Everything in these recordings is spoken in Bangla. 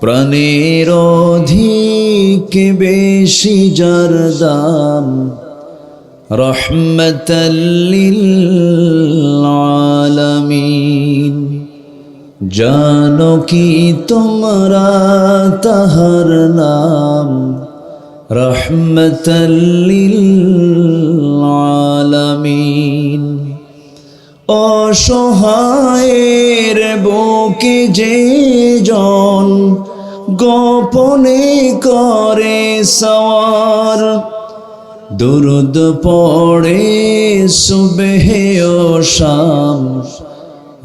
প্রাণের অধিক বেশি যার দাম, রহমতাল লিল আলামিন। জানো কি তোমরা তাহার নাম, রহমতাল লিল আলামিন। অসহায়ের বুকে যে জন গোপনে করে সওয়ার, দুরুদ পড়ে সুবহে ও শাম,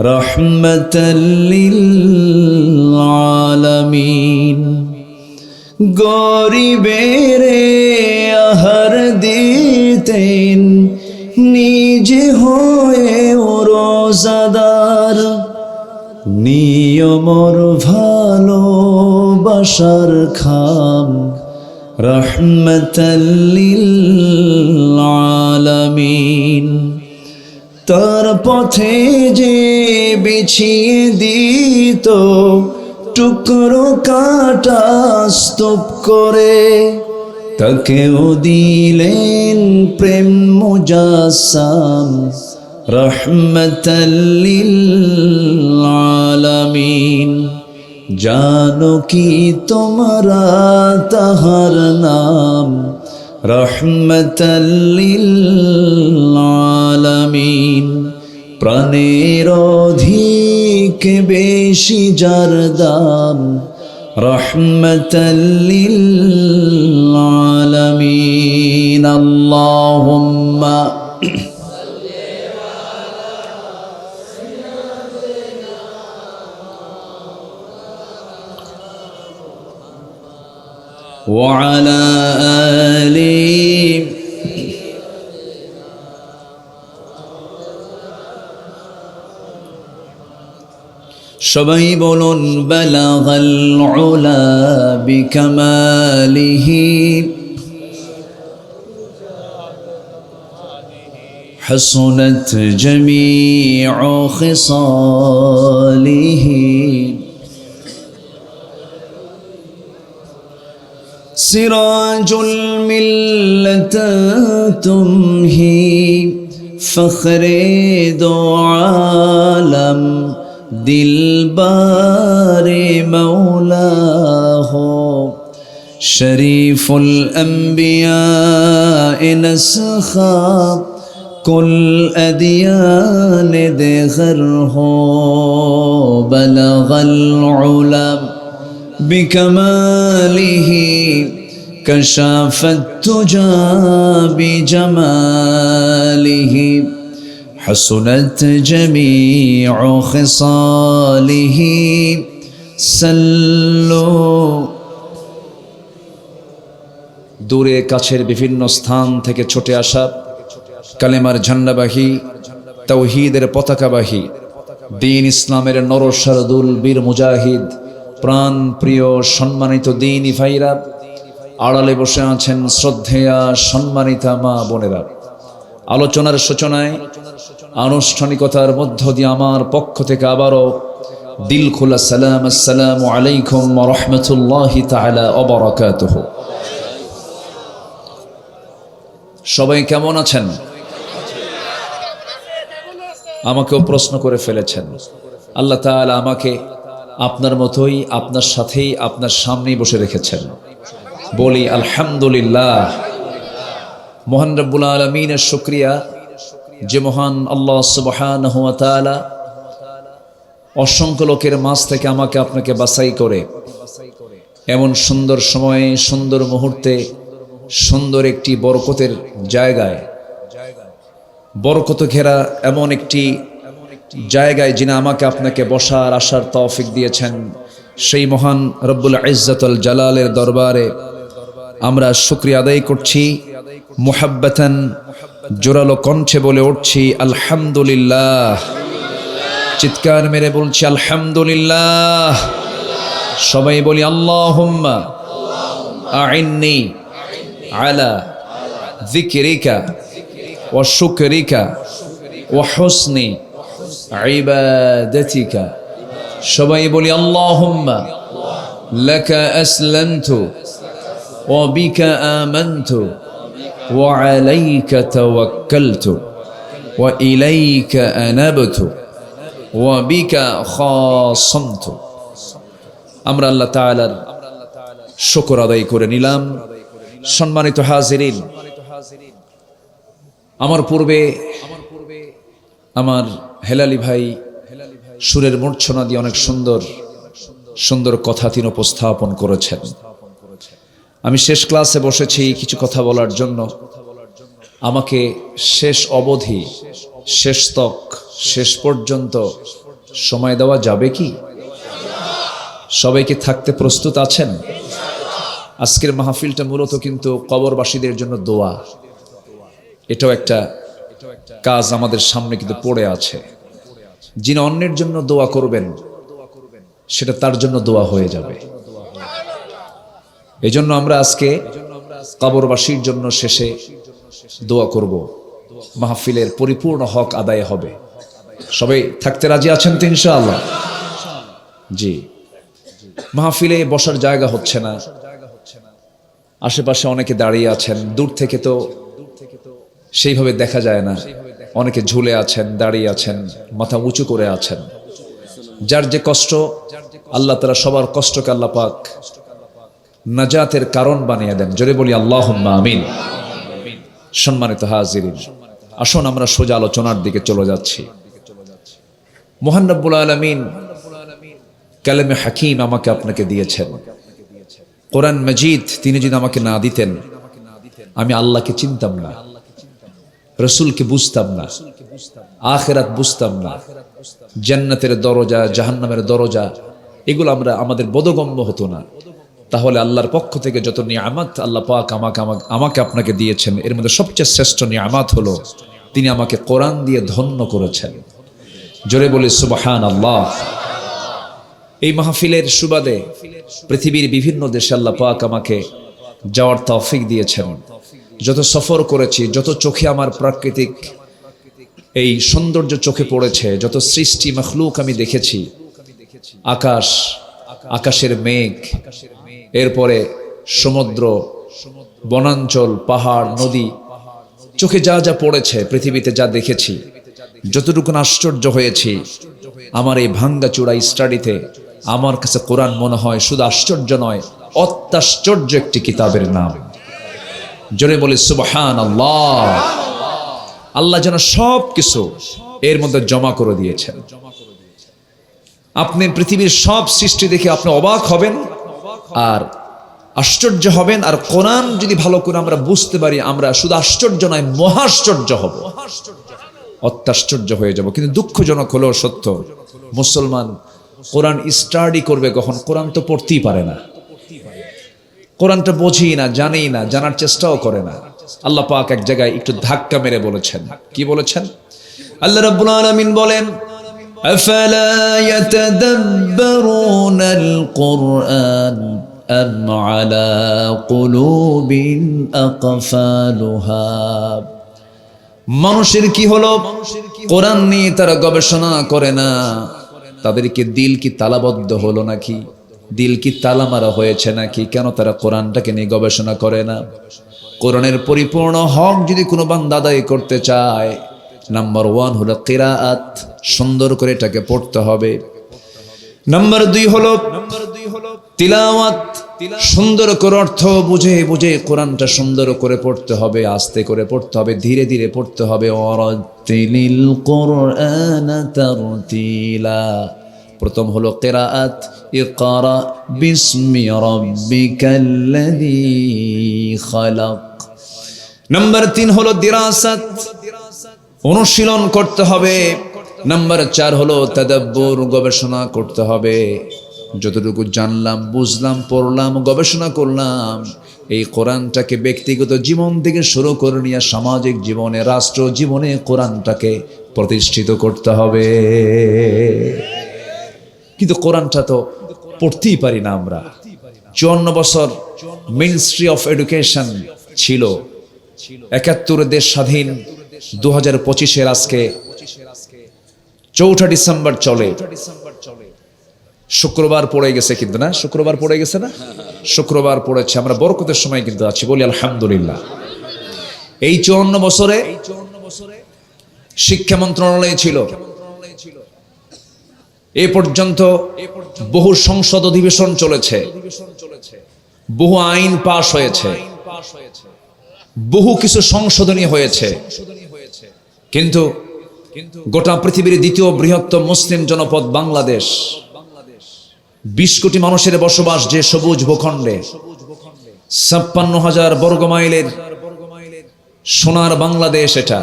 রহমতাল লিল আলামিন। গরিবের আহার দিতেন নিজে হয়ে রোজাদার, নিয়মর ভালোবাসার খাম, রহমতাল লিল আলামিন। তার পথে যে বিছিয়ে দিত টুকরো কাটা স্তূপ করে, তাকেও দিলেন প্রেম মুজাসসাম, রহমতাল লিল আলামিন। জানো কি তোমরা তাহার নাম, রহমতাল লিল আলামিন। প্রাণের অধিক বেশি যার দাম, রহমতাল লিল আলামিন। আল্লাহুম্মা ওয়া আলা আলি। সবাই বলুন বালাগাল উলা বিকামালিহি, হাসুনাত জামিউ খিসালিহি, সিরাজুল মিল্লাত তুমহি, ফখরে দো আলম, দিলবারে মৌলা হো। শরীফুল আম্বিয়া নসখা, কুল আদিয়ান দেগর হো। বলগল উলা বিকমালিহি, কশাফত তুজা বিজমালিহি, حسنت جميع خصاله صلوا। দূরে কাছের বিভিন্ন স্থান থেকে ছুটে আসা কালেমার ঝান্ডাবাহী, তাওহীদের পতাকাবাহী, দ্বীন ইসলামের নরশারদুল বীর মুজাহিদ, প্রাণ প্রিয় সম্মানিত দ্বীনি ভাইরা, আড়ালে বসে আছেন শ্রদ্ধেয়া সম্মানিতা মা বোনেরা। আলোচনার সূচনায় আনুষ্ঠানিকতার মধ্য দিয়ে আমার পক্ষ থেকে আবারও দিল খোলা সালাম, আসসালামু আলাইকুম ওয়া রাহমাতুল্লাহি তাআলা ওয়া বারাকাতুহু। সবাই কেমন আছেন? আমাকেও প্রশ্ন করে ফেলেছেন। আল্লাহ তাআলা আমাকে আপনার মতোই, আপনার সাথেই, আপনার সামনেই বসে রেখেছেন। বলি আলহামদুলিল্লাহ। মহান রব্বুল আলামিনের শুকরিয়া, যে মহান আল্লাহ সুবহানাহু ওয়া তাআলা অসংখ্য লোকের মাঝ থেকে আমাকে আপনাকে বাছাই করে এমন সুন্দর সময়ে, সুন্দর মুহূর্তে, সুন্দর একটি বরকতের জায়গায়, বরকত ঘেরা এমন একটি জায়গায় যিনি আমাকে আপনাকে বসার আসার তৌফিক দিয়েছেন, সেই মহান রব্বুল ইজ্জতুল জালালের দরবারে আমরা শুকরিয়া আদায় করছি। মুহাব্বাতান জোরালো কণ্ঠে বলে উঠছি আলহামদুলিল্লাহ। চিৎকার মেরে বলছি আলহামদুলিল্লাহ। সবাই বলি আল্লাহুম্মা আইন্নি আলা যিকরিকা ওয়া শুকরিকা ওয়া হুসনি ইবাদাতিকা। সবাই বলি আল্লাহুম্মা লাকা আসলামতু ওয়া বিকা আমানতু ওয়া আলাইকা তাওয়াক্কালতু ওয়া ইলাইকা আনাবতু ওয়া বিকা খাসামতু। আমরা আল্লাহ তাআলার শুকর আদায় করে নিলাম। সম্মানিত হাজিরিন, আমার পূর্বে আমার হেলালি ভাই সুরের মূর্ছনা দিয়ে অনেক সুন্দর সুন্দর কথা তিনি উপস্থাপন করেছেন। আমি শেষ ক্লাসে বসেছি কিছু কথা বলার জন্য। আমাকে শেষ অবধি, শেষ তক, শেষ পর্যন্ত সময় দেওয়া যাবে কি? সবাইকে থাকতে প্রস্তুত আছেন? আজকের মাহফিলটা মূলত কিন্তু কবরবাসীদের জন্য দোয়া। এটাও একটা কাজ আমাদের সামনে কিন্তু পড়ে আছে। যিনি অন্যের জন্য দোয়া করবেন সেটা তার জন্য দোয়া হয়ে যাবে। এজন্য আমরা আজকে কবরবাসীর জন্য শেষে দোয়া করব। মাহফিলের পরিপূর্ণ হক আদায় হবে। সবাই থাকতে রাজি আছেন তো ইনশাআল্লাহ? জি। মাহফিলে বসার জায়গা হচ্ছে না, আশেপাশে অনেকে দাঁড়িয়ে আছেন, দূর থেকে তো সেইভাবে দেখা যায় না। অনেকে ঝুলে আছেন, দাঁড়িয়ে আছেন, মাথা উঁচু করে আছেন। যার যে কষ্ট, আল্লাহ তাআলা সবার কষ্টকে আল্লাহ পাক নাজাতের কারণ বানিয়ে দেন। জোরে বলি আল্লাহুম্মা আমিন। সম্মানিত হাজিরিন, আসুন আমরা সোজা আলোচনার দিকে চলে যাচ্ছি। মহান রব্বুল আলামিন কালামে হাকিম আমাকে আপনাকে দিয়েছেন। কোরআন মজিদ তিনি যদি আমাকে না দিতেন, আমি আল্লাহকে চিনতাম না, রসুলকে বুঝতাম না, আখিরাত বুঝতাম না, জান্নাতের দরজা, জাহান্নামের দরজা এগুলো আমাদের বোধগম্য হতো না। তাহলে আল্লাহর পক্ষ থেকে যত নিয়ামত আল্লাহ পাক আমাকে আপনাকে দিয়েছেন, এর মধ্যে সবচেয়ে শ্রেষ্ঠ নিয়ামত হলো তিনি আমাকে কোরআন দিয়ে ধন্য করেছেন। জোরে বলি সুবহানাল্লাহ। এই মাহফিলের সুবাদে পৃথিবীর বিভিন্ন দেশে আল্লাহ পাক আমাকে যাওয়ার তৌফিক দিয়েছেন। যত সফর করেছি, যত চোখে আমার প্রাকৃতিক এই সৌন্দর্য চোখে পড়েছে, যত সৃষ্টি মখলুক আমি দেখেছি, আকাশ, আকাশের মেঘ, এরপরে সমুদ্র, বনাঞ্চল, পাহাড়, নদী, চোখে যা যা পড়েছে, পৃথিবীতে যা দেখেছি, যতটুকু আশ্চর্য হয়েছি, আমার এই ভাঙ্গাচূড়া স্টাডিতে আমার কাছে কোরআন মনে হয় শুধু আশ্চর্য নয়, অত্যাশ্চর্য একটি কিতাবের নাম। জোরে বলি সুবহানাল্লাহ। আল্লাহ যেন সব কিছু এর মধ্যে জমা করে দিয়েছেন। আপনি পৃথিবীর সব সৃষ্টি দেখে আপনি অবাক হবেন আর আশ্চর্য হবেন। আর কোরআন যদি ভালো করে আমরা বুঝতে পারি, আমরা শুধু আশ্চর্য নয়, মহাশ্চর্য হব, অত্যাশ্চর্য হয়ে যাব। কিন্তু দুঃখজনক হলেও সত্য, মুসলমান কোরআন স্টাডি করবে কখন? কোরআন তো পড়তেই পারে না, কোরআনটা বোঝেই না, জানেই না, জানার চেষ্টাও করে না। আল্লাহ পাক এক জায়গায় একটু ধাক্কা মেরে বলেছেন। কি বলেছেন? আল্লাহ রাব্বুল আলামিন বলেন, আফালা ইয়াতাদাব্বারুনাল কুরআন আম আলা কুলুবিন আকফালুহা। মানুষের কি হলো? কোরআন নিয়ে তারা গবেষণা করে না। তাদেরকে দিল কি তালাবদ্ধ হলো নাকি? দিল কি তালা মারা হয়েছে নাকি? কেন তারা কোরআনটাকে নিয়ে গবেষণা করে না? কোরআনের পরিপূর্ণ হক যদি কোনো বান্দা আদায় করতে চায়, নাম্বার 1 হলো কিরাআত, সুন্দর করে এটাকে পড়তে হবে। নাম্বার 2 হলো তিলাওয়াত, সুন্দর করে অর্থ বুঝে বুঝে কোরআনটা সুন্দর করে পড়তে হবে, আস্তে করে পড়তে হবে, ধীরে ধীরে পড়তে হবে। ওয়ারাতিলিল কুরআনা তারতিলা। প্রথম হলো কিরাআত, ইকরা বিসমি রাব্বিকাল্লাযী খালাক। নাম্বার 3 হলো দিরাসাত, অনুশীলন করতে হবে। নাম্বার 4 হলো তাদাব্বুর, গবেষণা করতে হবে। যতটুকু জানলাম, বুঝলাম, পড়লাম, গবেষণা করলাম, এই কোরআনটাকে ব্যক্তিগত জীবন থেকে শুরু করে নিয়ে সামাজিক জীবনে, রাষ্ট্র জীবনে কোরআনটাকে প্রতিষ্ঠিত করতে হবে। কিন্তু কোরআনটা তো পড়তেই পারি না আমরা। 54 বছর মিনিস্ট্রি অফ এডুকেশন ছিল, 71 দেশ স্বাধীন, 2025-এর আজকে 4 ডিসেম্বর চলে। শুক্রবার পড়ে গেছে কিন্তু, না শুক্রবার পড়ে গেছে না, শুক্রবার পড়েছে, আমরা বরকতের সময় কিন্তু আছি, বলি আলহামদুলিল্লাহ। এই 54 বছরে শিক্ষা মন্ত্রণালয় ছিল, এ পর্যন্ত বহু সংসদ অধিবেশন চলেছে, বহু আইন পাশ হয়েছে, বহু কিছু সংশোধনী হয়েছে, কিন্তু গোটা পৃথিবীর দ্বিতীয় বৃহত্তম মুসলিম জনপদ বাংলাদেশ, 20 কোটি মানুষের বসবাস যে সবুজ ভূখণ্ডে, 56,000 বর্গ মাইলের সোনার বাংলাদেশ, এটা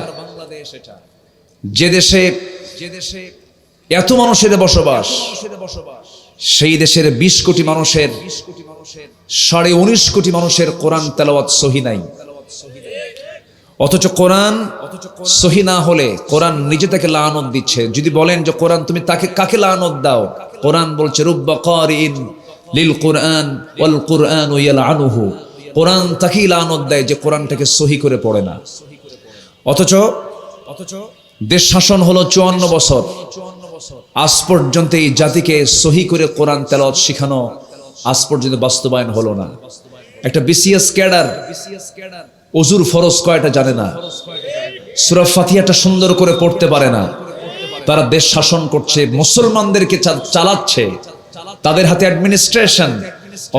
যে দেশে এত মানুষের বসবাস, সেই দেশের 20 কোটি মানুষের 19.5 কোটি মানুষের কোরআন তেলাওয়াত সহি নাই। অথচ কোরআন সহি না হলে কোরআন নিজে তাকে লানত দিচ্ছে। যদি বলেন যে কোরআন তুমি তাকে কাকে লানত দাও, কোরআন বলছে রুব্বা কারিন লিল কুরআন ওয়াল কুরআনু ইয়ালআনুহু, কোরআন তাকেই লানত দেয় যে কোরআনটাকে সহি করে পড়ে না। অথচ দেশ শাসন হলো 54 বছর, আজ পর্যন্ত এই জাতিকে সহি করে কোরআন তেলাওয়াত শেখানো আজ পর্যন্ত বাস্তবায়ন হলো না। একটা বিসিএস ক্যাডার ওযুর ফরজ কয়টা জানে না, সূরা ফাতিহাটা সুন্দর করে পড়তে পারে না। তারা দেশ শাসন করছে, মুসলমানদেরকে চালাচ্ছে, তাদের হাতে অ্যাডমিনিস্ট্রেশন,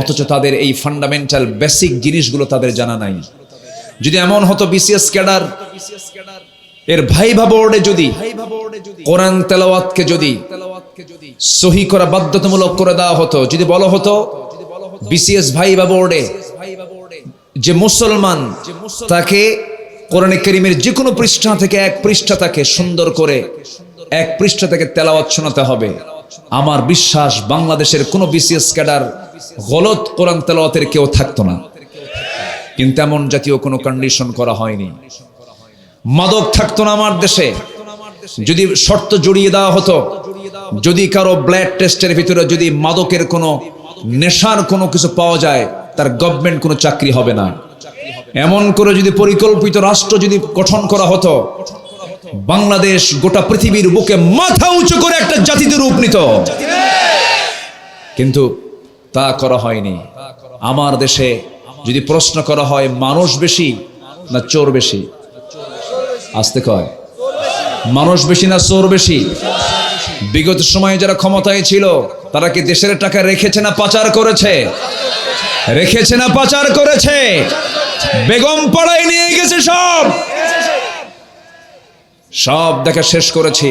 অথচ তাদের এই ফান্ডামেন্টাল বেসিক জিনিসগুলো তাদের জানা নাই। যদি এমন হতো বিসিএস ক্যাডার এর ভাইভা বোর্ডে যদি কোরআন তেলাওয়াতকে যদি সহি করা বাধ্যতামূলক করে দেওয়া হতো, যদি বলা হতো বিসিএস ভাইভা বোর্ডে যে মুসলমান তাকে কোরআনে কারীমের যে কোনো পৃষ্ঠা থেকে এক পৃষ্ঠা তাকে সুন্দর করে এক পৃষ্ঠা থেকে তেলাওয়াত শোনাতে হবে, আমার বিশ্বাস বাংলাদেশের কোনো বিসিএস ক্যাডার গলত কোরআন তেলাওয়াতের কেউ থাকতো না। কিন্তু এমন জাতীয় কোনো কন্ডিশন করা হয়নি। মাদক থাকতো না আমার দেশে, যদি শর্ত জড়িয়ে দেওয়া হতো, যদি কারো ব্লাড টেস্টের ভিতরে যদি মাদকের কোনো নেশার কোনো কিছু পাওয়া যায়, তার গভর্নমেন্ট কোনো চাকরি হবে না। এমন করে যদি পরিকল্পিত রাষ্ট্র যদি গঠন করা হতো, বাংলাদেশ গোটা পৃথিবীর বুকে মাথা উঁচু করে একটা জাতিতে রূপ নিত, কিন্তু তা করা হয়নি। আমার দেশে যদি প্রশ্ন করা হয় মানুষ বেশি না চোর বেশি, আসতে কয় মানুষ বেশি না চোর বেশি? বিগত সময়ে যারা ক্ষমতায় ছিল তারা কি দেশের টাকা রেখেছে না পাচার করেছে? রেখেছে না পাচার করেছে? বেগম পাড়ায় নিয়ে গেছে, সব দেখা শেষ করেছি।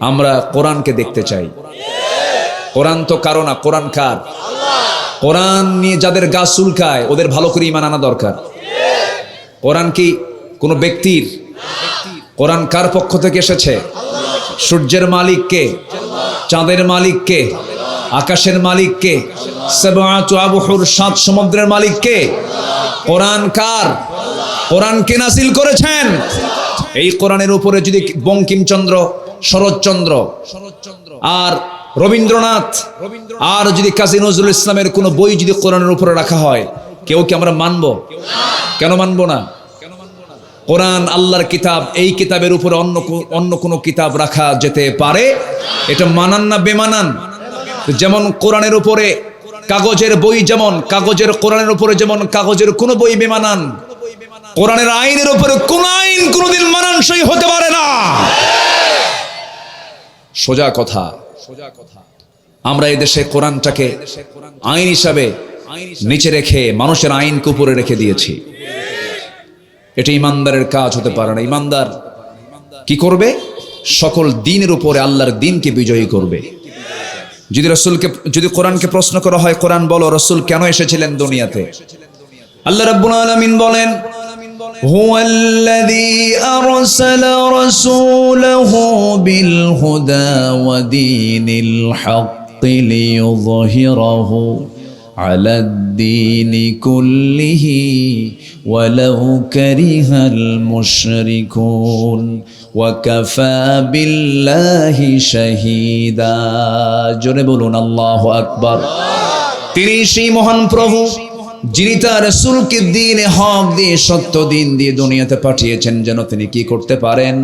আমরা কোরআনকে দেখতে চাই। কোরআন তো কারো না, কোরআন কার? কোরআন নিয়ে যাদের গা চুলকায় ওদের ভালো করে ঈমান আনা দরকার। কোরআন কি কোনো ব্যক্তির? কোরআন কার পক্ষ থেকে এসেছে? সূর্যের মালিক কে? চাঁদের মালিক কে? আকাশের মালিক কে? সাবআতু আবহুর, 7 সমুদ্রের মালিক কে? কোরআন কার? কোরআন কে নাযিল করেছেন? এই কোরআনের উপরে যদি বঙ্কিমচন্দ্র, শরৎচন্দ্র আর রবীন্দ্রনাথ আর যদি কাজী নজরুল ইসলামের কোনো বই যদি কোরআনের উপরে রাখা হয়, কেউ কি আমরা মানব? কেন মানব না? কোরআন আল্লাহর কিতাব, এই কিতাবের উপরে অন্য কোনো কিতাব রাখা যেতে পারে? এটা মানান না বেমানান? যেমন কোরআনের উপরে কাগজের বই, যেমন কাগজের কোরআনের উপরে যেমন কাগজের কোনো বই বেমানান, কোরআনের আইনের উপরে কোন আইন কোনদিন মানানসই হতে পারে না। সোজা কথা। আমরা এই দেশে কোরআনটাকে আইন হিসাবে নিচে রেখে মানুষের আইনকে উপরে রেখে দিয়েছি। এটা ইমানদারের কাজ হতে পারে না। ইমানদার কি করবে? সকল দ্বীনের উপরে আল্লাহর দ্বীনকে বিজয়ী করবে। যদি কোরআনকে প্রশ্ন করা হয়, কোরআন বলো রাসূল কেন এসেছিলেন দুনিয়াতে? আল্লাহ রাব্বুল আলামিন বলেন, হুয়াল্লাযী আরসালা রাসূলাহু বিল হুদা ওয়া দীনিল হাক্কি লিইয়ুযহিরাহু আলাদ দীনি কুল্লিহি ওয়ালাউ কারিহাল মুশরিকুন ওয়া কাফা বিল্লাহি শাহীদা। জোরে বলুন আল্লাহু আকবার। তিনি সেই মহান প্রভু যিনি তার রাসূলকে দ্বীনে হক দিয়ে সত্য দিন দিয়ে দুনিয়াতে পাঠিয়েছেন যেন তিনি কি করতে পারেন,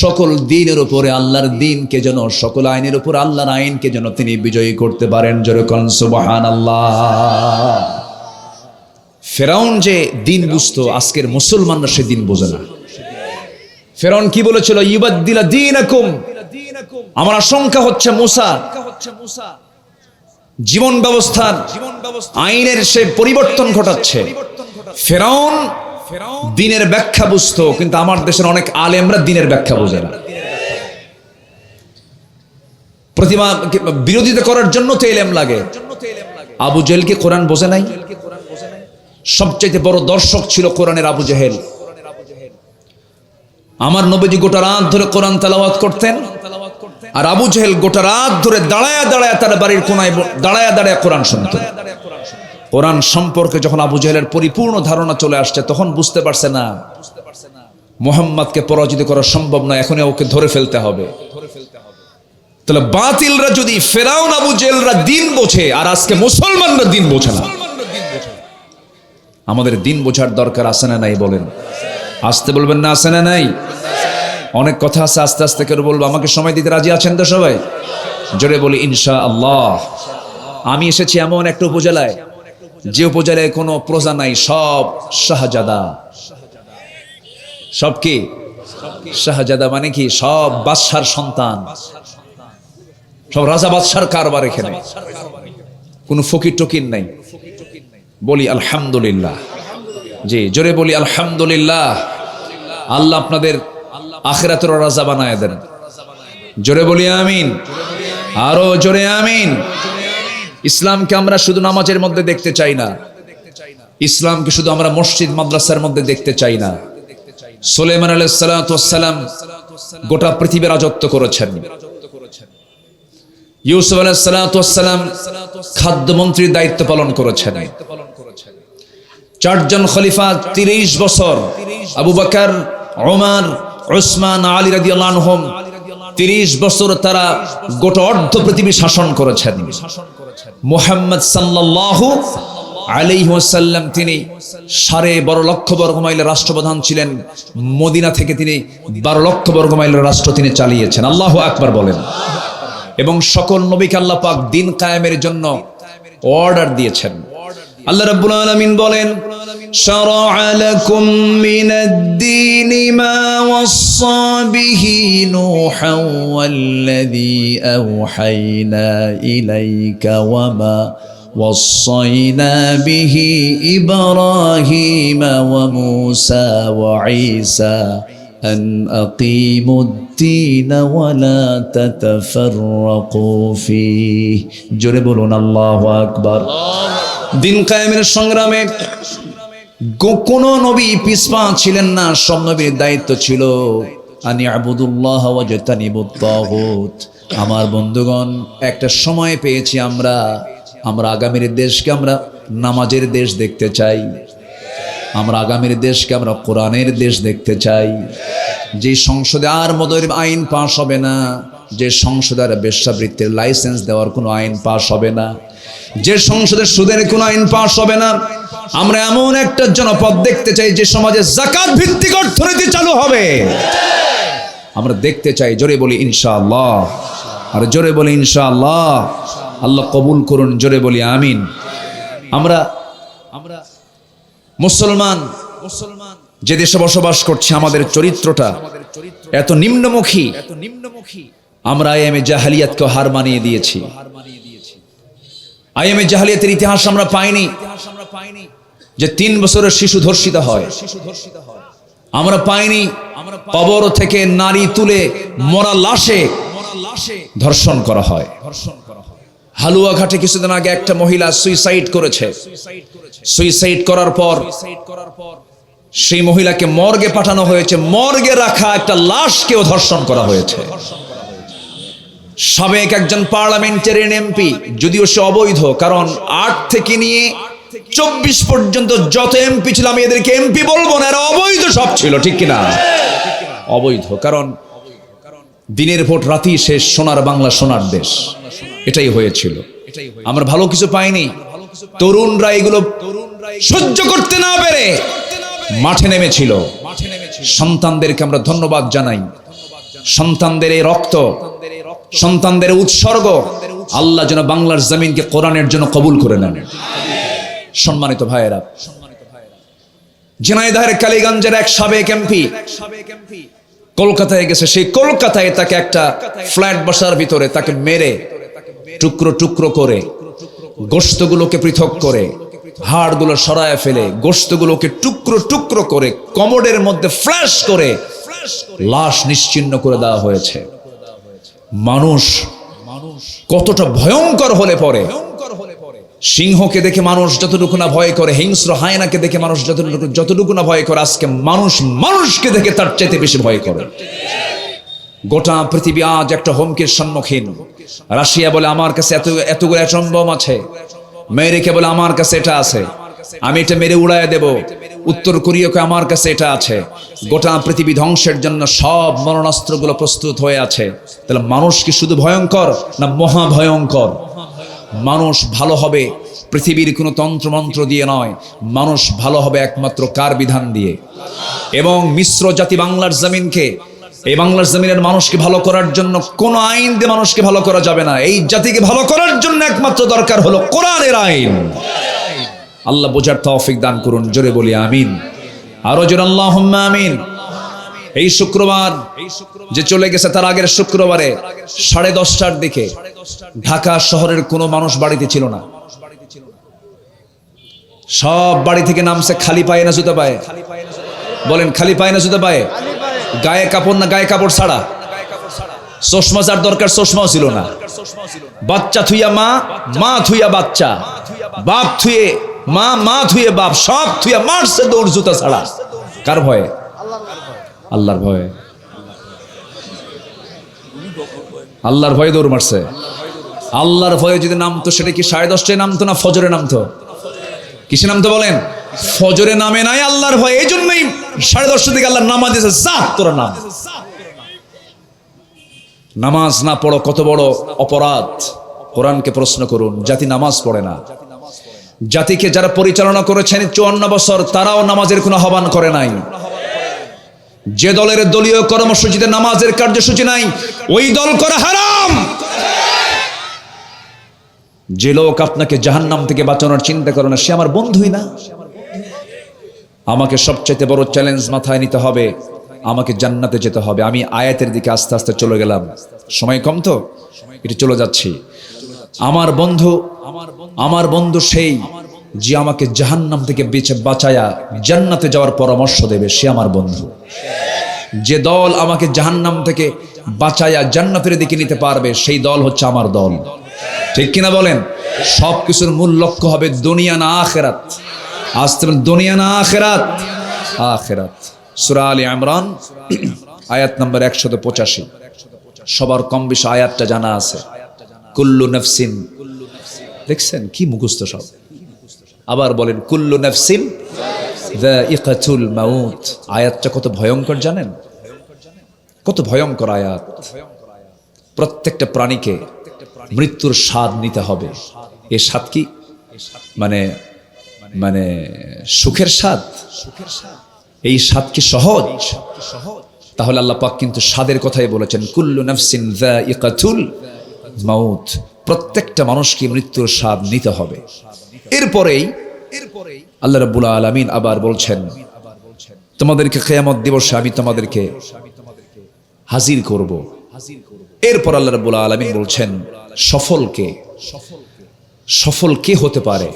সকল দ্বীনের উপরে আল্লাহর দ্বীনকে যেন, সকল আইনের উপর আল্লাহর আইনকে যেন তিনি বিজয়ী করতে পারেন। জোরে কোন সুবহানাল্লাহ। ফেরাউন যে দিন বুঝতো, আজকের মুসলমানরা সে দিন বোঝে না। ফেরাউন কি বলেছিল? ইউবাদদিলা দীনাকুম। আমার আশঙ্কা হচ্ছে মুসা জীবন ব্যবস্থার আইনের সে পরিবর্তন ঘটাচ্ছে। ফেরাউন দিনের ব্যাখ্যা বুঝতো, কিন্তু আমার দেশের অনেক আলেমরা দিনের ব্যাখ্যা বোঝে না। প্রতিমা বিরোধিতা করার জন্য তো এলেম লাগে। আবু জেহেল কি কোরআন বোঝে নাই? সবচেয়ে বড় দর্শক ছিল কোরআনের আবু জেহেল। আমার নবীজি গোটা রাত ধরে কোরআন তেলাওয়াত করতেন, আর আবু জেহেল গোটা রাত ধরে দাঁড়ায়া দাঁড়ায়া তার বাড়ির কোনায় দাঁড়ায়া দাঁড়ায়া কোরআন শুনতেন। কোরআন সম্পর্কে যখন আবু জেহেলের পরিপূর্ণ ধারণা চলে আসছে, তখন বুঝতে পারছে না মুহাম্মদকে পরাজিত করা সম্ভব না, এখনই ওকে ধরে ফেলতে হবে। তাহলে বাতিলরা যদি ফেরাউন আবু জেহেলরা দিন বোঝে, আর আজকে মুসলমানরা দিন বোঝে না। আমাদের দিন বোঝার দরকার আছে না নাই? বলেন, আসতে বলবেন না, আছে না নাই? অনেক কথা আছে, আস্তে আস্তে করে বলবো। আমাকে সময় দিতে রাজি আছেন তো সবাই? জোরে বলি ইনশাআল্লাহ। আমি এসেছি এমন একটা উপজেলায়, যে উপজেলায় কোনো প্রজা নাই, সব শাহজাদা। সব কি শাহজাদা? মানে কি? সব বাদশার সন্তান, সব রাজা বাদশার কারবার এখানে, কোনো ফকির টকির নাই। বলি আলহামদুলিল্লাহ। জি, জোরে বলি আলহামদুলিল্লাহ। আল্লাহ আপনাদের আখিরাতের রাজা বানায় দেন। জোরে বলি আমিন, আরো জোরে আমিন। ইসলামকে আমরা শুধু নামাজের মধ্যে দেখতে চাই না, ইসলামকে শুধু আমরা মসজিদ মাদ্রাসার মধ্যে দেখতে চাই না। সুলাইমান আলাইহিস সালাতু ওয়াস সালাম গোটা পৃথিবী রাজত্ব করেছেন। ইউসুফ আলাইহিস সালাতু ওয়াস সালাম খাদ্যমন্ত্রীর দায়িত্ব পালন করেছেন। চারজন খলিফা 30 বছর, আবু বকর, ওমর, উসমান, আলী রাদিয়াল্লাহু আনহুম 30 বছর তারা গোটা অর্ধ পৃথিবী শাসন করেছেন। মুহাম্মদ সাল্লাল্লাহু আলাইহি ওয়াসাল্লাম তিনি 12.5 লক্ষ বর্গ মাইলের রাষ্ট্রপ্রধান ছিলেন। মদিনা থেকে তিনি 12 লক্ষ বর্গ মাইলের রাষ্ট্র তিনি চালিয়েছেন। আল্লাহু আকবার বলেন। এবং সকল নবীকে আল্লাহ পাক দিন কায়েমের জন্য অর্ডার দিয়েছেন। আল্লাহ রাব্বুল আলামিন বলেন, শারা'a লাকুম মিনাদ-দীনি মা ওয়াসসা বিহি নূহান ওয়াল্লাযী আওহায়না ইলাইকা ওয়া মা ওয়াসসাইনা বিহি ইব্রাহিমা ওয়া মূসা ওয়া ঈসা আন আকিমুদ-দীন ওয়া লা তাতাফাররাকু ফীহি। জোরে বলুন আল্লাহু আকবার। দিন কায়েমের সংগ্রামে কোন নবী পিছপা ছিলেন না, সব নবীর দায়িত্ব ছিল আনি আবুদুল্লাহ ওয়াজতানিবুত তাগুত। আমার বন্ধুগণ, একটা সময় পেয়েছি আমরা আগামীর দেশকে আমরা নামাজের দেশ দেখতে চাই, আমরা আগামীর দেশকে আমরা কোরআনের দেশ দেখতে চাই। যে সংসদে আর মদের আইন পাশ হবে না, যে সংসদে আর বেশ্যাবৃত্তির লাইসেন্স দেওয়ার কোনো আইন পাশ হবে না, যে সংসদে সুদের কোনো আইন পাশ হবে না। আমরা এমন একটা জনপদ দেখতে চাই যে সমাজে যাকাত ভিত্তিক অর্থনীতি চালু হবে, আমরা দেখতে চাই। জোরে বলি ইনশাআল্লাহ, আর জোরে বলি ইনশাআল্লাহ। আল্লাহ কবুল করুন, জোরে বলি আমিন। আমরা মুসলমান যে দেশে বসবাস করছি, আমাদের চরিত্রটা এত নিম্নমুখী, আমরা আইএমএ জাহেলিয়াতকে হার মানিয়ে দিয়েছি। আইএমএ জাহেলিয়াতের ইতিহাস আমরা পাইনি যে 3 বছরের শিশু ধর্ষিত হয়, আমরা পাইনি কবর থেকে নারী তুলে মরা লাশে ধর্ষণ করা হয়। হালুয়াঘাটে কিছুদিন আগে একটা মহিলা সুইসাইড করেছে। সুইসাইড করার পর সেই মহিলাকে মর্গে পাঠানো হয়েছে, মর্গে রাখা একটা লাশকেও ধর্ষণ করা হয়েছে। সাবেক একজন পার্লামেন্টারিয়ান এমপি, যদিও সে অবৈধ, কারণ 8 থেকে নিয়ে 24 পর্যন্ত যত এমপি ছিল, আমি এদেরকে এমপি বলবো না, এরা অবৈধ সব ছিল, ঠিক কিনা? অবৈধ, কারণ দিনের ভোট রাতেই শেষ, সোনার বাংলা সোনার দেশ, এটাই হয়েছিল। আমরা ভালো কিছু পাইনি, তরুণরা এগুলো সহ্য করতে না পেরে মাঠে নেমেছিল। সন্তানদেরকে আমরা ধন্যবাদ জানাই। সন্তানদের এই রক্ত, সন্তানদের উৎসর্গ আল্লাহ যেন বাংলার জমিনকে কোরআনের জন্য কবুল করে নেন। সম্মানিত ভাইয়েরা, ঝিনাইদহের কালীগঞ্জের এক সাবেক এমপি কলকাতায় গেছে। সেই কলকাতায় তাকে একটা ফ্ল্যাট বাসার ভিতরে তাকে মেরে টুকরো টুকরো করে, গোশতগুলোকে পৃথক করে, হাড়গুলো সরায় ফেলে, গোশতগুলোকে টুকরো টুকরো করে কমোডের মধ্যে ফ্ল্যাশ করে লাশ নিশ্চিহ্ন করে দেওয়া হয়েছে। মানুষ কতটা ভয়ঙ্কর হলে পরে, সিংহকে দেখে মানুষ যতটুকু না ভয় করে, হিংস্র হায়নাকে দেখে মানুষ যতটুকু না ভয় করে, আজকে মানুষ মানুষকে দেখে তার চাইতে বেশি ভয় করে। গোটা পৃথিবী আজ একটা হুমকির সম্মুখীন। রাশিয়া বলে আমার কাছে এতগুলো অ্যাটম বোম আছে, আমেরিকা বলে আমার কাছে এটা আছে, আমি এটা মেরে উড়ায় দেব, উত্তর কোরিয়াকে আমার কাছে এটা আছে। গোটা পৃথিবী ধ্বংসের জন্য সব মরণাস্ত্রগুলো প্রস্তুত হয়ে আছে। তাহলে মানুষ কি শুধু ভয়ঙ্কর না মহা ভয়ঙ্কর? মানুষ ভালো হবে পৃথিবীর কোনো তন্ত্রমন্ত্র দিয়ে নয়, মানুষ ভালো হবে একমাত্র কার বিধান দিয়ে? এবং মিশ্র জাতি বাংলার জমিনকে, এই বাংলার জমিনের মানুষকে ভালো করার জন্য কোন আইন দিয়ে মানুষকে ভালো করা যাবে না। এই জাতিকে ভালো করার জন্য একমাত্র দরকার হলো কোরআনের আইন। আল্লাহ বোঝার তৌফিক দান করুন, জোরে বলি আমিন। আরো জোরে আল্লাহুম্মা আমিন। এই শুক্রবার যে চলে গেছে, তার আগের শুক্রবারে 10:30টার দিকে ঢাকা শহরের কোনো মানুষ বাড়িতে ছিল না। সব বাড়ি থেকে নামছে খালি পায়ে না জুতা পায়ে? বলেন, খালি পায়ে না জুতা পায়ে? গায়ে কাপড় না গায়ে কাপড় ছাড়া? চশমা যার দরকার চশমাও ছিল না। বাচ্চা থুইয়া মা, মা থুইয়া বাচ্চা, বাপ থুয়ে মা, মা থুয়ে বাপ, সব থুইয়া মারছে দৌড় জুতা ছাড়া। কার ভয়ে? আল্লাহর ভয়ে। আল্লাহর ভয়ে দৌড় মারছে। আল্লাহর ভয়ে যদি নামতো, সেটা কি 10:30টায় নামতো না ফজরে নামতো? কিসে নামতো বলেন? ফজরে নামে নাই, আল্লাহর ভয়ে। এই জন্যই 10:30টার দিকে আল্লাহ নামাজ দিয়েছে, যা তোরা নাম। নামাজ না পড়ো কত বড় অপরাধ। কোরআনকে প্রশ্ন করুন, জাতি নামাজ পড়ে না। জাতিকে যারা পরিচালনা করেছেন 54 বছর, তারাও নামাজের কোনো আহ্বান করে নাই। যে দলের দলীয় কর্মসূচিতে নামাজের কার্যসূচি নাই, ওই দল করা হারাম। যে লোক আপনাকে জাহান্নাম থেকে বাঁচানোর চিন্তা করে না, সে আমার বন্ধুই না। আমাকে সবচাইতে বড় চ্যালেঞ্জ মাথায় নিতে হবে, আমাকে জান্নাতে যেতে হবে। আমি আয়াতের দিকে আস্তে আস্তে চলে গেলাম, সময় কম তো এটা চলে যাচ্ছি। আমার বন্ধু সেই যে আমাকে জাহান্নাম থেকে বাঁচায়া জান্নাতে যাওয়ার পরামর্শ দেবে, সে আমার বন্ধু। যে দল আমাকে জাহান্নাম থেকে বাঁচায়া জান্নাতের দিকে নিতে পারবে, সেই দল হচ্ছে আমার দল। ঠিক কিনা বলেন? সবকিছুর মূল লক্ষ্য হবে দুনিয়া না আখিরাত। আসতে দুনিয়া না আখিরাত? আখিরাত। সূরা আলে ইমরান আয়াত নম্বর 185। সবার কম বেশি আয়াতটা জানা আছে। কুল্লু নাফসিন, দেখছেন কি মুখস্থ সব। আবার বলেন, কুল্লু নাফসিন যায়িকাতুল মাউত। আয়াতটা কত ভয়ঙ্কর জানেন? কত ভয়ঙ্কর আয়াত। প্রত্যেকটা প্রাণীকে মৃত্যুর স্বাদ নিতে হবে। এই স্বাদ কি মানে মানে সুখের স্বাদ? এই স্বাদ কি সহজ? তাহলে আল্লাহ পাক কিন্তু স্বাদের কথাই বলেছেন, কুল্লু নাফসিন যায়িকাতুল মাউত। প্রত্যেকটা মানুষকে মৃত্যুর স্বাদ নিতে হবে। এরপরেই আল্লাহ রাব্বুল আলামিন আবার বলছেন, তোমাদেরকে কিয়ামত দিবসে আমি তোমাদেরকে হাজির করব। এরপর আল্লাহ রাব্বুল আলামিন বলছেন, সফল কে হতে পারে,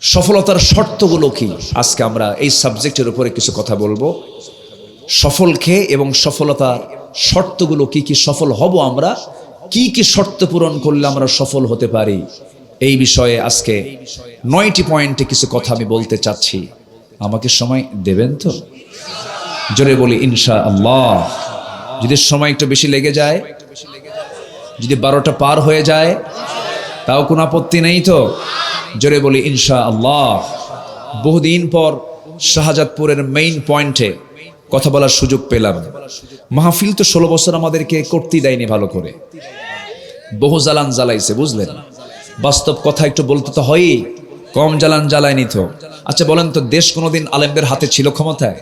সফলতার শর্তগুলো কি? আজকে আমরা এই সাবজেক্টের উপরে কিছু কথা বলবো। সফল কে এবং সফলতার শর্তগুলো কি কি, সফল হব আমরা, কি কি শর্ত পূরণ করলে আমরা সফল হতে পারি, এই বিষয়ে আজকে 9টি পয়েন্টে কিছু কথা আমি বলতে চাচ্ছি। আমাকে সময় দেবেন তো? জোরে বলি ইনশাআল্লাহ। যদি সময় একটু বেশি লেগে যায়, যদি 12টা পার হয়ে যায়, তাও কোনো আপত্তি নেই তো? জোরে বলি ইনশাআল্লাহ। বহুদিন পর শাহজাদপুরের মেইন পয়েন্টে কথা বলার সুযোগ পেলাম। মাহফিল তো 16 বছর আমাদেরকে করতেই দেয়নি ভালো করে, বহু জ্বালান জ্বালাইছে, বুঝলেন? বাস্তব কথা একটু বলতে তো হয়ই, কম জ্বালান জ্বালায় নিত। আচ্ছা বলেন তো, দেশ কোনোদিন আলেমদের হাতে ছিল ক্ষমতায়?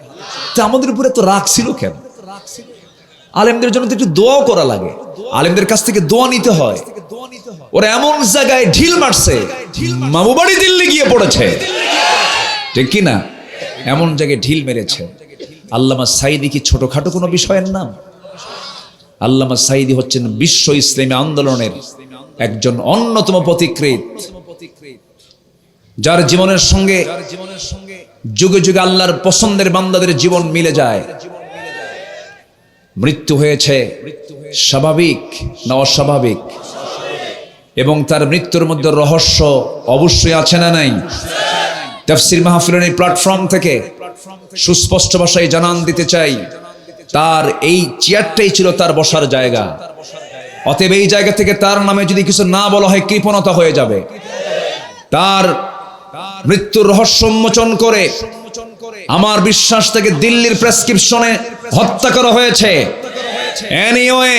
তো আমাদের উপরে তো রাগ ছিল কেন? আলেমদের জন্য তো একটু দোয়াও করা লাগে, আলেমদের কাছ থেকে দোয়া নিতে হয়। ওরা এমন জায়গায় ঢিল মারছে, মামু বাড়ি দিল্লি গিয়ে পড়েছে, ঠিক কি না? এমন জায়গায় ঢিল মেরেছে। আল্লামা সাঈদী কি ছোটখাটো কোনো বিষয়ের নাম? আল্লামা সাঈদী হচ্ছেন বিশ্ব ইসলামী আন্দোলনের একজন অন্যতম পথিকৃৎ, যার জীবনের সঙ্গে যুগে যুগে আল্লাহর পছন্দের বান্দাদের জীবন মিলে যায়। মৃত্যু হয়েছে স্বাভাবিক না অস্বাভাবিক? এবং তার মৃত্যুর মধ্যে রহস্য অবশ্যই আছে না নাই? তাফসীর মাহফিলের এই প্ল্যাটফর্ম থেকে সুস্পষ্ট ভাষায় জানান দিতে চাই, তার এই চেয়ারটাই ছিল তার বসার জায়গা। অতএব এই জায়গা থেকে তার নামে যদি কিছু না বলা হয় কৃপণতা হয়ে যাবে। তার মৃত্যুর রহস্য উন্মোচন করে আমার বিশ্বাস থেকে দিল্লির প্রেসক্রিপশনে হত্যা করা হয়েছে। এনিওয়ে,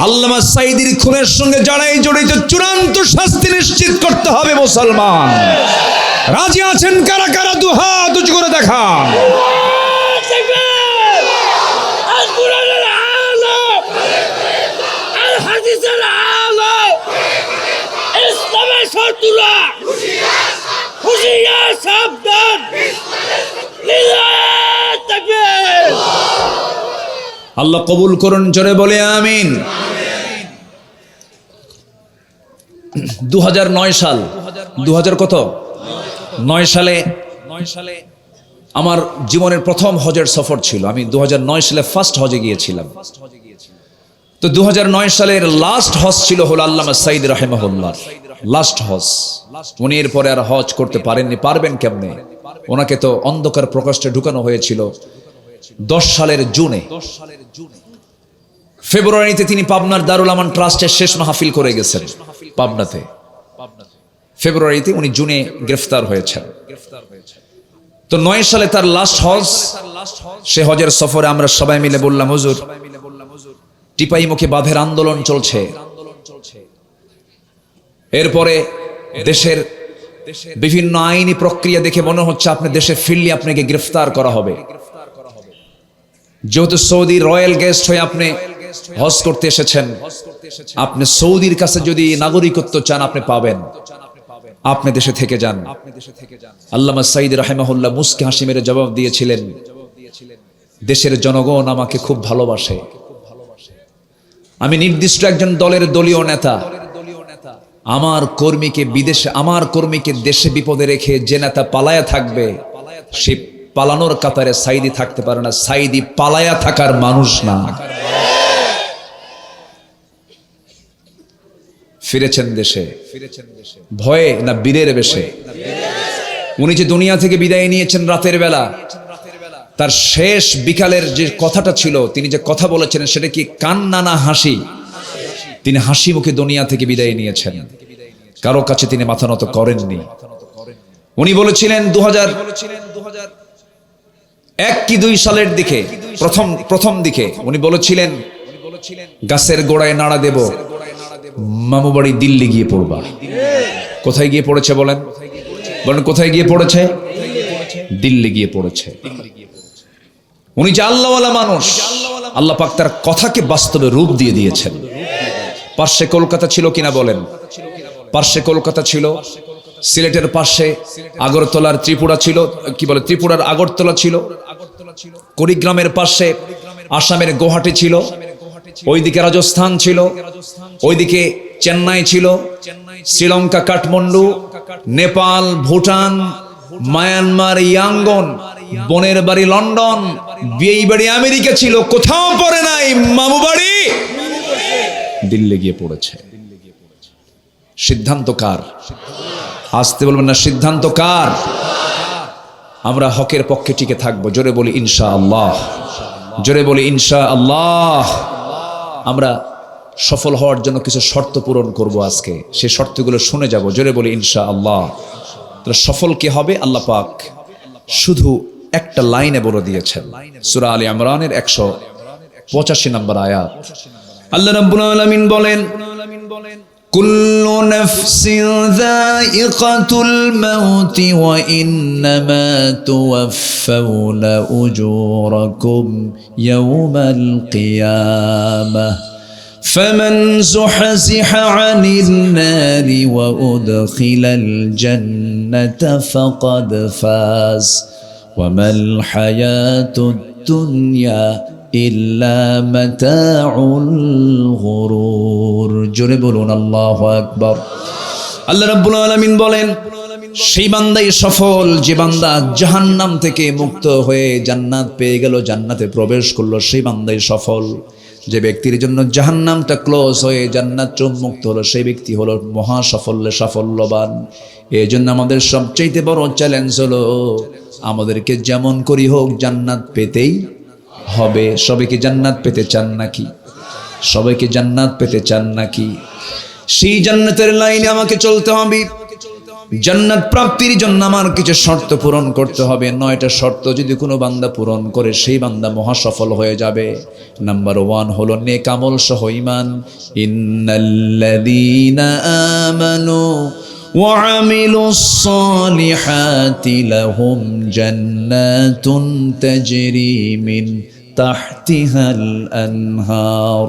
আল্লামা সাঈদীর খুনের সঙ্গে যারাই জড়িত চূড়ান্ত শাস্তি নিশ্চিত করতে হবে। মুসলমান রাজি আছেন কারা কারা? দুহাত উঁচু করে দেখান। আল্লাহ কবুল করুন, জোরে বলে আমিন। 2009 সাল, 2000 কত 9 সালে আমার জীবনের প্রথম হজের সফর ছিল। আমি 2009 সালে ফার্স্ট হজে গিয়েছিলাম। তো 2009 সালের লাস্ট হজ ছিল হলো আল্লামা সাঈদী রাহিমাহুল্লাহ লাস্ট হজ। উনি এরপরে আর হজ করতে পারেননি। পারবেন কেমনে? ওনাকে তো অন্ধকার প্রকোষ্ঠে ঢুকানো হয়েছিল 10 সালের জুনে। ফেব্রুয়ারিতে তিনি পাবনার দারুল আমান ট্রাস্টের শেষ মাহফিল করে গেছেন পাবনাতে। ফেব্রুয়ারিতে, উনি জুনে গ্রেফতার হয়েছেন। তো 9 সালে তার লাস্ট হজ। সে হজের সফরে আমরা সবাই মিলে বললাম, হুজুর টিপাই মুখে বাঁধের আন্দোলন চলছে, এরপরে দেশের বিভিন্ন আইনি প্রক্রিয়া দেখে মনে হচ্ছে আপনি দেশে ফিরলে আপনাকে গ্রেফতার করা হবে। যেহেতু সৌদি রয়্যাল গেস্ট হয়ে আপনি হজ করতে এসেছেন, আপনি সৌদির কাছে যদি নাগরিকত্ব চান আপনি পাবেন, আপনি দেশে থেকে যান। আল্লামা সাঈদী রাহিমাহুল্লাহ মুস্কি হাসি মেরে জবাব দিয়েছিলেন, দেশের জনগণ আমাকে খুব ভালোবাসে। আমি নির্দিষ্ট একজন দলের দলীয় নেতা। আমার কর্মীকে দেশে বিপদে রেখে যে নেতা পালায়া থাকবে, সে পালানোর কাতারে সাঈদী থাকতে পারে না। সাঈদী পালায়া থাকার মানুষ না। ফিরেছেন দেশে ভয়ে না বীরের বেশে? উনি যে দুনিয়া থেকে বিদায় নিয়েছেন রাতের বেলা, তার শেষ বিকালের যে কথাটা ছিল, তিনি যে কথা বলেছেন সেটা কি কান্না না হাসি? তিনি হাসি মুখে দুনিয়া থেকে বিদায় নিয়েছেন। কারো কাছে তিনি মাথা নত করেননি। উনি বলেছিলেন 2001 কি 2 সালের দিকে, প্রথম দিকে উনি বলেছিলেন, গাছের গোড়ায় নাড়া দেব, মামু বাড়ি দিল্লি গিয়ে পড়বা। কোথায় গিয়ে পড়েছে বলেন? কোথায় গিয়ে পড়েছে? দিল্লি গিয়ে পড়েছে। উনি যে আল্লাহওয়ালা মানুষ, আল্লাহ পাক তার কথাকে বাস্তবে রূপ দিয়ে দিয়েছেন। পার্শ্বে কলকাতা ছিল কিনা বলেন? পার্শ্বে কলকাতা ছিল, সিলেটের পাশে আগরতলার ত্রিপুরা ছিল, কি বলে ত্রিপুরার আগরতলা ছিল, কুড়িগ্রামের পাশে আসামের গুয়াহাটি ছিল, ওইদিকে রাজস্থান ছিল, ওইদিকে চেন্নাই ছিল, শ্রীলঙ্কা কাঠমান্ডু, নেপাল, ভুটান, মায়ানমার ইয়াঙ্গন, বোনের বাড়ি লন্ডন, বিয়ে বাড়ি আমেরিকা ছিল। কোথাও পড়ে নাই, মামু বাড়ি দিল্লি গিয়ে পড়েছে। সিদ্ধান্ত কার? আসতে বলবেন না, সিদ্ধান্ত কার? আমরা হকের পক্ষে টিকে থাকবো। জোরে বলি ইনশাআল্লাহ, জোরে বলি ইনশাআল্লাহ। আমরা সফল হওয়ার জন্য কিছু শর্ত পূরণ করব আজকে, সেই শর্তগুলো শুনে যাব। জোরে বলি ইনশাআল্লাহ। তাহলে সফল কি হবে? আল্লাহ পাক শুধু একটা লাইনে বলে দিয়েছেন, সূরা আলী ইমরানের 185 নম্বর আয়াত। আল্লাহ রাব্বুল আলামিন বলেন, কুল্লু নাফসিন যায়িকাতুল মাউত ওয়া ইন্নামা তুওয়াফাউনা উজুরাকুম ইয়াওমাল কিয়ামাহ فمن زحزح عن النار وأدخل الجنة فقد فاز وما الحياة الدنيا إلا متاع الغرور জোরে বলুন আল্লাহু আকবার। আল্লাহ রাব্বুল আলামিন বলেন, সেই বান্দাই সফল যে বান্দা জাহান্নাম থেকে মুক্ত হয়ে জান্নাত পেয়ে গেল, জান্নাতে প্রবেশ করলো, সেই বান্দাই সফল। যে ব্যক্তির জন্য জাহান্নামটা ক্লোজ হয়ে জান্নাত মুক্ত হলো, সেই ব্যক্তি হলো মহা সাফল্যবান। এই জন্য আমাদের সবচেয়ে বড় চ্যালেঞ্জ হলো আমাদেরকে যেমন করি হোক জান্নাত পেতেই হবে। সবাইকে জান্নাত পেতে চান নাকি? সবাইকে জান্নাত পেতে চান নাকি? সেই জান্নাতের লাইনে আমাকে চলতে হবে। জান্নাত প্রাপ্তির জন্য আমার কিছু শর্ত পূরণ করতে হবে। 9টা শর্ত যদি কোনো বান্দা পূরণ করে সেই বান্দা মহা সফল হয়ে যাবে। নাম্বার 1 হলো নেক আমল সহ ঈমান। ইন্নাল্লাযীনা আমানু ওয়া আমিলুস সালিহাতি লাহুম জান্নাতুন তাজরি মিন তাহতিহাল আনহার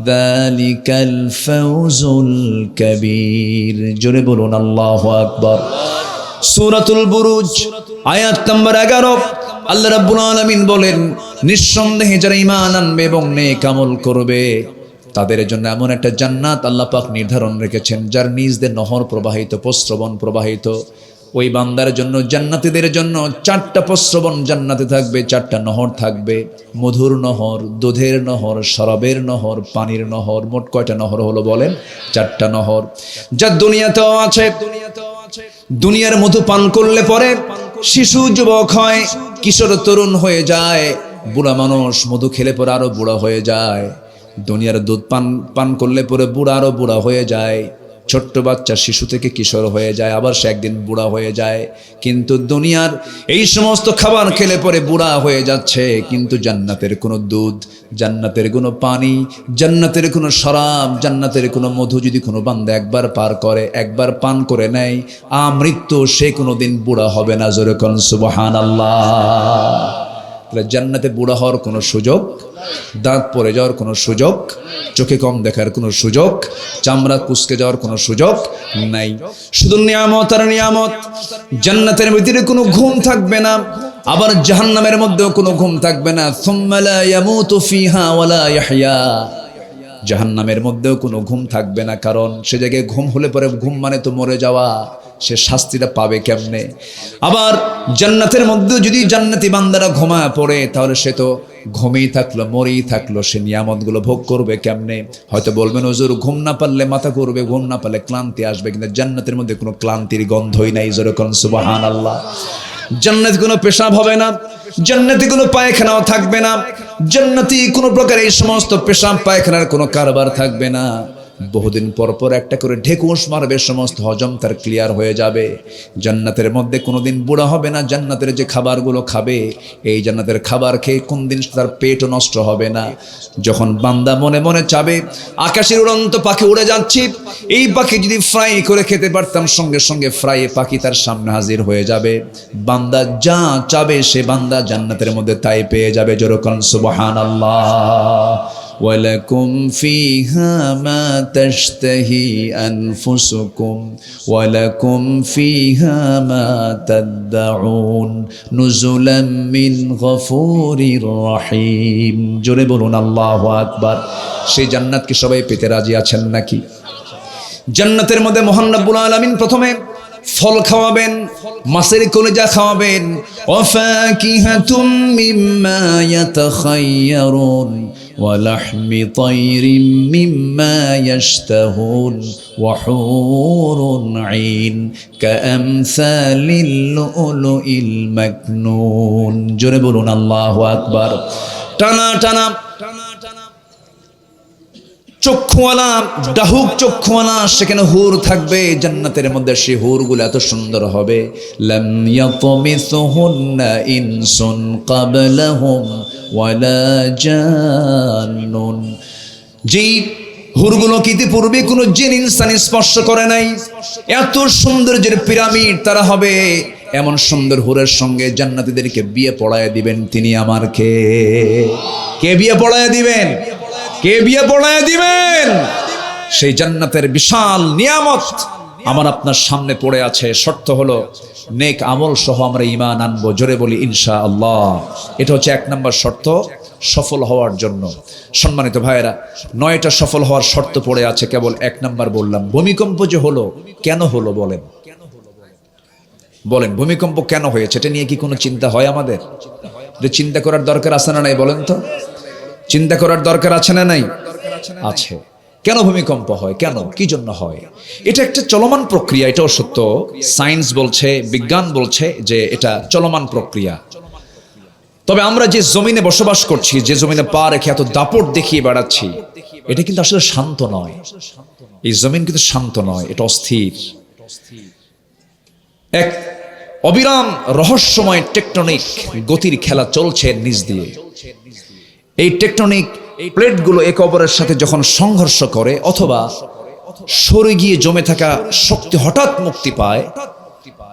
যালিকাল ফাওজুল কাবীর। জোরে বলুন আল্লাহু আকবার। সূরাতুল বুরুজ আয়াত নম্বর 11 আল্লাহ রাব্বুল আলামিন বলেন, নিঃসন্দেহে যারা ঈমান আনবে এবং নেক আমল করবে তাদের জন্য এমন একটা জান্নাত আল্লাহ পাক নির্ধারণ রেখেছেন যার নিজ দিয়ে নহর প্রবাহিত, প্রস্রবণ প্রবাহিত। ওই বান্দার জন্য, জান্নাতীদের জন্য 4টা প্রস্রবণ জান্নাতে থাকবে, 4টা নহর থাকবে। মধুর নহর, দুধের নহর, শরাবের নহর, পানির নহর। মোট কয়টা নহর হলো বলেন? 4টা নহর, যা দুনিয়াতেও আছে। দুনিয়ার মধু পান করলে পরে শিশু যুবক হয়, কিশোর তরুণ হয়ে যায়, বুড়া মানুষ মধু খেলে পরে আরো বুড়া হয়ে যায়। দুনিয়ার দুধ পান করলে পরে বুড়া আরো বুড়া হয়ে যায়। ছোট্ট বাচ্চা শিশু থেকে কিশোর হয়ে যায়, আবার সে একদিন বুড়া হয়ে যায়। কিন্তু দুনিয়ার এই সমস্ত খাবার খেলে পরে বুড়া হয়ে যাচ্ছে, কিন্তু জান্নাতের কোনো দুধ, জান্নাতের কোনো পানি, জান্নাতের কোনো শরাব, জান্নাতের কোনো মধু যদি কোনো বান্দা একবার পান করে নেয়, আমৃত্যু সে কোনোদিন বুড়া হবে না। জোরে কোন সুবহানাল্লাহ। জান্নাতে বুড়া হওয়ার কোনো সুযোগ, দাঁত পড়ে যাওয়ার কোনো সুযোগ, চোখে কম দেখার কোনো সুযোগ, চামড়া কুচকে যাওয়ার কোনো সুযোগ নাই। শুধু নিয়ামত আর নিয়ামত। জান্নাতের ভিতরে কোনো ঘুম থাকবে না, আবার জাহান্নামের মধ্যেও কোনো ঘুম থাকবে না। সুম্মা লা ইয়ামুতু ফিহা ওয়ালা ইয়াহইয়া। জাহান্নামের মধ্যেও কোনো ঘুম থাকবে না, কারণ সে জায়গায় ঘুম হলে পরে, ঘুম মানে তো মরে যাওয়া, সে শাস্তিটা পাবে কেমনে? আবার জান্নাতের মধ্যে যদি জান্নাতি বান্দারা ঘুমায় পড়ে, তাহলে সে তো ঘুমেই থাকলো, মরেই থাকলো, সে নিয়ামতগুলো ভোগ করবে কেমনে? হয়তো বলবেন হুজুর, ঘুম না পারলে মাথা করবে, ঘুম না পারলে ক্লান্তি আসবে, কিন্তু জান্নাতের মধ্যে কোনো ক্লান্তির গন্ধই নাই। জোরে কোন সুবহানাল্লাহ। জান্নাতে কোনো পেশাব হবে না, জান্নাতে কোনো পায়খানাও থাকবে না, জান্নাতি কোনো প্রকার এই সমস্ত পেশাব পায়খানার কোনো কারবার থাকবে না। বহুদিন পর পর একটা করে ঢেকুস মারবে, সমস্ত হজম তার ক্লিয়ার হয়ে যাবে। জান্নাতের মধ্যে কোনোদিন বুড়া হবে না। জান্নাতের যে খাবারগুলো খাবে, এই জান্নাতের খাবার খেয়ে কোনদিন তার পেটও নষ্ট হবে না। যখন বান্দা মনে মনে চাবে, আকাশের উড়ন্ত পাখি উড়ে যাচ্ছে, এই পাখি যদি ফ্রাই করে খেতে পারতাম, সঙ্গে সঙ্গে ফ্রাই পাখি তার সামনে হাজির হয়ে যাবে। বান্দা যা চাবে সে বান্দা জান্নাতের মধ্যে তাই পেয়ে যাবে। যেরকম সুবহানাল্লাহ। ওয়ালাকুম ফিহা মা তাশতাহি আনফুসুকুম ওয়ালাকুম ফিহা মা তাদউন নুজুলাম মিন গফুরির রহিম। জোরে বলুন আল্লাহু আকবার। সেই জান্নাত কি সবাই পেতে রাজি আছেন নাকি? জান্নাতের মধ্যে মহান রব্বুল আলামিন প্রথমে ফল খাওয়াবেন, মাছের কলিজা খাওয়াবেন। ওয়াফাকিহাতুম মিম্মা ইয়াতাখায়্যারুন ওয়ালাহমি তায়রিম মিম্মা ইয়াশতাহুন ওয়াহুরুন আইন কাআমসালিল লুলুইল মাকনুন। জোরে বলুন আল্লাহু আকবার। টানা টানা চক্ষুওয়ালা, ডাহুক চক্ষুওয়ালা সেখানে হুর থাকবে জান্নাতের মধ্যে। সে হুরগুলো এত সুন্দর হবে, লাম ইয়াতমিসুহুন্না ইনসুন ক্বাবলাহুম ওয়ালা জান্নুন। যেই হুরগুলো কি ইতিপূর্বে কোনো জিন ইনসান স্পর্শ করে নাই? এত সৌন্দর্যের পিরামিড তারা হবে। এমন সুন্দর হুরের সঙ্গে জান্নাতীদেরকে বিয়ে পড়ায় দিবেন তিনি আমার কে? কে বিয়ে পড়ায় দিবেন? কে বিয়ে পড়ায় দিবেন? সেই জান্নাতের বিশাল নিয়ামত আমার আপনার সামনে পড়ে আছে। শর্ত হলো নেক আমল সহ আমরা ঈমান আনবো। জোরে বলি ইনশাআল্লাহ। এটা হচ্ছে 1 নম্বর শর্ত সফল হওয়ার জন্য। সম্মানিত ভাইয়েরা, 9টা সফল হওয়ার শর্ত পড়ে আছে, কেবল 1 নম্বর বললাম। ভূমিকম্প যে হলো, কেন হলো বলেন? বলেন ভূমিকম্প কেন হয়েছে? এটা নিয়ে কি কোনো চিন্তা হয় আমাদের? যে চিন্তা করার দরকার আছে না নাই বলেন তো? চিন্তা করার দরকার আছে না নাই? আছে। কেন ভূমিকম্প হয়? কেন, কি জন্য হয়? এটা একটা চলমান প্রক্রিয়া, এটাও সত্য। সায়েন্স বলছে, বিজ্ঞান বলছে যে এটা চলমান প্রক্রিয়া। তবে আমরা যে জমিনে বসবাস করছি, যে জমিনে পা রেখে এত দাপট দেখিয়ে বেড়াচ্ছি, এটা কিন্তু আসলে শান্ত নয়। এই জমিন কিন্তু শান্ত নয়, এটা অস্থির। এক অবিরাম রহস্যময় টেকটনিক গতির খেলা চলছে নিচ দিয়ে। এই টেকটনিক প্লেটগুলো একে অপরের সাথে যখন সংঘর্ষ করে অথবা সরে গিয়ে জমে থাকা শক্তি হঠাৎ মুক্তি পায়,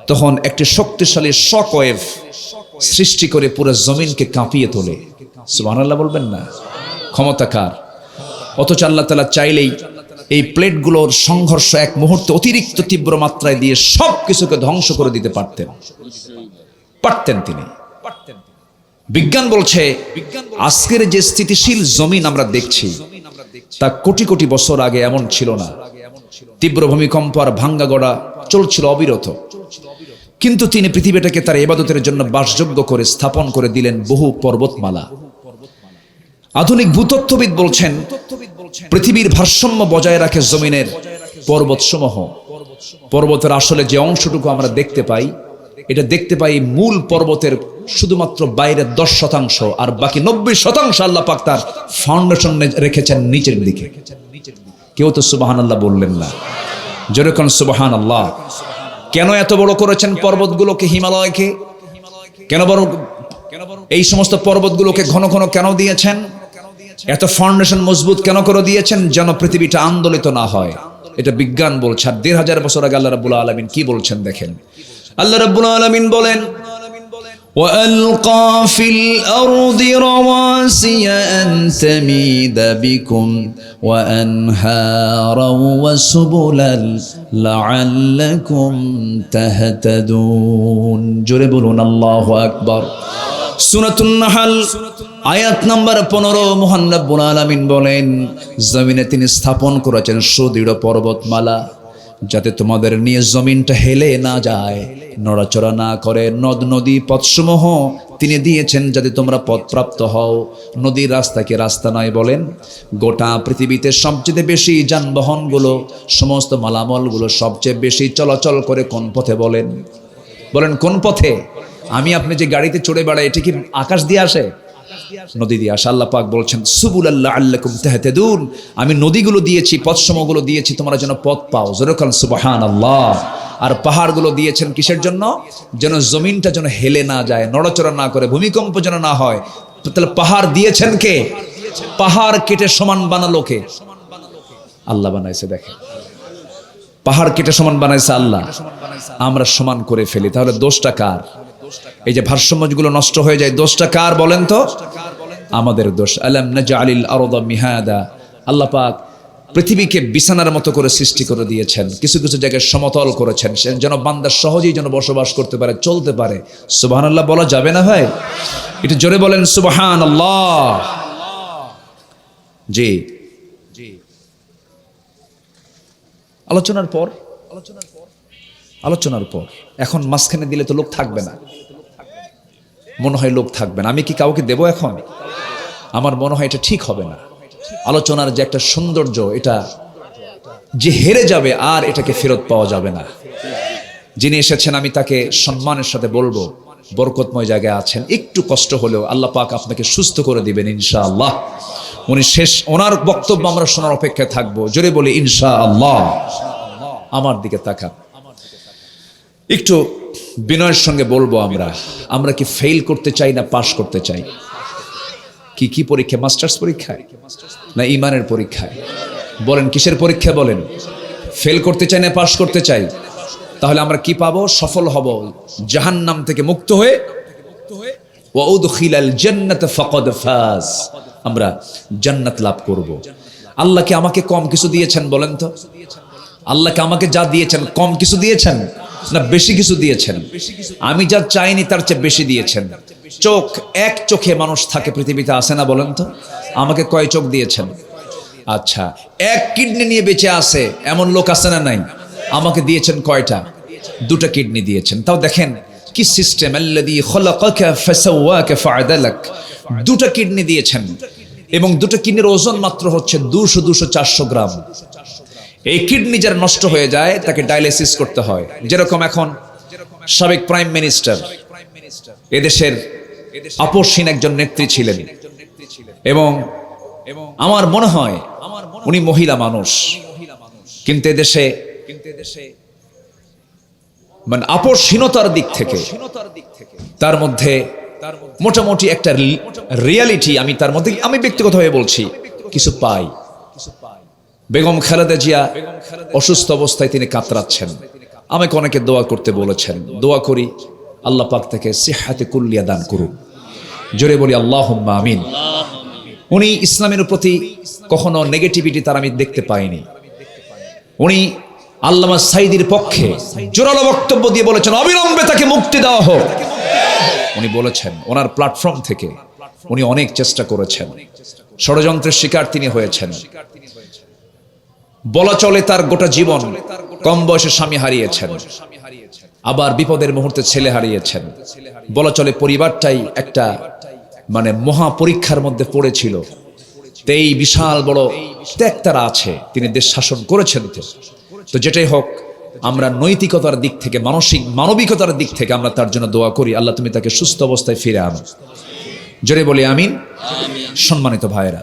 তখন একটি শক্তিশালী শক ওয়েভ সৃষ্টি করে পুরো জমিনকে কাঁপিয়ে তোলে। সুবহানাল্লাহ বলবেন না? ক্ষমতা কার? অথচ আল্লাহ তাআলা চাইলেই এই প্লেটগুলোর সংঘর্ষ এক মুহূর্তে অতিরিক্ত তীব্র মাত্রায় দিয়ে সব কিছুকে ধ্বংস করে দিতে পারতেন তিনি। বিজ্ঞান বলছে আজকের যে স্থিতিশীল জমিন আমরা দেখছি তা কোটি কোটি বছর আগে এমন ছিল না। তীব্র ভূমিকম্প আর ভাঙ্গা গড়া চলছিল অবিরত। কিন্তু তিনি পৃথিবীটাকে তার ইবাদতের জন্য বাসযোগ্য করে স্থাপন করে দিলেন বহু পর্বতমালা। আধুনিক ভূতত্ত্ববিদ বলছেন পৃথিবীর ভারসাম্য বজায় রাখে জমিনের পর্বতসমূহ। পর্বতের আসলে যে অংশটুকু আমরা দেখতে পাই, এটা দেখতে পাই মূল পর্বতের শুধুমাত্র বাইরের 10% আর বাকি 90% আল্লাহ পাক তার ফাউন্ডেশন রেখেছেন নিচের দিকে। কেউ তো সুবহানাল্লাহ বললেন না। যেরকম সুবহানাল্লাহ। কেন এত বড় করেছেন পর্বতগুলোকে, হিমালয়কে? কেন বড় এই সমস্ত পর্বতগুলোকে ঘন ঘন কেন দিয়েছেন? এত ফাউন্ডেশন মজবুত কেন করে দিয়েছেন? যেন পৃথিবীটা আন্দোলিত না হয়। এটা বিজ্ঞান বলছে। আর 1500 বছর আগে আল্লাহ রাব্বুল আলামিন কি বলছেন দেখেন। আল্লাহ রাব্বুল আলামিন বলেন وَأَلْقَى فِي الْأَرْضِ رَوَاسِيَ أَن تَمِيدَ بِكُمْ وَأَنْهَارًا وَسُبُلًا لَعَلَّكُمْ تَهْتَدُونَ। জোরে বলুন আল্লাহু আকবার। সূরাতুন নাহল আয়াত নাম্বার 15। মহান রব্বুল আলামিন বলেন জমিনে তিনি স্থাপন করেছেন সুদৃঢ় পর্বতমালা, যাতে তোমাদের নিয়ে জমিনটা হেলে না যায়, নড়াচড়া না করে। নদ নদী পথসমূহ তিনি দিয়েছেন যাতে তোমরা পথপ্রাপ্ত হও। নদীর রাস্তাকে রাস্তা নয় বলেন। গোটা পৃথিবীতে সবচেয়ে বেশি যানবাহনগুলো, সমস্ত মালামালগুলো সবচেয়ে বেশি চলাচল করে কোন পথে বলেন? বলেন কোন পথে? আমি আপনি যে গাড়িতে চড়ে বেড়াই, এটা কি আকাশ দিয়ে আসে? নদী দিয়ে আসে। আল্লাহ পাক বলছেন সুবুলাল লাআল্লাকুম তাহতাদুন, আমি নদীগুলো দিয়েছি, পথসমূহগুলো দিয়েছি তোমরা যেন পথ পাও। যেরকম সুবহানাল্লাহ। আর পাহাড়গুলো দিয়েছেন কিসের জন্য? যেন জমিনটা যেন হেলে না যায়, নড়াচড়া না করে, ভূমিকম্প যেন না হয়। তাহলে পাহাড় দিয়েছেন কে? পাহাড় কেটে সমান বানালো কে? আল্লাহ বানাইছে। দেখেন, পাহাড় কেটে সমান বানাইছে আল্লাহ। আমরা সমান করে ফেলি, তাহলে দোষটা কার? এই যে ভারসাম্যগুলো নষ্ট হয়ে যায়, দোষটা কার বলেন তো? আমাদের দোষ। আলাম নাজআলিল আরদা মিহাদা, আল্লাহ পাক পৃথিবীকে বিছানার মতো করে সৃষ্টি করে দিয়েছেন, কিছু কিছু জায়গায় সমতল করেছেন যেন বান্দা সহজেই যেন বসবাস করতে পারে, চলতে পারে। সুবহানাল্লাহ বলা যাবে না ভাই? একটু জোরে বলেন সুবহানাল্লাহ। জি জি। আলোচনার পর এখন মাঝখানে দিলে তো লোক থাকবে না, মনে হয় লোক থাকবে না। আমি কি কাউকে দেব এখন? আমার মনে হয় এটা ঠিক হবে না। আলোচনার যে একটা সৌন্দর্য, এটা যে হেরে যাবে আর এটাকে ফেরত পাওয়া যাবে না। যিনি এসেছেন আমি তাকে সম্মানের সাথে বলবো, বরকতময় জায়গায় আছেন, একটু কষ্ট হলেও আল্লাহ পাক আপনাকে সুস্থ করে দিবেন ইনশাআল্লাহ। উনি শেষ, ওনার বক্তব্য আমরা শোনার অপেক্ষায় থাকবো। জোরে বলি ইনশাআল্লাহ। আমার দিকে তাকান, একটু বিনয়ের সঙ্গে বলবো, আমরা কি ফেল করতে চাই না পাস করতে চাই? কি পরীক্ষা? মাস্টার্স পরীক্ষায় না ইমানের পরীক্ষায়? বলেন কিসের পরীক্ষা? বলেন ফেল করতে চাই না পাশ করতে চাই? তাহলে আমরা কি পাবো? সফল হব জাহান্নাম থেকে মুক্ত হয়ে। ওয়া উদখিলাল জান্নাত ফাকাদ ফাজ, আমরা জান্নাত লাভ করব। আল্লাহ কি আমাকে কম কিছু দিয়েছেন? বলেন তো, আল্লাহকে আমাকে যা দিয়েছেন কম কিছু দিয়েছেন না বেশি কিছু দিয়েছেন? আমি যা চাইনি তার চেয়ে বেশি দিয়েছেন। চোখ, এক চোখে মানুষ থাকে পৃথিবীতে, আছে না? বলেন তো, আমাকে কয় চোখ দিয়েছেন? আচ্ছা, এক কিডনি নিয়ে বেঁচে আছে এমন লোক আছে না নাই? আমাকে দিয়েছেন কয়টা? দুটো কিডনি দিয়েছেন। তাও দেখেন কি সিস্টেম, আল্লাযী খালাকাকা ফাসাওয়াকা ফাআদালাক। দুটো কিডনি দিয়েছেন এবং দুটো কিডনির ওজন মাত্র হচ্ছে 200-400 গ্রাম। এই কিডনি যার নষ্ট হয়ে যায় তাকে ডায়ালিসিস করতে হয়। যেরকম এখন সাবেক প্রাইম মিনিস্টার, এদেশের আপসহীন একজন নেত্রী ছিলেন এবং আমার মনে হয় উনি মহিলা মানুষ, কিন্তু এদেশে মানে আপসহীনতার দিক থেকে তার মধ্যে মোটামুটি একটা রিয়ালিটি আমি তার মধ্যে, আমি ব্যক্তিগতভাবে বলছি, কিছু পাই। বেগম খালেদা জিয়া অসুস্থ অবস্থায় তিনি কাতরাচ্ছেন। আমাকে অনেকে দোয়া করতে বলেছেন, দোয়া করি আল্লাহ পাক থেকে সিহাতে কুল্লিয়া দান করুন। জোরে বলি আল্লাহুম্মা আমিন। উনি ইসলামের প্রতি কখনো নেগেটিভিটি তার আমি দেখতে পাইনি। উনি আল্লামা সাঈদীর পক্ষে জোরালো বক্তব্য দিয়ে বলেছেন অবিলম্বে তাকে মুক্তি দেওয়া হোক। উনি বলেছেন ওনার প্ল্যাটফর্ম থেকে উনি অনেক চেষ্টা করেছেন, ষড়যন্ত্রের শিকার তিনি হয়েছেন। বলা চলে তার গোটা জীবন, কম বয়সে স্বামী হারিয়েছেন, আবার বিপদের মুহূর্তে ছেলে হারিয়েছেন। বলা চলে পরিবারটাই একটা মানে মহা পরীক্ষার মধ্যে পড়েছিল। এই বিশাল বড় ত্যাগ তারা আছে, তিনি দেশ শাসন করেছেন। তো যেটাই হোক, আমরা নৈতিকতার দিক থেকে, মানবিকতার দিক থেকে আমরা তার জন্য দোয়া করি, আল্লাহ তুমি তাকে সুস্থ অবস্থায় ফিরে আনো। জোরে বলি আমিন। সম্মানিত ভাইয়েরা,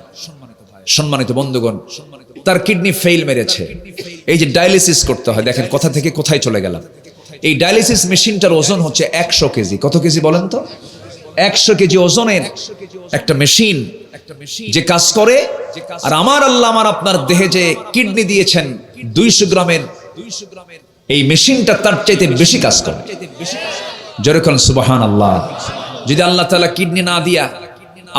সম্মানিত বন্ধুগণ, তার কিডনি ফেল মেরেছে। এই যে ডায়ালিসিস করতে হয়, দেখেন কথা থেকে কোথায় চলে গেলাম। এই ডায়ালিসিস মেশিনটার ওজন হচ্ছে 100 কেজি। কত কেজি বলেন তো? 100 কেজি ওজনের একটা মেশিন যে কাজ করে। আর আমার আল্লাহ আমার আপনার দেহে যে কিডনি দিয়েছেন 200 গ্রামের, এই মেশিনটা তার চাইতে বেশি কাজ করে। যেরকম সুবহানাল্লাহ। যদি আল্লাহ তাআলা কিডনি না দিয়া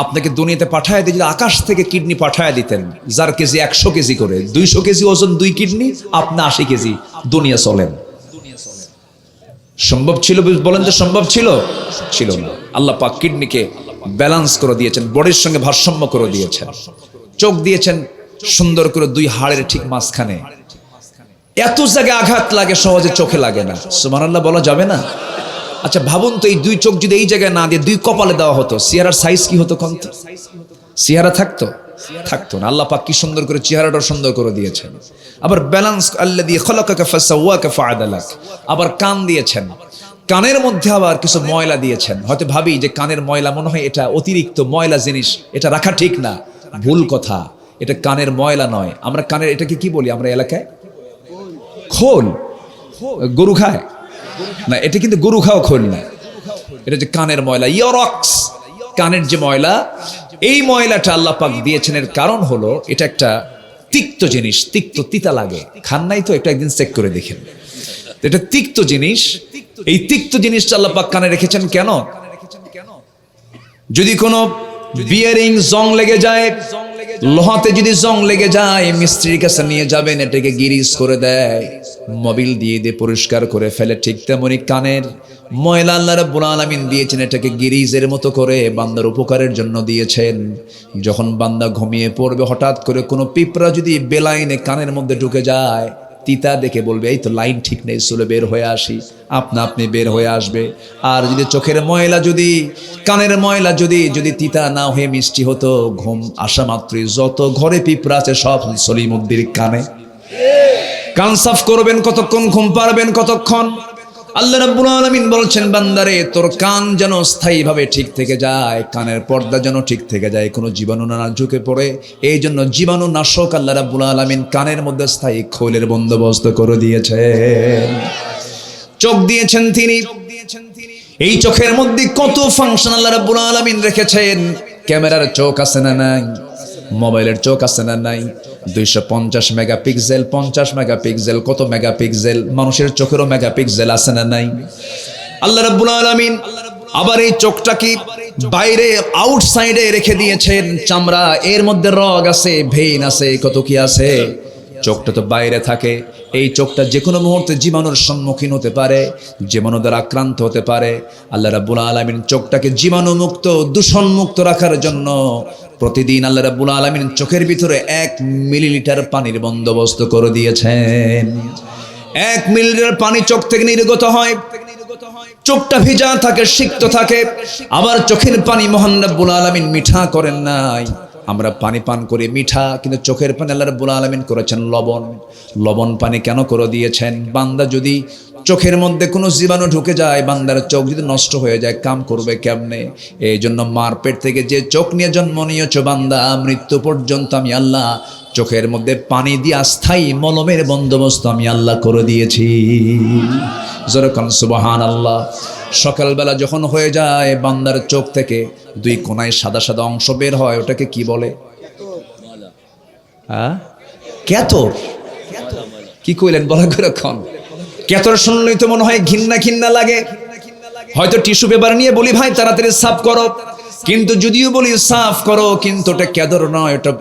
আপনাকে দুনিয়াতে পাঠায় দিয়ে যদি আকাশ থেকে কিডনি পাঠায় দিতেন, যার কেজি 100 কেজি করে, 200 কেজি ওজন 2 কিডনি, আপনি 80 কেজি, দুনিয়া চলেন। সম্ভব ছিল? বলেন তো সম্ভব ছিল? ছিল না। আল্লাহ পাক কিডনিকে ব্যালেন্স করে দিয়েছেন, বডির সঙ্গে ভারসাম্য করে দিয়েছেন। চোখ দিয়েছেন সুন্দর করে 2 হাড়ের ঠিক মাঝখানে। এত জায়গায় আঘাত লাগে, সহজে চোখে লাগে না। সুবহানাল্লাহ বলা যাবে না? আচ্ছা ভাবুন তো, এই 2 চোখ যদি এই জায়গায় না দিয়ে 2 কপালে দেওয়া হতো, চেহারার সাইজ কি হতো? কোন চেহারা থাকতো? থাকতো না। আল্লাহ পাক কি সুন্দর করে চেহারাটা সুন্দর করে দিয়েছেন। আবার ব্যালেন্স, আল্লাযী খালাকাকা ফাসাওয়াকা ফাআদালাক। আবার কান দিয়েছেন, কানের মধ্যে আবার কিছু ময়লা দিয়েছেন। হয়তো ভাবি যে কানের ময়লা, মনে হয় এটা অতিরিক্ত ময়লা জিনিস, এটা রাখা ঠিক না। ভুল কথা, এটা কানের ময়লা নয়। আমরা কানের এটাকে কি বলি আমরা এলাকায়? খোল। গরু খায় না, এটা কিন্তু গরু খাওয়া খোল না, এটা যে কানের ময়লা, ইয়রক্স, কানের যে ময়লা, এই ময়লাটা আল্লাহ পাক দিয়েছেন। এর কারণ হলো এটা একটা তিক্ত জিনিস, তিক্ত তিতা লাগে। খান নাই তো? একটু একদিন চেক করে দেখেন। এটা তিক্ত জিনিস। এই তিক্ত জিনিসটা আল্লাহ পাক কানে রেখেছেন কেন? যদি কোনো বিয়ারিং জং লেগে যায়, লোহাতে যদি জং লেগে যায়, মিস্ত্রির কাছে নিয়ে যাবেন, এটাকে গিরিজ করে দেয়, মোবিল দিয়ে দিয়ে পরিষ্কার করে ফেলে। ঠিক তেমনি কানের ময়লা আল্লাহ রাব্বুল আলামিন দিয়েছেন, এটাকে গিরিজের মতো করে বান্দার উপকারের জন্য দিয়েছেন। যখন বান্দা ঘুমিয়ে পড়বে, হঠাৎ করে কোনো পিঁপড়া যদি বেলাইনে কানের মধ্যে ঢুকে যায়, তিতা দেখে বলবে এই তো লাইন ঠিক নেই, চলে বের হয়ে আসি, আপনা আপনি বের হয়ে আসবে। আর যদি চোখের ময়লা, যদি কানের ময়লা যদি তিতা না হয়ে মিষ্টি হতো, ঘুম আসা মাত্রই যত ঘরে পিঁপড়া আছে সব সলিমুদ্দির কানে। কান সাফ করবেন কতক্ষণ, ঘুম পারবেন কতক্ষণ? আল্লাহ রাব্বুল আলামিন বলছেন, বান্দারে তোর কান যেন স্থায়ীভাবে ঠিক থেকে যায়, কানের পর্দা যেন ঠিক থেকে যায়, কোনো জীবাণু না ঢুকে পড়ে। এই জন্য জীবাণু নাশক আল্লাহ রাব্বুল আলামিন কানের মধ্যে স্থায়ী খোলের বন্দোবস্ত করে দিয়েছেন। চোখ দিয়েছেন তিনি, এই চোখের মধ্যে কত ফাংশন আল্লাহ রাব্বুল আলামিন রেখেছেন। ক্যামেরার চোখ আছে না নাই? মোবাইলের চোখ আছে না নাই? 250 মেগাপিক্সেল, 50 মেগাপিক্সেল, কত মেগাপিক্সেল, মানুষের চোখেরও মেগাপিক্সেল আছে না নাই? আল্লাহ রাব্বুল আলামিন আবার এই চোখটাকে বাইরে আউটসাইডে রেখে দিয়েছেন, চামড়া, এর মধ্যে রগ আছে, ভেইন আছে, কত কি আছে। চোখটা তো বাইরে থাকে, এই চোখটা যে কোনো মুহূর্তে জীবাণুর সম্মুখীন হতে পারে, জীবাণু দ্বারা আক্রান্ত হতে পারে। আল্লাহ রাব্বুল আলামিন চোখটাকে জীবাণুমুক্ত, দূষণমুক্ত রাখার জন্য প্রতিদিন আল্লাহ রাব্বুল আলামিন চোখের ভিতরে 1 মিলিলিটার পানির বন্দোবস্ত করে দিয়েছেন। 1 মিলিলিটার পানি চোখ থেকে নির্গত হয়, চোখটা ভিজা থাকে, সিক্ত থাকে। আবার চোখের পানি মহান রাব্বুল আলামিন মিঠা করেন নাই। আমরা পানি পান করি মিঠা, কিন্তু চোখের পানি আল্লাহ রাব্বুল আলামিন করেছেন লবণ। লবণ পানি কেন করে দিয়েছেন? বান্দা যদি চোখের মধ্যে কোনো জীবাণু ঢুকে যায়, বান্দার চোখ যদি নষ্ট হয়ে যায়, কাম করবে কেমনে? এই জন্য মার পেট থেকে যে চোখ নিয়ে জন্ম নিয়েছ বান্দা, মৃত্যু পর্যন্ত আমি আল্লাহ চোখের মধ্যে পানি দিয়ে স্থায়ী মলমের বন্দোবস্ত আমি আল্লাহ করে দিয়েছি। যেরকম সুবহানাল্লাহ। সকালবেলা যখন হয়ে যায় বান্দার চোখ থেকে 2 কোনায় সাদা সাদা অংশ বের হয়, ওটাকে কি বলে? ক্যাথর। কি কইলেন বলা করে খন? ক্যাথর শুনলেই তো মনে হয় ঘিন্না ঘিন্না লাগে। হয়তো টিস্যু পেপার নিয়ে বলি ভাই তাড়াতাড়ি সাফ করো, কিন্তু যদিও বলি সাফ করো, কিন্তু ওটা ক্যাথর নয়, ওটা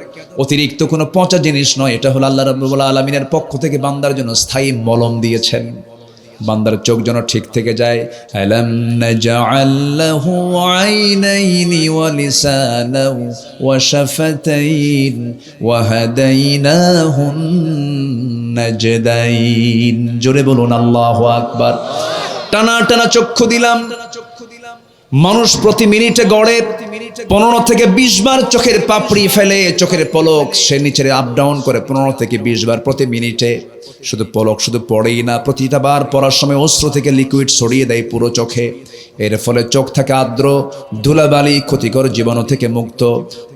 অতিরিক্ত কোনো পচা জিনিস নয়। এটা হলো আল্লাহ রাব্বুল আলামিনের পক্ষ থেকে বান্দার জন্য স্থায়ী মলম দিয়েছেন, বান্দার চোখ যেন ঠিক থেকে যায়। আলাম নাজআল লাহু আইনাইনি ওয়া লিসানাও ওয়া শাফাতাইন ওয়া হাদাইনাহুন নাজদাইন। জোরে বলুন আল্লাহু আকবার। টানা টানা চক্ষু দিলাম। মানুষ প্রতি মিনিটে গড়ে 15 থেকে 20 বার চোখের পাপড়ি ফেলে, চোখের পলক সে নিচে আপ ডাউন করে 15 থেকে 20 বার প্রতি মিনিটে। শুধু পলক শুধু পড়েই না, প্রতিটা বার পড়ার সময় অশ্রু থেকে লিকুইড ছড়িয়ে দেয় পুরো চোখে। এর ফলে চোখ থাকে আর্দ্র, ধুলাবালি, ক্ষতিকর জীবাণু থেকে মুক্ত।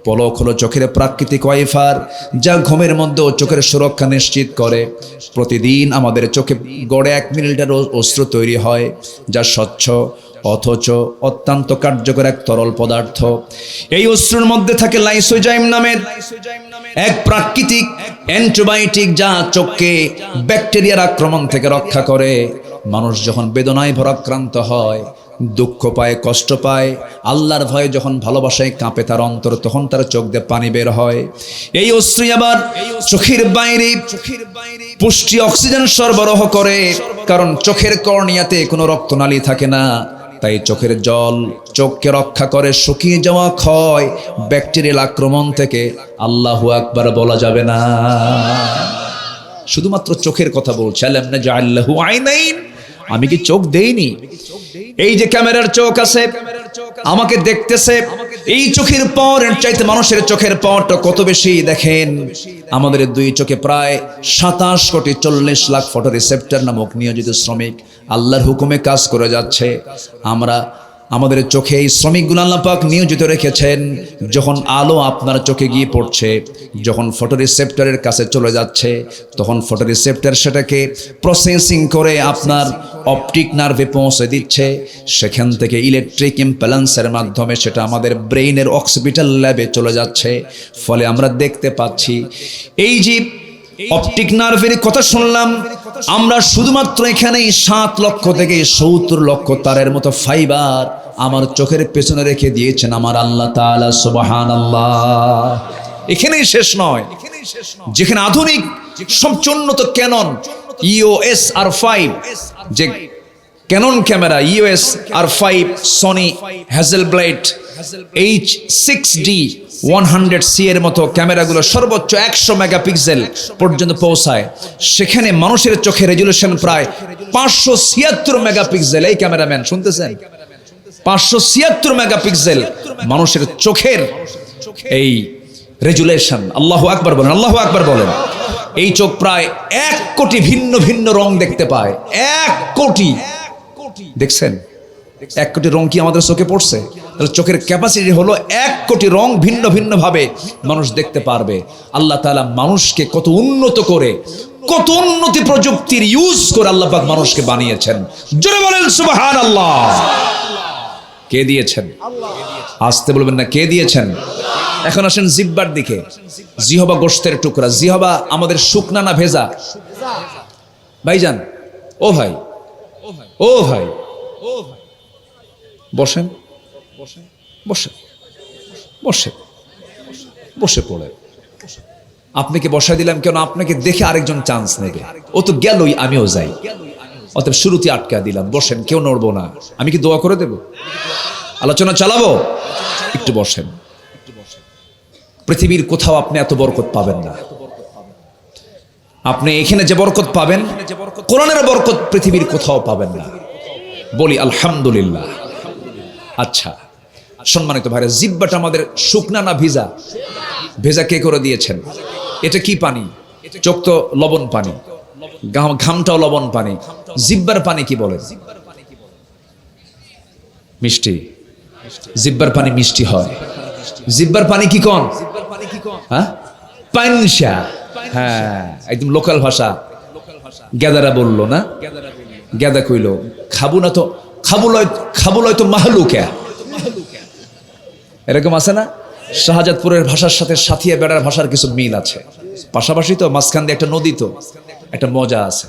পলক হলো চোখের প্রাকৃতিক ওয়াইফার, যা ঘুমের মধ্যেও চোখের সুরক্ষা নিশ্চিত করে। প্রতিদিন আমাদের চোখে গড়ে 1 মিলিলিটার অশ্রু তৈরি হয়, যা স্বচ্ছ অথচ অত্যন্ত কার্যকর এক তরল পদার্থ। এই অশ্রুর মধ্যে থাকে লাইসোজাইম নামের এক প্রাকৃতিক অ্যান্টিবায়োটিক, যা চোখকে ব্যাকটেরিয়ার আক্রমণ থেকে রক্ষা করে। মানুষ যখন বেদনায় ভরাক্রান্ত হয়, দুঃখ পায়, কষ্ট পায়, আল্লাহর ভয়ে যখন ভালোবাসায় কাঁপে তার অন্তর, তখন তার চোখ দিয়ে পানি বের হয়। এই অশ্রু আবার চোখের বাইরে পুষ্টি অক্সিজেন সরবরাহ করে, কারণ চোখের কর্নিয়াতে কোনো রক্তনালী থাকে না। তাই চোখের জল চোখকে রক্ষা করে শুকিয়ে যাওয়া ক্ষয় ব্যাকটেরিয়াল আক্রমণ থেকে। আল্লাহু আকবার বলা যাবে না। শুধুমাত্র চোখের কথা বলছি। আলাম নাজআল লাহু আইনাইন, আমি কি চোখ দেইনি? এই যে ক্যামেরার চোখ আছে, আমাকে দেখতেছে, এই চোখের পাওয়ার চাইতে মানুষের চোখের পাওয়ারটা কত বেশি দেখেন। আমাদের 2 চোখে প্রায় 27 কোটি 40 লাখ ফটো রিসেপ্টর নামক নিয়োজিত শ্রমিক আল্লাহর হুকুমে কাজ করে যাচ্ছে। আমরা আমাদের চোখে এই শ্রমিকগুলো আল্লাহ পাক নিয়োজিত রেখেছেন। যখন আলো আপনার চোখে গিয়ে পড়ছে, যখন ফটো রিসেপ্টরের কাছে চলে যাচ্ছে, তখন ফটো রিসেপ্টর সেটাকে প্রসেসিং করে আপনার অপটিক নার্ভে পৌঁছে দিচ্ছে। সেখান থেকে ইলেকট্রিক ইম্প্যালেন্সের মাধ্যমে সেটা আমাদের ব্রেইনের অক্সিপিটাল ল্যাবে চলে যাচ্ছে। ফলে আমরা দেখতে পাচ্ছি। এই যে অপটিক নার্ভের কথা শুনলাম, আমরা শুধুমাত্র এখানেই 7 লক্ষ থেকে 70 লক্ষ তারের মতো ফাইবার আমার চোখের পেছনে রেখে দিয়েছেন আমার আল্লাহ তাআলা। সুবহানাল্লাহ। এখানেই শেষ নয়, যেখানে আধুনিক সবচেয়ে উন্নত ক্যানন EOS R5, যে Canon camera EOS R5, Sony Hasselblad H6D 100C এর মতো ক্যামেরাগুলো সর্বোচ্চ 100 মেগাপিক্সেল পর্যন্ত পৌঁছায়। সেখানে মানুষের চোখের রেজুলেশন প্রায় 576 মেগাপিক্সেল। এই ক্যামেরাম্যান শুনতেছেন? 576 মেগাপিক্সেল মানুষের চোখের এই রেজুলেশন। আল্লাহু আকবার বলেন, আল্লাহু আকবার বলেন। এই চোখ প্রায় 1 কোটি ভিন্ন ভিন্ন রং দেখতে পায়। 1 কোটি দেখছেন? 1 কোটি রং কি আমাদের চোখে পড়ছে? তাহলে চোখের ক্যাপাসিটি হলো 1 কোটি রং ভিন্ন ভিন্ন ভাবে মানুষ দেখতে পারবে। আল্লাহ তাআলা মানুষকে কত উন্নত করে, কত উন্নতি প্রযুক্তির ইউজ করে আল্লাহ পাক মানুষকে বানিয়েছেন। জোরে বলেন সুবহানাল্লাহ। কে দিয়েছেন? আসতে বলবেন না, কে দিয়েছেন? এখন আসেন জিহ্বার দিকে। জিহবা গোশতের টুকরা। জিহবা আমাদের শুকনা না ভেজা? ভাইজান, ও ভাই, ও ভাই, বসেন বসেন বসে বসে বসে পড়ে। আপনাকে বসাই দিলাম কেন? আপনাকে দেখে আরেকজন চান্স নেবে। ও তো গেলই, আমিও যাই, অতএব শুরুতে আটকা দিলাম। বসেন, কেউ নড়বো না। আমি কি দোয়া করে দেব? আলোচনা চালাবো? একটু বসেন। পৃথিবীর কোথাও আপনি এত বরকত পাবেন না। আপনি এখানে যে বরকত পাবেন, কোরআনের বরকত পৃথিবীর কোথাও পাবেন না। বলি আলহামদুলিল্লাহ। আচ্ছা সম্মানিত ভাইরা, জিহ্বাটা আমাদের শুকনা না ভিজা? ভেজা কে করে দিয়েছেন? এটা কি পানি? চোখ তো লবণ পানি, ঘামটাও লবণ পানি। জিহ্বার পানি কি বলেন? মিষ্টি। জিহ্বার পানি মিষ্টি হয়। জিহ্বার পানি কি কোন? হ্যাঁ, পাইনশা। হ্যাঁ, একদম লোকাল ভাষা। গেদারা বললো না? গেদা কইল খাবো না তো, খাবো লয় তো মাহলুকা। এরকম আছে না? শাহজাদপুরের ভাষার সাথে সাথিয়া বেড়ার ভাষার কিছু মিল আছে, পাশাপাশি তো, মাঝখান দিয়ে একটা নদী, তো একটা মজা আছে।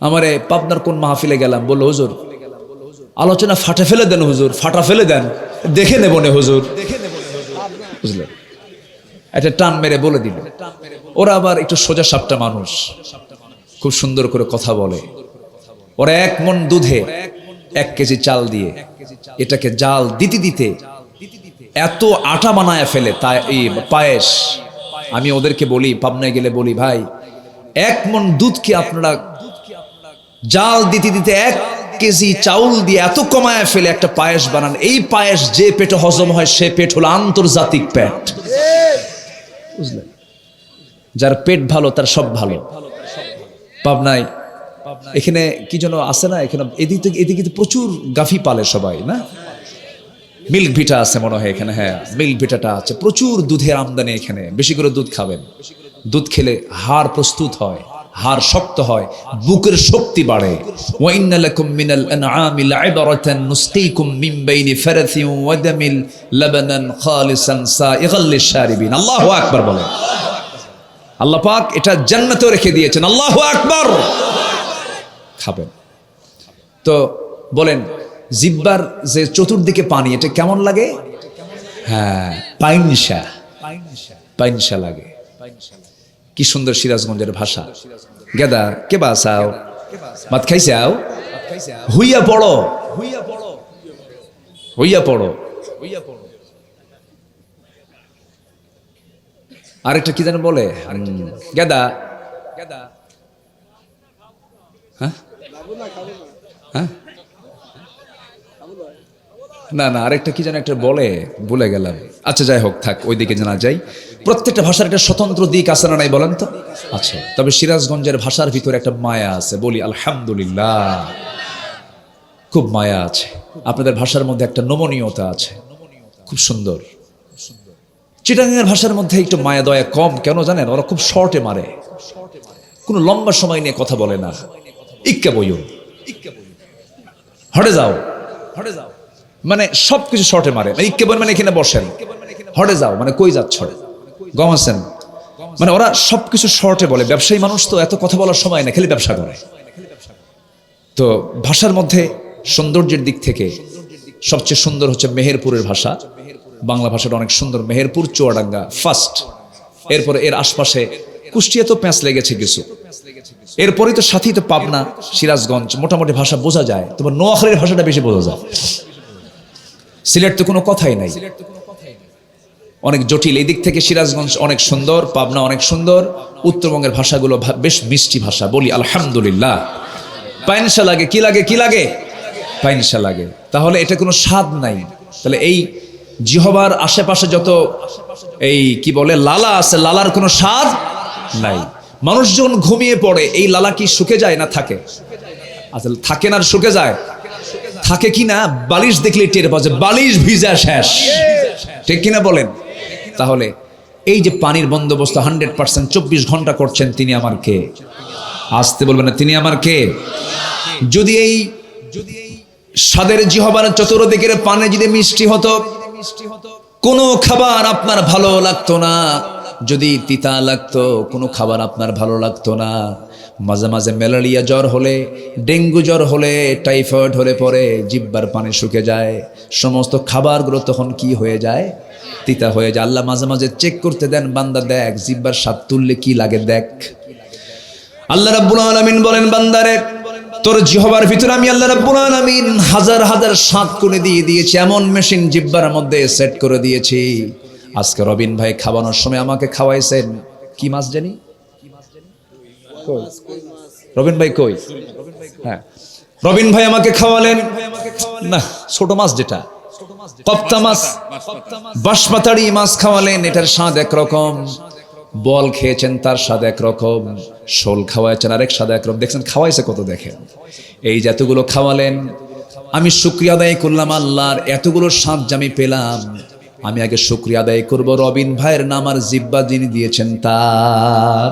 আমারে পাবনার কোন মাহফিলে গেলাম, বললো হুজুর আলোচনা ফাটা ফেলে দেন, হুজুর ফাটা ফেলে দেন, দেখে নেব না হুজুর। বুঝলেন? একটা টান মেরে বলে দিল। ওরা আবার একটু সোজা সাপটা মানুষ, খুব সুন্দর করে কথা বলে। ওরা 1 মণ দুধে 1 কেজি চাল দিয়ে এটাকে জাল দিতে দিতে এত আটা বানায় ফেলে, তাই এই পায়েস। আমি ওদেরকে বলি, পাবনায় গেলে বলি, ভাই 1 মণ দুধকে আপনারা জাল দিতে দিতে 1 কেজি চাউল দিয়ে এত কমায় ফেলে একটা পায়েস বানান। এই পায়েস যে পেটে হজম হয় সে পেট হলো আন্তর্জাতিক পেট। বুঝলেন? যার পেট ভালো তার সব ভালো। পাবনায় এখানে কি যেন আছে না, এখানে এদিকে প্রচুর গাফি পালে সবাই না? মিল্ক ভিটা আছে মনে হয় এখানে। হ্যাঁ, মিল্ক ভিটাটা আছে। প্রচুর দুধের আমদানি এখানে। বেশি করে দুধ খাবেন। দুধ খেলে হাড় প্রস্তুত হয়, হাড় শক্ত হয়, বুকের শক্তি বাড়ে। ওয়া ইন্না লাকুম মিনাল আনআমি লা'iবরাতান নুসকিকুম মিন বাইনি ফারাথিন ওয়া দামিল লাবানান খালিসান সাইগাল লিশারিবিন। আল্লাহু আকবার বলেন। আল্লাহ পাক এটা জান্নাতেও রেখে দিয়েছেন। আল্লাহু আকবার। খাবেন তো। বলেন, জিহ্বার যে চতুর্দিকে পানি, এটা কেমন লাগে? হ্যাঁ, পাইনশা, পাইনশা লাগে। কি সুন্দর সিরাজগঞ্জের ভাষা। গেদা কে বাসাও, মাত খাইছাও, হুইয়া পড়ো, হুইয়া পড়ো। আরেকটা কি যেন বলে, গেদা। হ্যাঁ হ্যাঁ, না না, আরেকটা কি যেন একটা বলে, ভুলে গেলাম। আচ্ছা যাই হোক, থাক, ওই দিকে জানা যাই। প্রত্যেকটা ভাষার একটা স্বতন্ত্র দিক আছে না নাই বলেন তো? আচ্ছা, তবে সিরাজগঞ্জের ভাষার ভিতরে একটা মায়া আছে। বলি আলহামদুলিল্লাহ, খুব মায়া আছে। আপনাদের ভাষার মধ্যে একটা নমনীয়তা আছে, খুব সুন্দর। চিটাগাংয়ের ভাষার মধ্যে একটু মায়া দয়া কম। কেন জানেন? ওরা খুব শর্টে মারে, কোনো লম্বা সময় নিয়ে কথা বলে না। ইক্কা বইও, হটে যাও, হটে যাও, মানে সবকিছু শর্টে মারে। ইক্কা বই মানে এখানে বসেন, হটে যাও মানে কই যাচ্ছ, গম আছেন, মানে ওরা সবকিছু শর্টে বলে। ব্যবসায়ী মানুষ তো, এত কথা বলার সময় না, খালি ব্যবসা করে। তো ভাষার মধ্যে সৌন্দর্যের দিক থেকে সবচেয়ে সুন্দর হচ্ছে মেহেরপুরের ভাষা। বাংলা ভাষাটা অনেক সুন্দর। মেহেরপুর, চুয়াডাঙ্গা ফার্স্ট, এরপরে এর আশপাশে কুষ্টিয়া তো প্যাঁচ লেগেছে কিছু, এরপরেই তো সাথী তো পাবনা, সিরাজগঞ্জ। মোটামুটি ভাষা বোঝা যায়। তোমার নোয়াখালীর ভাষাটা বেশি বোঝা যায়। সিলেট তো কোনো কথাই নাই, অনেক জটিল। এই দিক থেকে সিরাজগঞ্জ অনেক সুন্দর, পাবনা অনেক সুন্দর। উত্তরবঙ্গের ভাষাগুলো বেশ মিষ্টি ভাষা। বলি আলহামদুলিল্লাহ। পাইনশা লাগে, কি লাগে, কি লাগে? পাইনশা লাগে। তাহলে এটা কোনো স্বাদ নাই। তাহলে এই জিহবার আশেপাশে যত এই কি বলে লালা আছে, লালার কোনো স্বাদ নাই। মানুষ যখন ঘুমিয়ে পড়ে, এই লালা কি শুকে যায় না থাকে? আসলে থাকে না, শুকে যায়। থাকে কি না, বালিশ দেখলে টের পাওয়া যায়, বালিশ ভিজা শেষ। ঠিক কিনা বলেন? তাহলে এই যে পানির বন্দোবস্ত 100% 24 ঘন্টা করছেন, তিনি আমার কে? আসতে বলবেন না, তিনি আমার কে? যদি এই স্বাদের জিহবার চতুর্দিকের পানি যদি মিষ্টি হতো, কোনো খাবার আপনার ভালো লাগতো না, যদি তিতা লাগতো কোনো খাবার আপনার ভালো লাগতো না। মাঝে মাঝে ম্যালেরিয়া জ্বর হলে, ডেঙ্গু জ্বর হলে, টাইফয়েড হলে পরে জিহ্বার পানি শুকে যায়, সমস্ত খাবারগুলো তখন কি হয়ে যায়? তিতা হয়ে যায়। আল্লাহ মাঝে মাঝে চেক করতে দেন, বান্দা দেখ জিহ্বার স্বাদ তুললে কি লাগে দেখ। আল্লাহ রাব্বুল আলামিন বলেন, বান্দারে তোর জিহ্বার ভিতরে আমি আল্লাহ রাব্বুল আলামিন হাজার হাজার স্বাদ করে দিয়ে দিয়েছি, এমন মেশিন জিহ্বার মধ্যে সেট করে দিয়েছি। আজকে রবিন ভাই খাওয়ানোর সময় আমাকে খাওয়াইছেন কি মাছ জানি, রবিন ভাই কই? হ্যাঁ, রবিন ভাই আমাকে খাওয়ালেন না ছোট মাছ, যেটা কপ্তা মাছ, বাঁশপাতাড়ি মাছ খাওয়ালেন, এটার স্বাদ একরকম। বল খেয়েছেন তার স্বাদ একরকম, শোল খাওয়াইছেন আরেক স্বাদ একরকম। দেখছেন খাওয়াইছে কত, দেখেন এই যে এতগুলো খাওয়ালেন, আমি শুকরিয়া আদায় করলাম আল্লাহর, এতগুলো স্বাদ যে আমি পেলাম, আমি আগে শুকরিয়া আদায় করব রবিন ভাইয়ের নাম আর জিব্বা যিনি দিয়েছেন তার।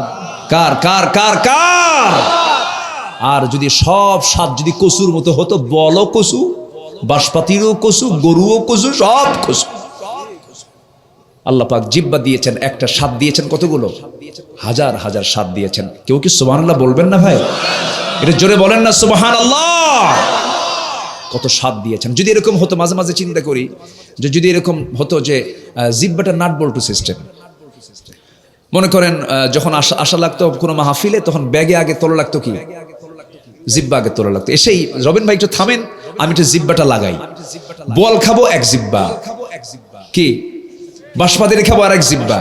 কার কার কার কার? আর যদি সব স্বাদ যদি কচুর মতো হতো, বলও কচু, বাঁশপাতিরও কচু, গরুও কচু, সব কচু। আল্লাহ পাক জিব্বা দিয়েছেন, একটা স্বাদ দিয়েছেন কতগুলো? হাজার হাজার স্বাদ দিয়েছেন। কেউ কি সুবহানাল্লাহ বলবেন না ভাই? এটা জোরে বলেন না সুবহানাল্লাহ। কত স্বাদ দিয়েছেন। যদি এরকম হতো, মাঝে মাঝে চিন্তা করি যে যদি এরকম হতো যে জিব্বাটা নাট বল্টু সিস্টেম, মনে করেন যখন আশা লাগতো কোনো মাহফিলে, তখন ব্যাগে আগে তোলা লাগতো কি? জিব্বা আগে তোলা লাগতো। এসেই রবিন ভাই একটু থামেন, আমি একটু জিব্বাটা লাগাই। বল খাবো এক জিব্বা, কি বাঁশপাতির খাবো আর এক জিব্বা।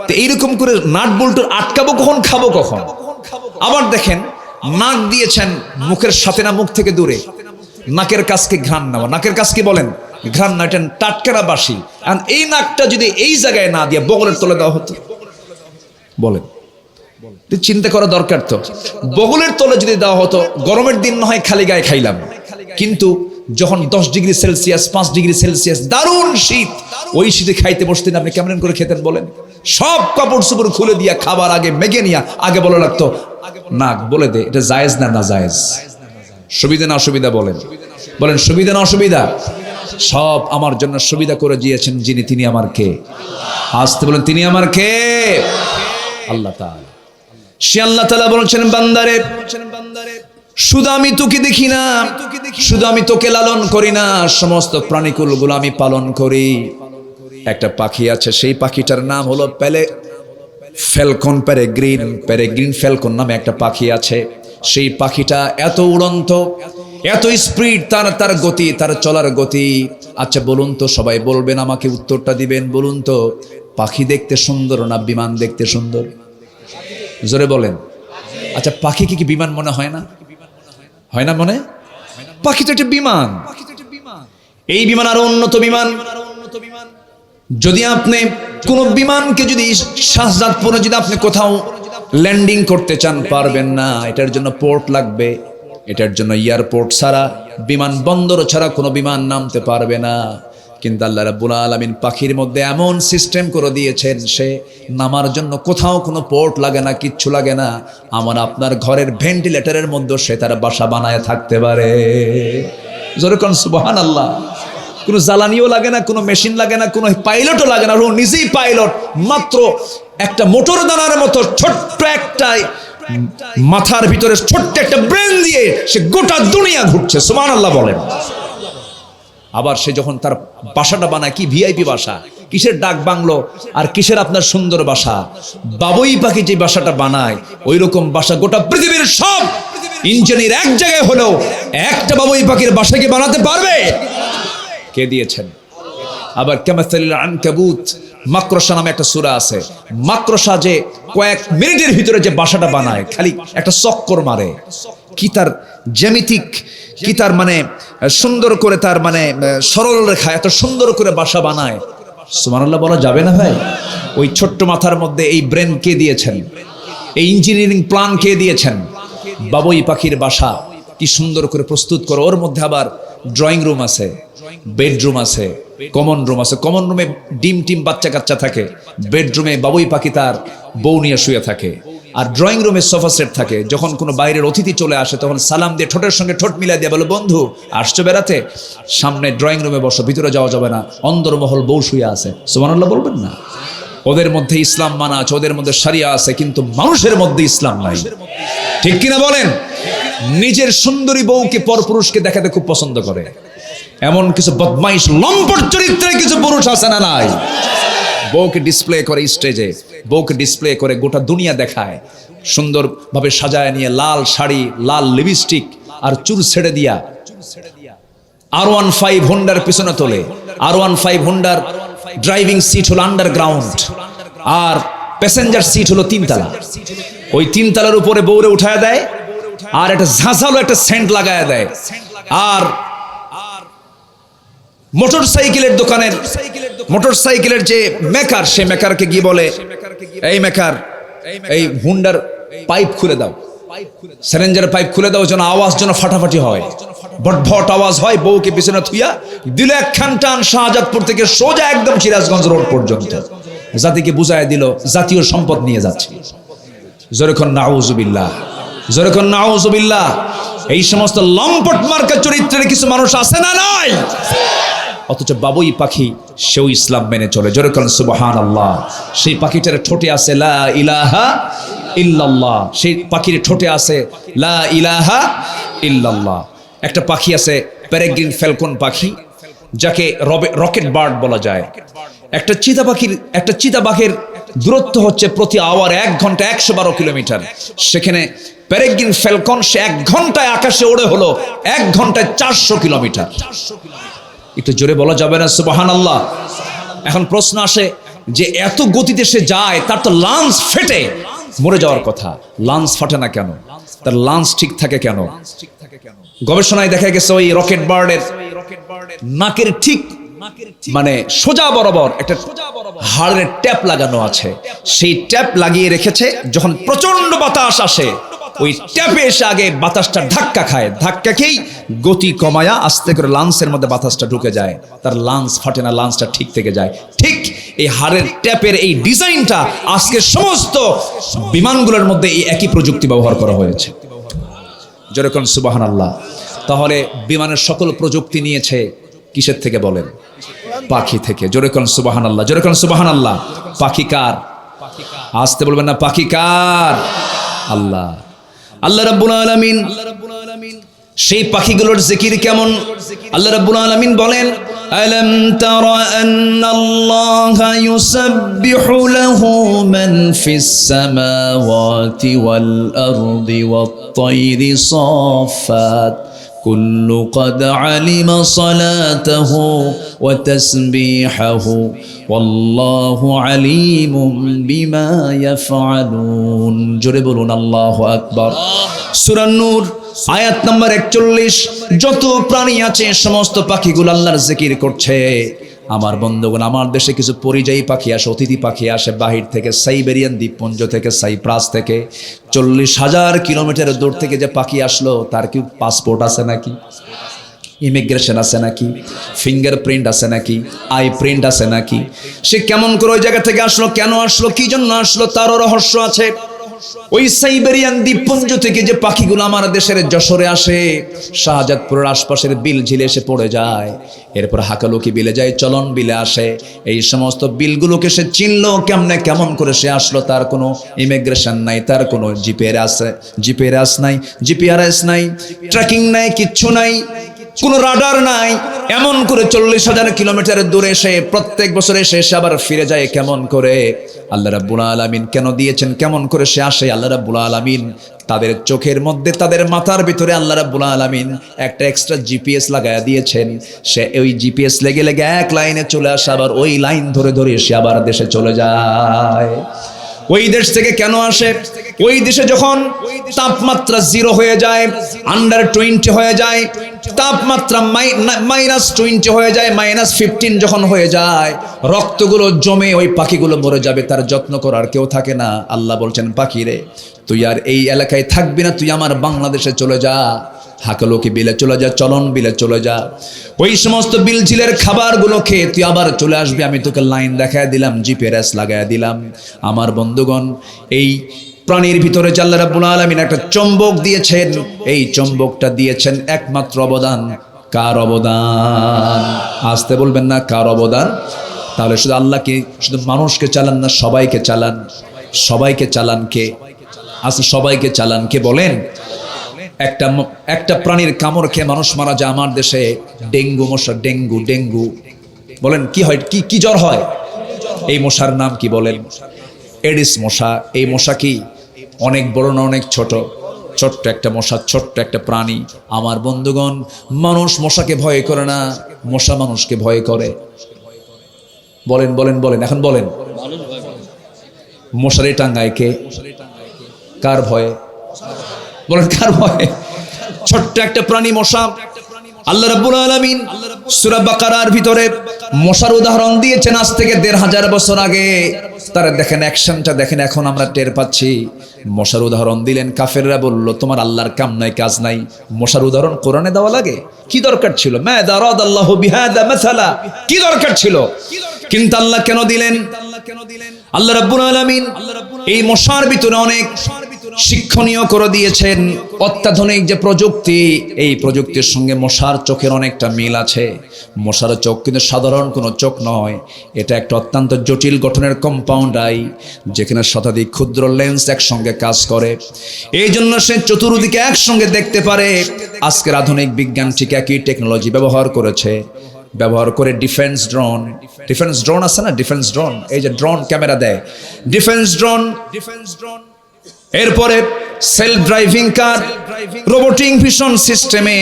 তো এইরকম করে নাট বল্টু আটকাবো কখন, খাবো কখন? আবার দেখেন নাক দিয়েছেন মুখের সাথে না মুখ থেকে দূরে, নাকের কাছকে ঘ্রাণ নেওয়া। নাকের কাছকে বলেন ঘ্রাণ না, এটা টাটকারা বাসি। আর এই নাকটা যদি এই জায়গায় না দিয়ে বগলের তলে দেওয়া হতো, বলেন চিন্তা করা দরকার তো। বগলের তলে যদি দেওয়া হতো, গরমের দিন না হয় খালি গায়ে খাইলাম, কিন্তু যখন 10 ডিগ্রি সেলসিয়াস 5 ডিগ্রি সেলসিয়াস দারুণ শীত, ওই শীতে খাইতে বসতেন, আপনি কেমন করে খেতেন বলেন? সব কাপড় চোপড় খুলে দিয়া খাবার আগে মেগে নিয়া আগে বলা লাগতো নাক বলে দে, এটা জায়েজ না না জায়েজ? সুবিধা না অসুবিধা বলেন? বলেন সুবিধা না অসুবিধা? সব আমার জন্য সুবিধা করে দিয়েছেন যিনি, তিনি আমার কে? আসতে বলেন তিনি আমার কে? আল্লাহ তাআলা। সে আল্লাহ তাআলা বলছেন, বান্দারে শুধু আমি তোকে দেখি না, শুধু আমি তোকে লালন করি না, সমস্ত প্রাণীকুলগুলো আমি পালন করি। একটা পাখি আছে, সেই পাখিটার নাম হলো ফ্যালকন, প্যারেগ্রিন ফ্যালকন নামে একটা পাখি আছে। সেই পাখিটা এত উড়ন্ত, এত স্পিড তার গতি, তার চলার গতি। আচ্ছা বলুন তো, সবাই বলবেন, আমাকে উত্তরটা দিবেন, বলুন তো পাখি দেখতে সুন্দর না বিমান দেখতে সুন্দর? জোরে বলেন। আচ্ছা পাখি কি বিমান মনে হয় না? হয় না মনে? পাখি তো একটা বিমান। এই বিমান আরো উন্নত বিমান। যদি আপনি কোন বিমানকে যদি শাহজাদপুরে যদি আপনি কোথাও ল্যান্ডিং করতে চান, পারবেন না। এটার জন্য পোর্ট লাগবে, এটার জন্য এয়ারপোর্ট ছাড়া, বিমান বন্দর ছাড়া কোনো বিমান নামতে পারবে না। কিন্তু আল্লাহ রাব্বুল আলামিন পাখির মধ্যে এমন সিস্টেম করে দিয়েছেন, সে নামার জন্য কোথাও কোনো পোর্ট লাগে না, কিচ্ছু লাগে না। আমার আপনার ঘরের ভেন্টিলেটরের মধ্যে সে তার বাসা বানায় থাকতে পারে। জোরে কোন সুবহানাল্লাহ। কোনো জ্বালানিও লাগে না, কোনো মেশিন লাগে না, কোনো পাইলটও লাগে না, ও নিজেই পাইলট। মাত্র একটা মোটর দানার মতো ছোট্ট একটা মাথার ভিতরে ছোট্ট একটা ব্রেন দিয়ে সে গোটা দুনিয়া ঘুরছে। সুবহানাল্লাহ বলেন। আবার সে যখন তার বাসাটা বানায়, কি ভিআইপি বাসা, কিসের ডাক বাংলো আর কিসের আপনার সুন্দর বাসা। বাবুই পাখি যে বাসাটা বানায়, ওই রকম বাসা গোটা পৃথিবীর সব ইঞ্জিনিয়ার এক জায়গায় হলেও একটা বাবুই পাখির বাসা কি বানাতে পারবে? কে দিয়েছেন? আবার কামাসালিল আনকাবুত, মাকড়সা নামে একটা সূরা আছে। মাকড়সা যে কয়েক মিনিটের ভিতরে যে বাসাটা বানায়, খালি একটা চক্কর মারে, কি তার জ্যামিতিক, কি তার মানে সুন্দর করে, তার মানে সরল রেখা, এত সুন্দর করে বাসা বানায়। সুবহানাল্লাহ বলা যাবে না ভাই? ওই ছোট্ট মাথার মধ্যে এই ব্রেন কে দিয়েছেন? এই ইঞ্জিনিয়ারিং প্ল্যান কে দিয়েছেন? বাবুই পাখির বাসা কি সুন্দর করে প্রস্তুত করো। ওর মধ্যে আবার ড্রয়িং রুম আছে, বেডরুম আছে, কমন রুম আছে। কমন রুমে ডিম টিম বাচ্চা কাচ্চা থাকে, বেডরুমে বাবুই পাখি তার বউ নিয়ে শুয়ে থাকে, আর ড্রয়িং রুমে সোফা সেট থাকে। যখন কোনো বাইরের অতিথি চলে আসে তখন সালাম দিয়ে ঠোঁটের সঙ্গে ঠোঁট মিলাই দিয়ে বলো, বন্ধু আসছো বেড়াতে, সামনে ড্রয়িং রুমে বসো, ভিতরে যাওয়া যাবে না, অন্দরমহল বউ শুয়ে আছে। সুবহানাল্লাহ বলবেন না? ওদের মধ্যে ইসলাম মানা আছে, ওদের মধ্যে শরিয়া আছে, কিন্তু মানুষের মধ্যে ইসলাম নাই। ঠিক কিনা বলেন? নিজের সুন্দরী বউকে পরপুরুষকে দেখাতে খুব পছন্দ করে, এমন কিছু বদমাইশ লম্পট চরিত্রের কিছু পুরুষ আছে না নাই? বউকে ডিসপ্লে করে স্টেজে, বউকে ডিসপ্লে করে গোটা দুনিয়া দেখায়, সুন্দরভাবে সাজায় নিয়ে লাল শাড়ি, লাল লিপস্টিক আর চুল ছেড়ে দিয়া R15 হোন্ডার পিছনে তোলে। R15 হোন্ডার ড্রাইভিং সিট হলো আন্ডারগ্রাউন্ড, আর প্যাসেঞ্জার সিট হলো 3 তালা। ওই 3 তালার উপরে বউরে উঠায় দেয়, আর একটা ঝাঁঝালো একটা সেন্ট লাগায় দেয়। আর মোটরসাইকেলের দোকানের মোটরসাইকেলের যে মেকার, সে মেকারকে গিয়ে বলে, এই মেকার, এই হুন্ডার পাইপ খুলে দাও, সিলিন্ডারের পাইপ খুলে দাও, যেন আওয়াজ যেন ফাটাফাটি হয়, ভটভট আওয়াজ হয়। বউকে পিছনে থুইয়া দিল একখান টান শাহজাদপুর থেকে সোজা একদম সিরাজগঞ্জ রোড পর্যন্ত, জাতিকে বুঝায় দিল জাতীয় সম্পদ নিয়ে যাচ্ছে। যখন নাউজুবিল্লাহ, যখন নাউজুবিল্লাহ। এই সমস্ত লম্পট মার্কা চরিত্রের কিছু মানুষ আছে না নাই? অথচ বাবুই পাখি সেও ইসলাম মেনে চলে। যেরকম সুবহানাল্লাহ। সেই পাখিটার ঠোঁটে আছে লা ইলাহা ইল্লাল্লাহ, সেই পাখির ঠোঁটে আছে লা ইলাহা ইল্লাল্লাহ। একটা পাখি আছে পেরেগ্রিন ফ্যালকন পাখি, যাকে রকেট বার্ড বলা যায়। একটা চিতাবাঘের দূরত্ব হচ্ছে প্রতি আওয়ার 1 ঘন্টা 112 কিলোমিটার। সেখানে পেরেগ্রিন ফ্যালকন সে 1 ঘন্টায় আকাশে ওড়ে হলো 1 ঘন্টায় 400 কিলোমিটার। একটু জোরে বলা যাবে না সুবহানাল্লাহ? এখন প্রশ্ন আসে যে এত গতিতে সে যায়, তার তো লাঞ্চ ফেটে মরে যাওয়ার কথা, লাঞ্চ ফাটে না কেন? তার লাঞ্চ ঠিক থাকে কেন? গবেষণায় দেখা গেছে ওই রকেট বার্ডের নাকের ঠিক মানে সোজা বরাবর একটা হাড়ের ট্যাপ লাগানো আছে। সেই ট্যাপ লাগিয়ে রেখেছে, যখন প্রচন্ড বাতাস আসে ওই ট্যাপে এসে আগে বাতাসটা ধাক্কা খায়, ধাক্কাকেই গতি কমায়া আস্তে করে লাঞ্চের মধ্যে বাতাসটা ঢুকে যায়, তার লাঞ্চ ফাটে না, লাঞ্চটা ঠিক থেকে যায়। ঠিক এই হাড়ের ট্যাপের এই ডিজাইনটা আজকের সমস্ত বিমানগুলোর মধ্যে এই একই প্রযুক্তি ব্যবহার করা হয়েছে। যেরকম সুবহানাল্লাহ। তাহলে বিমানের সকল প্রযুক্তি নিয়েছে কিসের থেকে বলেন? পাখি থেকে। যেরকম সুবহানাল্লাহ, যেরকম সুবহানাল্লাহ। পাখি কার? আসতে বলবেন না, পাখি কার? আল্লাহ, আল্লাহ রাব্বুল আলামিন। সেই পাখিগুলোর জিকির কেমন? আল্লাহ রাব্বুল আলামিন বলেন, আলাম তারা আন্নাল্লাহা ইউসাব্বিহু লাহু মান ফিস সামাওয়াতি ওয়াল আরদি ওয়াত তায়রি সাফাত কুল্লু কদ আলিমা সালাতাহু ওয়া তাসবিহাহু ওয়াল্লাহু আলিমুম বিমা ইয়াফআলুন। জোরে বলুন আল্লাহু আকবার। সূরা নূর আয়াত নাম্বার 41। যত প্রাণী আছে সমস্ত পাখিগুলো আল্লাহর জিকির করছে। আমার বন্ধুগণ, আমার দেশে কিছু পরিযায়ী পাখি আসে, অতিথি পাখি আসে বাহির থেকে, সাইবেরিয়ান দ্বীপপুঞ্জ থেকে, সাইপ্রাস থেকে। 40,000 কিলোমিটার দূর থেকে যে পাখি আসলো, তার কি পাসপোর্ট আছে নাকি? ইমিগ্রেশন আছে নাকি? ফিঙ্গারপ্রিন্ট আছে নাকি? আই প্রিন্ট আছে নাকি? সে কেমন করে ওই জায়গা থেকে আসলো, কেন আসলো, কি জন্য আসলো, তারও রহস্য আছে। ওই সাইবেরিয়ান দ্বীপপুঞ্জ থেকে যে পাখিগুলো আমার দেশের যশোরে আসে, শাহজাদপুরের আশপাশের বিল ঝিলে এসে পড়ে যায়, এরপর হাকালুকি বিলে যায়, চলন বিলে আসে। এই সমস্ত বিলগুলোকে সে চিনলো কেমনে, কেমন করে সে আসলো? তার কোনো ইমিগ্রেশন নাই, তার কোনো জিপিআরএস নাই, ট্র্যাকিং নাই, কিচ্ছু নাই, কোনো রাডার নাই। এমন করে 40,000 কিলোমিটার দূরে এসে প্রত্যেক বছর এসে আবার ফিরে যায় কেমন করে? আল্লাহ রাব্বুল আলামিন কেন দিয়েছেন, কেমন করে সে আসে? আল্লাহ রাব্বুল আলামিন তাদের চোখের মধ্যে, তাদের মাথার ভিতরে আল্লাহ রাব্বুল আলামিন একটা এক্সট্রা জিপিএস লাগায়া দিয়েছেন। সে ওই জিপিএস লেগে লেগে এক লাইনে চলে আসে, আবার ওই লাইন ধরে ধরে সে আবার দেশে চলে যায়। ওই দেশ থেকে কেন আসে? ওই দেশে যখন তাপমাত্রা 0 হয়ে যায়, আন্ডার 20 হয়ে যায়, তাপমাত্রা -20 হয়ে যায়, -15 যখন হয়ে যায়, রক্তগুলো জমে ওই পাখিগুলো মরে যাবে, তার যত্ন করার কেউ থাকে না। আল্লাহ বলছেন, পাখি রে, তুই আর এই এলাকায় থাকবি না, তুই আমার বাংলাদেশে চলে যা। হাকালো কি বিলে চলে যা, চলন বিলে চলে যা, ওই সমস্ত বিলঝিলের খাবারগুলো খেয়ে তুই আবার চলে আসবি, আমি তোকে লাইন দেখায় দিলাম, জিপিএস লাগায় দিলাম। আমার বন্ধুগণ, এই প্রাণীর ভিতরে আল্লাহ রাব্বুল আলামিন একটা চম্বক দিয়েছেন, এই চম্বকটা দিয়েছেন একমাত্র অবদান কার অবদান? আসতে বলবেন না, কার অবদান? তাহলে শুধু আল্লাহকে, শুধু মানুষকে চালান না, সবাইকে চালান। সবাইকে চালান কে? আচ্ছা, সবাইকে চালান কে বলেন? একটা প্রাণীর কামড় খেয়ে মানুষ মারা যায় আমার দেশে, ডেঙ্গু মশা। ডেঙ্গু বলেন কি হয়, কি জ্বর হয়? এই মশার নাম কি বলেন? এডিস মশা। এই মশা কি অনেক বড় না অনেক ছোট? ছোট্ট একটা মশা, ছোট্ট একটা প্রাণী। আমার বন্ধুগণ, মানুষ মশাকে ভয় করে না, মশা মানুষকে ভয় করে। বলেন বলেন বলেন, এখন বলেন। মশারি টাঙ্গায় কে? কার ভয়ে? বলেন কার ভয়ে? ছোট্ট একটা প্রাণী মশা। আল্লাহ রাব্বুল আলামিন সূরা বাকারার ভিতরে মশার উদাহরণ দিয়েছেন আজ থেকে ১৫০০ বছর আগে। তারা দেখেন অ্যাকশনটা দেখেন, এখন আমরা টের পাচ্ছি। মশার উদাহরণ দিলেন, কাফেররা বলল তোমার আল্লাহর কাম নাই কাজ নাই, মশার উদাহরণ কোরআনে দেওয়া লাগে? কি দরকার ছিল? মাযা আরাদাল্লাহু বিহাদা মাসালা, কি দরকার ছিল? কিন্তু আল্লাহ কেন দিলেন? আল্লাহ রাব্বুল আলামিন এই মশার ভিতরে অনেক শিক্ষণীয় করে দিয়েছেন। অত্যাধুনিক যে প্রযুক্তি, এই প্রযুক্তির সঙ্গে মশার চোখের অনেকটা মিল আছে। মশার চোখ কিন্তু সাধারণ কোনো চোখ নয়, এটা একটা অত্যন্ত জটিল গঠনের কম্পাউন্ড আই, যেখানে শতাধিক ক্ষুদ্র লেন্স একসঙ্গে কাজ করে। এই জন্য সে চতুর্দিকে একসঙ্গে দেখতে পারে। আজকের আধুনিক বিজ্ঞান ঠিক একই টেকনোলজি ব্যবহার করেছে, ব্যবহার করে ডিফেন্স ড্রোন আছে না, ডিফেন্স ড্রোন, এই যে ড্রোন ক্যামেরা দেয়, ডিফেন্স ড্রোন। এরপরে সেলফ ড্রাইভিং কার, রোবোটিক ভিশন সিস্টেমে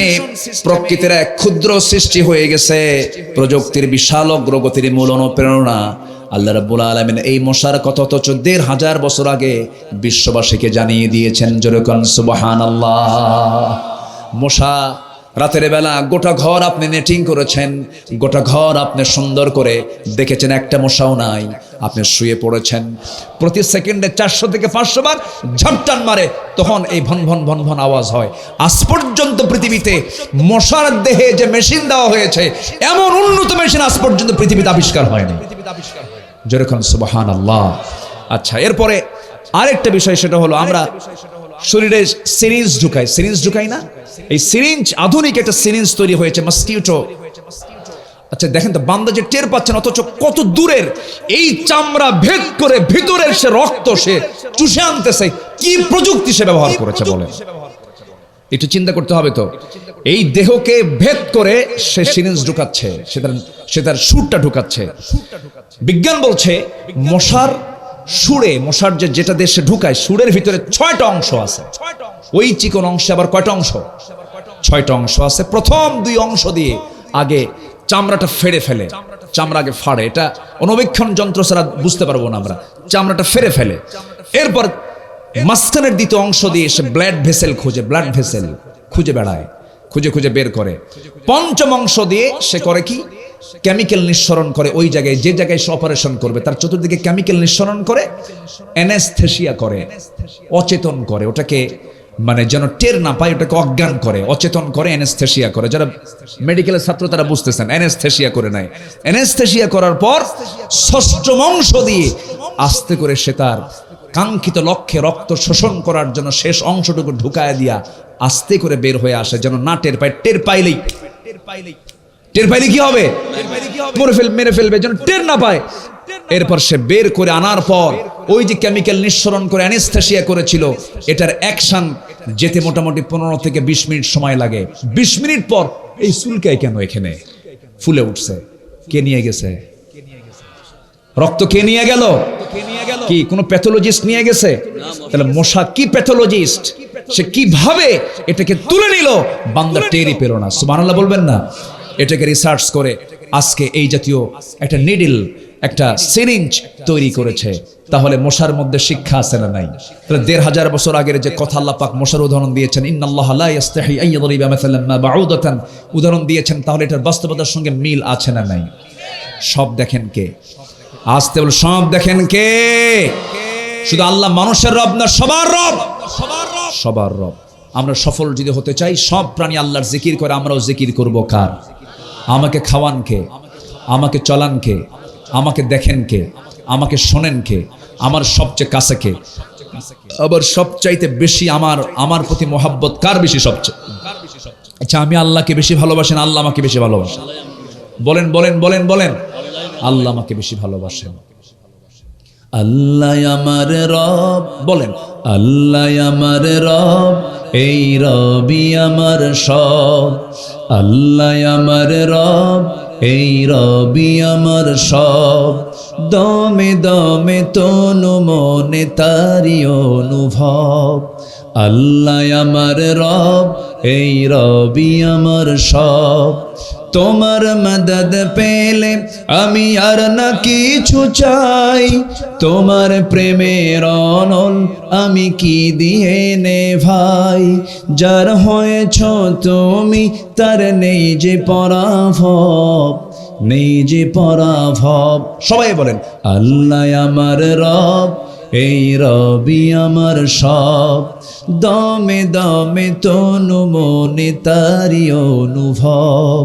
প্রকৃতির এক ক্ষুদ্র সৃষ্টি হয়ে গেছে। প্রযুক্তির বিশাল অগ্রগতির মূল অনুপ্রেরণা আল্লাহ রাব্বুল আলামিন এই মশার কথা অথচ ১৫০০ বছর আগে বিশ্ববাসীকে জানিয়ে দিয়েছেন। যেরকম সুবহানাল্লাহ। মশা রাতের বেলা গোটা ঘর আপনি নেটিং করেছেন, গোটা ঘর আপনি সুন্দর করে দেখেছেন, একটা মশাও নাই। আপনি শুয়ে পড়েছেন, প্রতি সেকেন্ডে ৪০০ থেকে ৫০০ বার ঝাপটান মারে, তখন এই ভন ভন ভন ভন আওয়াজ হয়। আজ পর্যন্ত পৃথিবীতে মশার দেহে যে মেশিন দেওয়া হয়েছে, এমন উন্নত মেশিন আজ পর্যন্ত পৃথিবীতে আবিষ্কার হয়নি। যেরকম সুবহানাল্লাহ। আচ্ছা, এরপরে আরেকটা বিষয়, সেটা হলো আমরা শরীরে সিরিঞ্জ ঢুকাই না? এই সিরিঞ্জ, আধুনিক একটা সিরিঞ্জ তৈরি হয়েছে, মস্কিটো। আচ্ছা দেখেন তো, বান্দা যে টের পাচ্ছেন, অথচ কত দূরের এই চামড়া ভেদ করে ভিতরের সে রক্ত সে চুষে আনতেছে। কি প্রযুক্তি সে ব্যবহার করেছে বলেন? একটু চিন্তা করতে হবে তো। এই দেহকে ভেদ করে সে সিরিঞ্জ ঢুকাচ্ছে, সে তার সুরটা ঢুকাচ্ছে। বিজ্ঞান বলছে মশার সুরে, মশার যেটা দেশে ঢুকায়, সুরের ভিতরে ৬টা অংশ আছে। ওই চিকন অংশে আবার কয়টা অংশ? ৬টা অংশ আছে। প্রথম ২ অংশ দিয়ে আগে চামড়াটা ফেড়ে ফেলে, চামড়া আগে ফাড়ে, এটা অনুবীক্ষণ যন্ত্র ছাড়া বুঝতে পারবো না আমরা। চামড়াটা ফেড়ে ফেলে, এরপর মাঝখানের ২য় অংশ দিয়ে সে ব্লাড ভেসেল খুঁজে বেড়ায়, খুঁজে বের করে। পঞ্চম অংশ দিয়ে সে করে কি? কেমিক্যাল নিঃসরণ করে। ওই জায়গায়, যে জায়গায় সে অপারেশন করবে তার চতুর্দিকে কেমিক্যাল নিঃসরণ করে, অ্যানেস্থেসিয়া করে, অচেতন করে, ওটাকে মানে যেন টের না পায়, ওটাকে অজ্ঞান করে, অচেতন করে, অ্যানেস্থেসিয়া করে। যারা মেডিকেলের ছাত্র তারা বুঝতেছেন, অ্যানেস্থেসিয়া করে নাই। অ্যানেস্থেসিয়া করার পর ষষ্ঠম অংশ দিয়ে আস্তে করে সে তার কাঙ্ক্ষিত লক্ষ্যে রক্ত শোষণ করার জন্য শেষ অংশটুকু ঢুকায় দিয়া আস্তে করে বের হয়ে আসে, যেন না টের পায়। টের পাইলে কি হবে? মেরে ফেলবে, যেন টের না পায়। এরপর সে বের করে আনার পর ওই যে কেমিক্যাল নিঃসরণ করে অ্যানেস্থেসিয়া করেছিল, এটার অ্যাকশন যেতে মোটামুটি ১৫ থেকে ২০ মিনিট সময় লাগে। ২০ মিনিট পর এই চুলকায় কেন এখানে ফুলে উঠছে? কে নিয়ে গেছে? রক্ত কে নিয়ে গেল? কি কোনো প্যাথোলজিস্ট নিয়ে গেছে? তাহলে মশা কি প্যাথোলজিস্ট? সে কিভাবে এটাকে তুলে নিল? বান্দা টেরই পেল না। সুবহানাল্লাহ বলবেন না? এটাকে রিসার্চ করে আজকে এই জাতীয় একটা নিডল, একটা সিরিঞ্জ তৈরি করেছে। তাহলে মশার মধ্যে শিক্ষা আছে না নাই? তাহলে ১৫০০ বছর আগের যে কথা আল্লাহ পাক মশার উদাহরণ দিয়েছেন, ইন্নাল্লাহা লা ইস্তাহি আন ইয়াদরিবা মাসালান মা বাউদাতান, উদাহরণ দিয়েছেন, তাহলে এটার বাস্তবতার সঙ্গে মিল আছে না নাই? সব দেখেন কে? আসতে বল, সব দেখেন কে? শুধু আল্লাহ মানুষের রব না, সবার রব, সবার রব। আমরা সফল যদি হতে চাই, সব প্রাণী আল্লাহর জিকির করে, আমরাও জিকির করব কার? আমাকে খাওয়ান কে? আমাকে চলান কে? আমাকে দেখেন কে? আমাকে শোনেন কে? আমার সবচেয়ে কাছে কে? আবার সবচাইতে বেশি আমার প্রতি মোহাব্বত কার বেশি সবচেয়ে? আচ্ছা, আমি আল্লাহকে বেশি ভালোবাসেন, আল্লাহ আমাকে বেশি ভালোবাসেন? বলেন বলেন বলেন বলেন। আল্লাহ আমাকে বেশি ভালোবাসেন। আল্লাহ আমার রব, বলেন আল্লাহ আমার রব, এই রবি আমার সব। আল্লাহ আমার রব, এই রবি আমার সব। দমে দমে তনু মনে তারি অনুভব। আল্লাহ আমার রব, এই রবি আমার সব। তোমার মদদ পেলে আমি আর না কিছু চাই, তোমার প্রেমের অনল আমি কি দিয়ে নে ভাই। যার হয়েছ তুমি তার নেই যে পরাভব, নেই যে পরাভব। সবাই বলেন আল্লাহ আমার রব, এই রবি আমার সব। দমে দমে তনু মনে তারি অনুভব।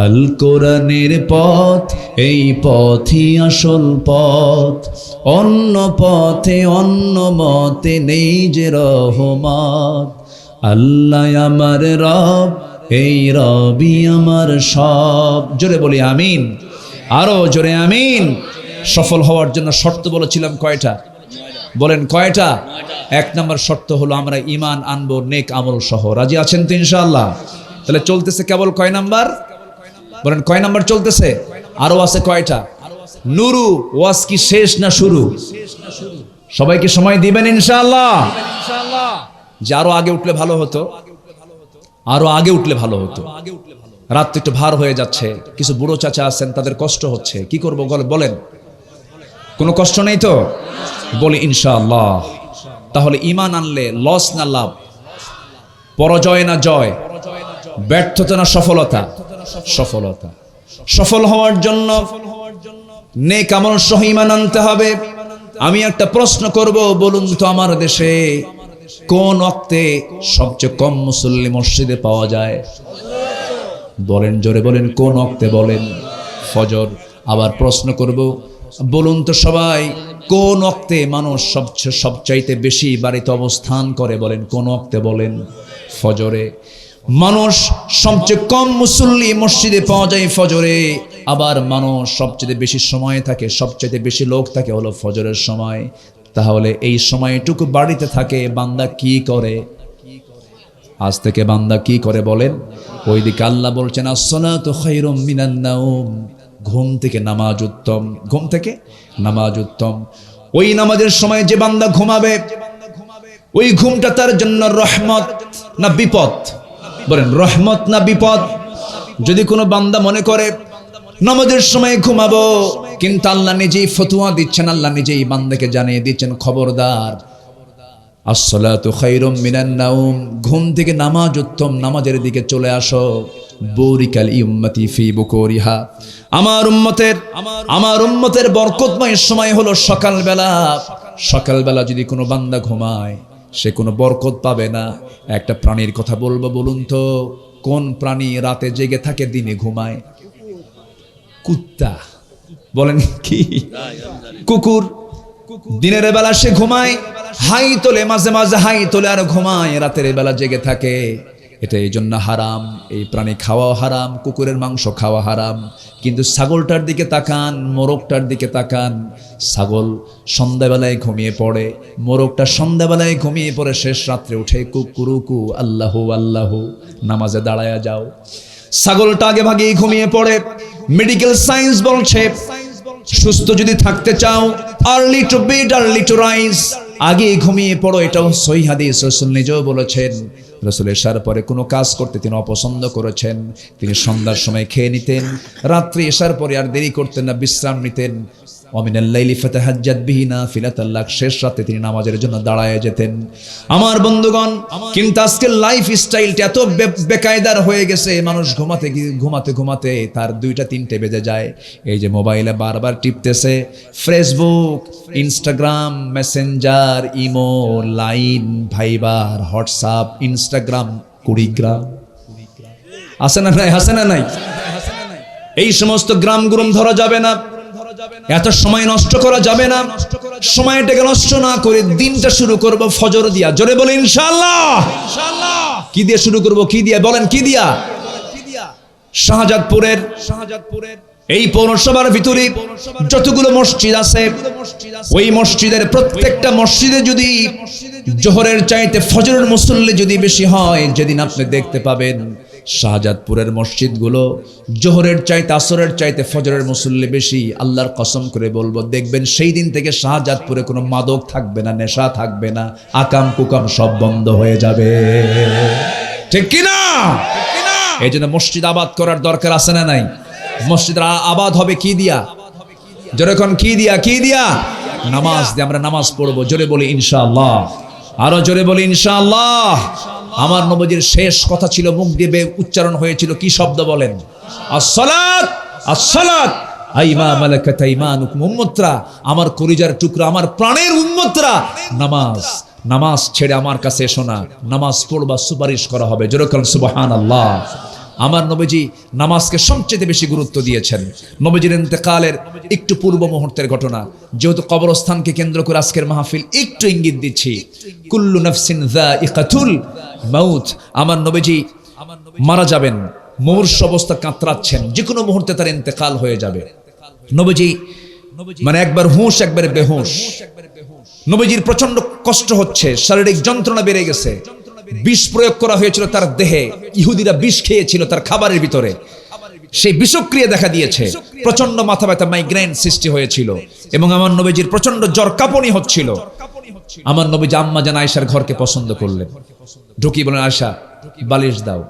আল কোরআনের পথ, এই পথই আসল পথ। অন্য পথে অন্য মতে নেই যে রহমত। আল্লাহ আমার রব, এই রবি আমার সব। জোরে বলি আমিন, আরো জোরে আমিন। সফল হওয়ার জন্য শর্ত বলেছিলাম কয়টা? বলেন কয়টা? 1 নম্বর শর্ত হলো আমরা ঈমান আনবো নেক আমল সহ। রাজি আছেন তো ইনশাআল্লাহ? তাহলে চলতেছে কেবল কয় নাম্বার? বলেন কয় নাম্বার চলতেছে? আরো আছে কয়টা? নুরু ওয়াজ কি শেষ না শুরু? সবাইকে সময় দিবেন ইনশাআল্লাহ। যে আরো আগে উঠলে ভালো হতো, আরো আগে উঠলে ভালো হতো। রাত একটু ভার হয়ে যাচ্ছে, কিছু বুড়ো চাচা আছেন, তাদের কষ্ট হচ্ছে, কি করবো বলেন? কোনো কষ্ট নেই তো? বলি ইনশাআল্লাহ। তাহলে ঈমান আনলে লস না লাভ? পরাজয় না জয়? ব্যর্থতা না সফলতা? সফলতা। সফল হওয়ার জন্য নেক আমল সহ ঈমান আনতে হবে। আমি একটা প্রশ্ন করব, বলুন তো আমার দেশে কোন ওয়াক্তে সবচেয়ে কম মুসল্লি মসজিদে পাওয়া যায়? বলেন জোরে বলেন, কোন ওয়াক্তে? বলেন ফজর। আবার প্রশ্ন করব, বলুন তো সবাই কোন ওয়াক্তে মানুষ সবচাইতে বেশি বাড়িতে অবস্থান করে? বলেন কোন ওয়াক্তে? বলেন ফজরে। মানুষ সবচেয়ে কম মুসল্লি মসজিদে পাওয়া যায় ফজরে। আবার মানুষ সবচেয়ে বেশি সময় থাকে, সবচেয়ে বেশি লোক থাকে হলো ফজরের সময়। তাহলে এই সময়টুকু বাড়িতে থাকে বান্দা কি করে? আজ থেকে বান্দা কি করে বলেন? ওইদিকে আল্লাহ বলছেন আসসালাতু খায়রুম মিনান নাওম, ঘুম থেকে নামাজ উত্তম, ঘুম থেকে নামাজ উত্তম। ওই নামাজের সময় যে বান্দা ঘুমাবে, ওই ঘুমটা তার জন্য রহমত না বিপদ? বলেন রহমত না বিপদ? যদি কোনো বান্দা মনে করে নামাজের সময় ঘুমাবো, কিন্তু আল্লাহ নিজেই ফতোয়া দিচ্ছেন, আল্লাহ নিজেই বান্দাকে জানিয়ে দিচ্ছেন খবরদার, আসসালাতু খায়রুম মিনান নাওম, ঘুম থেকে নামাজ উত্তম, নামাজের দিকে চলে আসো। বুরিকাল উম্মতি ফি বুকুরিহা, আমার উম্মতের বরকতময় সময় হলো সকালবেলা। সকালবেলা যদি কোনো বান্দা ঘুমায়, সে কোনো বরকত পাবে না। একটা প্রাণীর কথা বলবো, বলুন তো কোন প্রাণী রাতে জেগে থাকে দিনে ঘুমায়? কুত্তা। বলেন কি? কুকুর। দিনের বেলা সে ঘুমায়, হাই তোলে, মাঝে মাঝে হাই তোলে আর ঘুমায়, রাতের বেলা জেগে থাকে। এটা এই জন্য হারাম, এই প্রাণী খাওয়া হারাম, কুকুরের মাংস খাওয়া হারাম। কিন্তু ছাগলটার দিকে তাকান, মোরগটার দিকে তাকান। ছাগল সন্ধ্যাবেলায় ঘুমিয়ে পড়ে, মোরগটা সন্ধ্যাবেলায় ঘুমিয়ে পড়ে, শেষ রাত্রে উঠে কুকুরুকু আল্লাহু আল্লাহু, নামাজে দাঁড়ায়া যাও। ছাগলটা আগে ভাগেই ঘুমিয়ে পড়ে। মেডিকেল সায়েন্স বলছে সুস্থ যদি থাকতে চাও, early to bed early to rise, আগে ঘুমিয়ে পড়ো। এটাও সহিহ হাদিস, রাসূল নিজেও বলেছেন। রাসূল এশার পরে কোনো কাজ করতে তিনি অপছন্দ করেছেন। তিনি সন্ধ্যার সময় খেয়ে নিতেন, রাত্রি এশার পরে আর দেরি করতেন না, বিশ্রাম নিতেন। ওয়া মিনাল লাইলি ফাতাহাজ্জাদ বিহি নাফিলাতাল লাক, শেষ রাতে তিনি নামাজের জন্য দাঁড়ায় যেতেন। আমার বন্ধুগণ, কিন্তু আজকের লাইফ স্টাইলটা এত বেকায়দার হয়ে গেছে, মানুষ ঘুমাতে ঘুমাতে তার 2টা 3টে বেজে যায়। এই যে মোবাইলে বারবার টিপতেছে, Facebook, Instagram, Messenger, Imo, Line, Viber, WhatsApp, Instagram, Kurigram, আছে না নাই? আছে না নাই? এই সমস্ত গ্রাম গুরুম ধরা যাবে না, এত সময় নষ্ট করা যাবে না। সময়টাকে নষ্ট না করে দিনটা শুরু করব ফজর দিয়া। জোরে বলে ইনশাআল্লাহ। কি দিয়ে শুরু করব? কি দিয়ে বলেন? কি দিয়া? শাহজাদপুরের এই পৌরসভার ভিতরে যতগুলো মসজিদ আছে, ওই মসজিদের প্রত্যেকটা মসজিদে যদি জোহরের চাইতে ফজরের মুসল্লি যদি বেশি হয়, যেদিন আপনি দেখতে পাবেন শাহজাদপুরের মসজিদগুলো জোহরের চাইতে, আসরের চাইতে ফজরের মুসল্লি বেশি, আল্লাহর কসম করে বলবো, দেখবেন সেই দিন থেকে শাহজাদপুরে কোনো মাদক থাকবে না, নেশা থাকবে না, আকাম কুকাম সব বন্ধ হয়ে যাবে। ঠিক কিনা? এই জন্য মসজিদ আবাদ করার দরকার আছে না নাই? মসজিদ আবাদ হবে কি দিয়া? যেরকম কি দিয়া? কি দিয়া? নামাজ দিয়ে। আমরা নামাজ পড়বো। জোরে বলি ইনশাআল্লাহ। আরো জোরে বলি ইনশাআল্লাহ। আমার নবীজির শেষ কথা ছিল, মুখ দিয়ে উচ্চারণ হয়েছিল কি শব্দ বলেন? আসসালাত, আসসালাত আইমা মালাকাত আইমানুকুম। উম্মতরা, আমার কলিজার টুকরা, আমার প্রাণের উম্মতরা, নামাজ, নামাজ ছেড়ে আমার কাছে এসো না, নামাজ পড়বা, সুপারিশ করা হবে। যেরকম সুবহানাল্লাহ। আমার নবীজি নামাজকে সবচেয়ে বেশি গুরুত্ব দিয়েছেন। নবীজির ইন্তেকালের একটু পূর্ব মুহূর্তের ঘটনা, যেহেতু কবরস্থানকে কেন্দ্র করে আজকের মাহফিল, একটু ইঙ্গিত দিচ্ছি। কুল্লু নাফসিন যায়িকাতুল মাউত। আমার নবীজি মারা যাবেন, মুমূর্ষু অবস্থা কাতরাচ্ছেন, যে কোনো মুহূর্তে তার ইন্তেকাল হয়ে যাবে। নবীজি মানে একবার হুঁশ একবার বেহুঁশ। নবীজির প্রচন্ড কষ্ট হচ্ছে, শারীরিক যন্ত্রণা বেড়ে গেছে। বিষ প্রয়োগ করা হয়েছিল তার দেহে, ইহুদিরা বিষ খেয়েছিল তার খাবারের ভিতরে, সেই বিষক্রিয়া দেখা দিয়েছে, প্রচন্ড মাথা ব্যথা, মাইগ্রেন সৃষ্টি হয়েছিল, এবং আমার নবীজির প্রচন্ড জ্বর কাঁপুনি হচ্ছিল। আমার নবীজি আম্মা জান আয়েশার ঘরকে পছন্দ করলেন। ঢুকি বলেন, আয়েশা বালিশ দাও।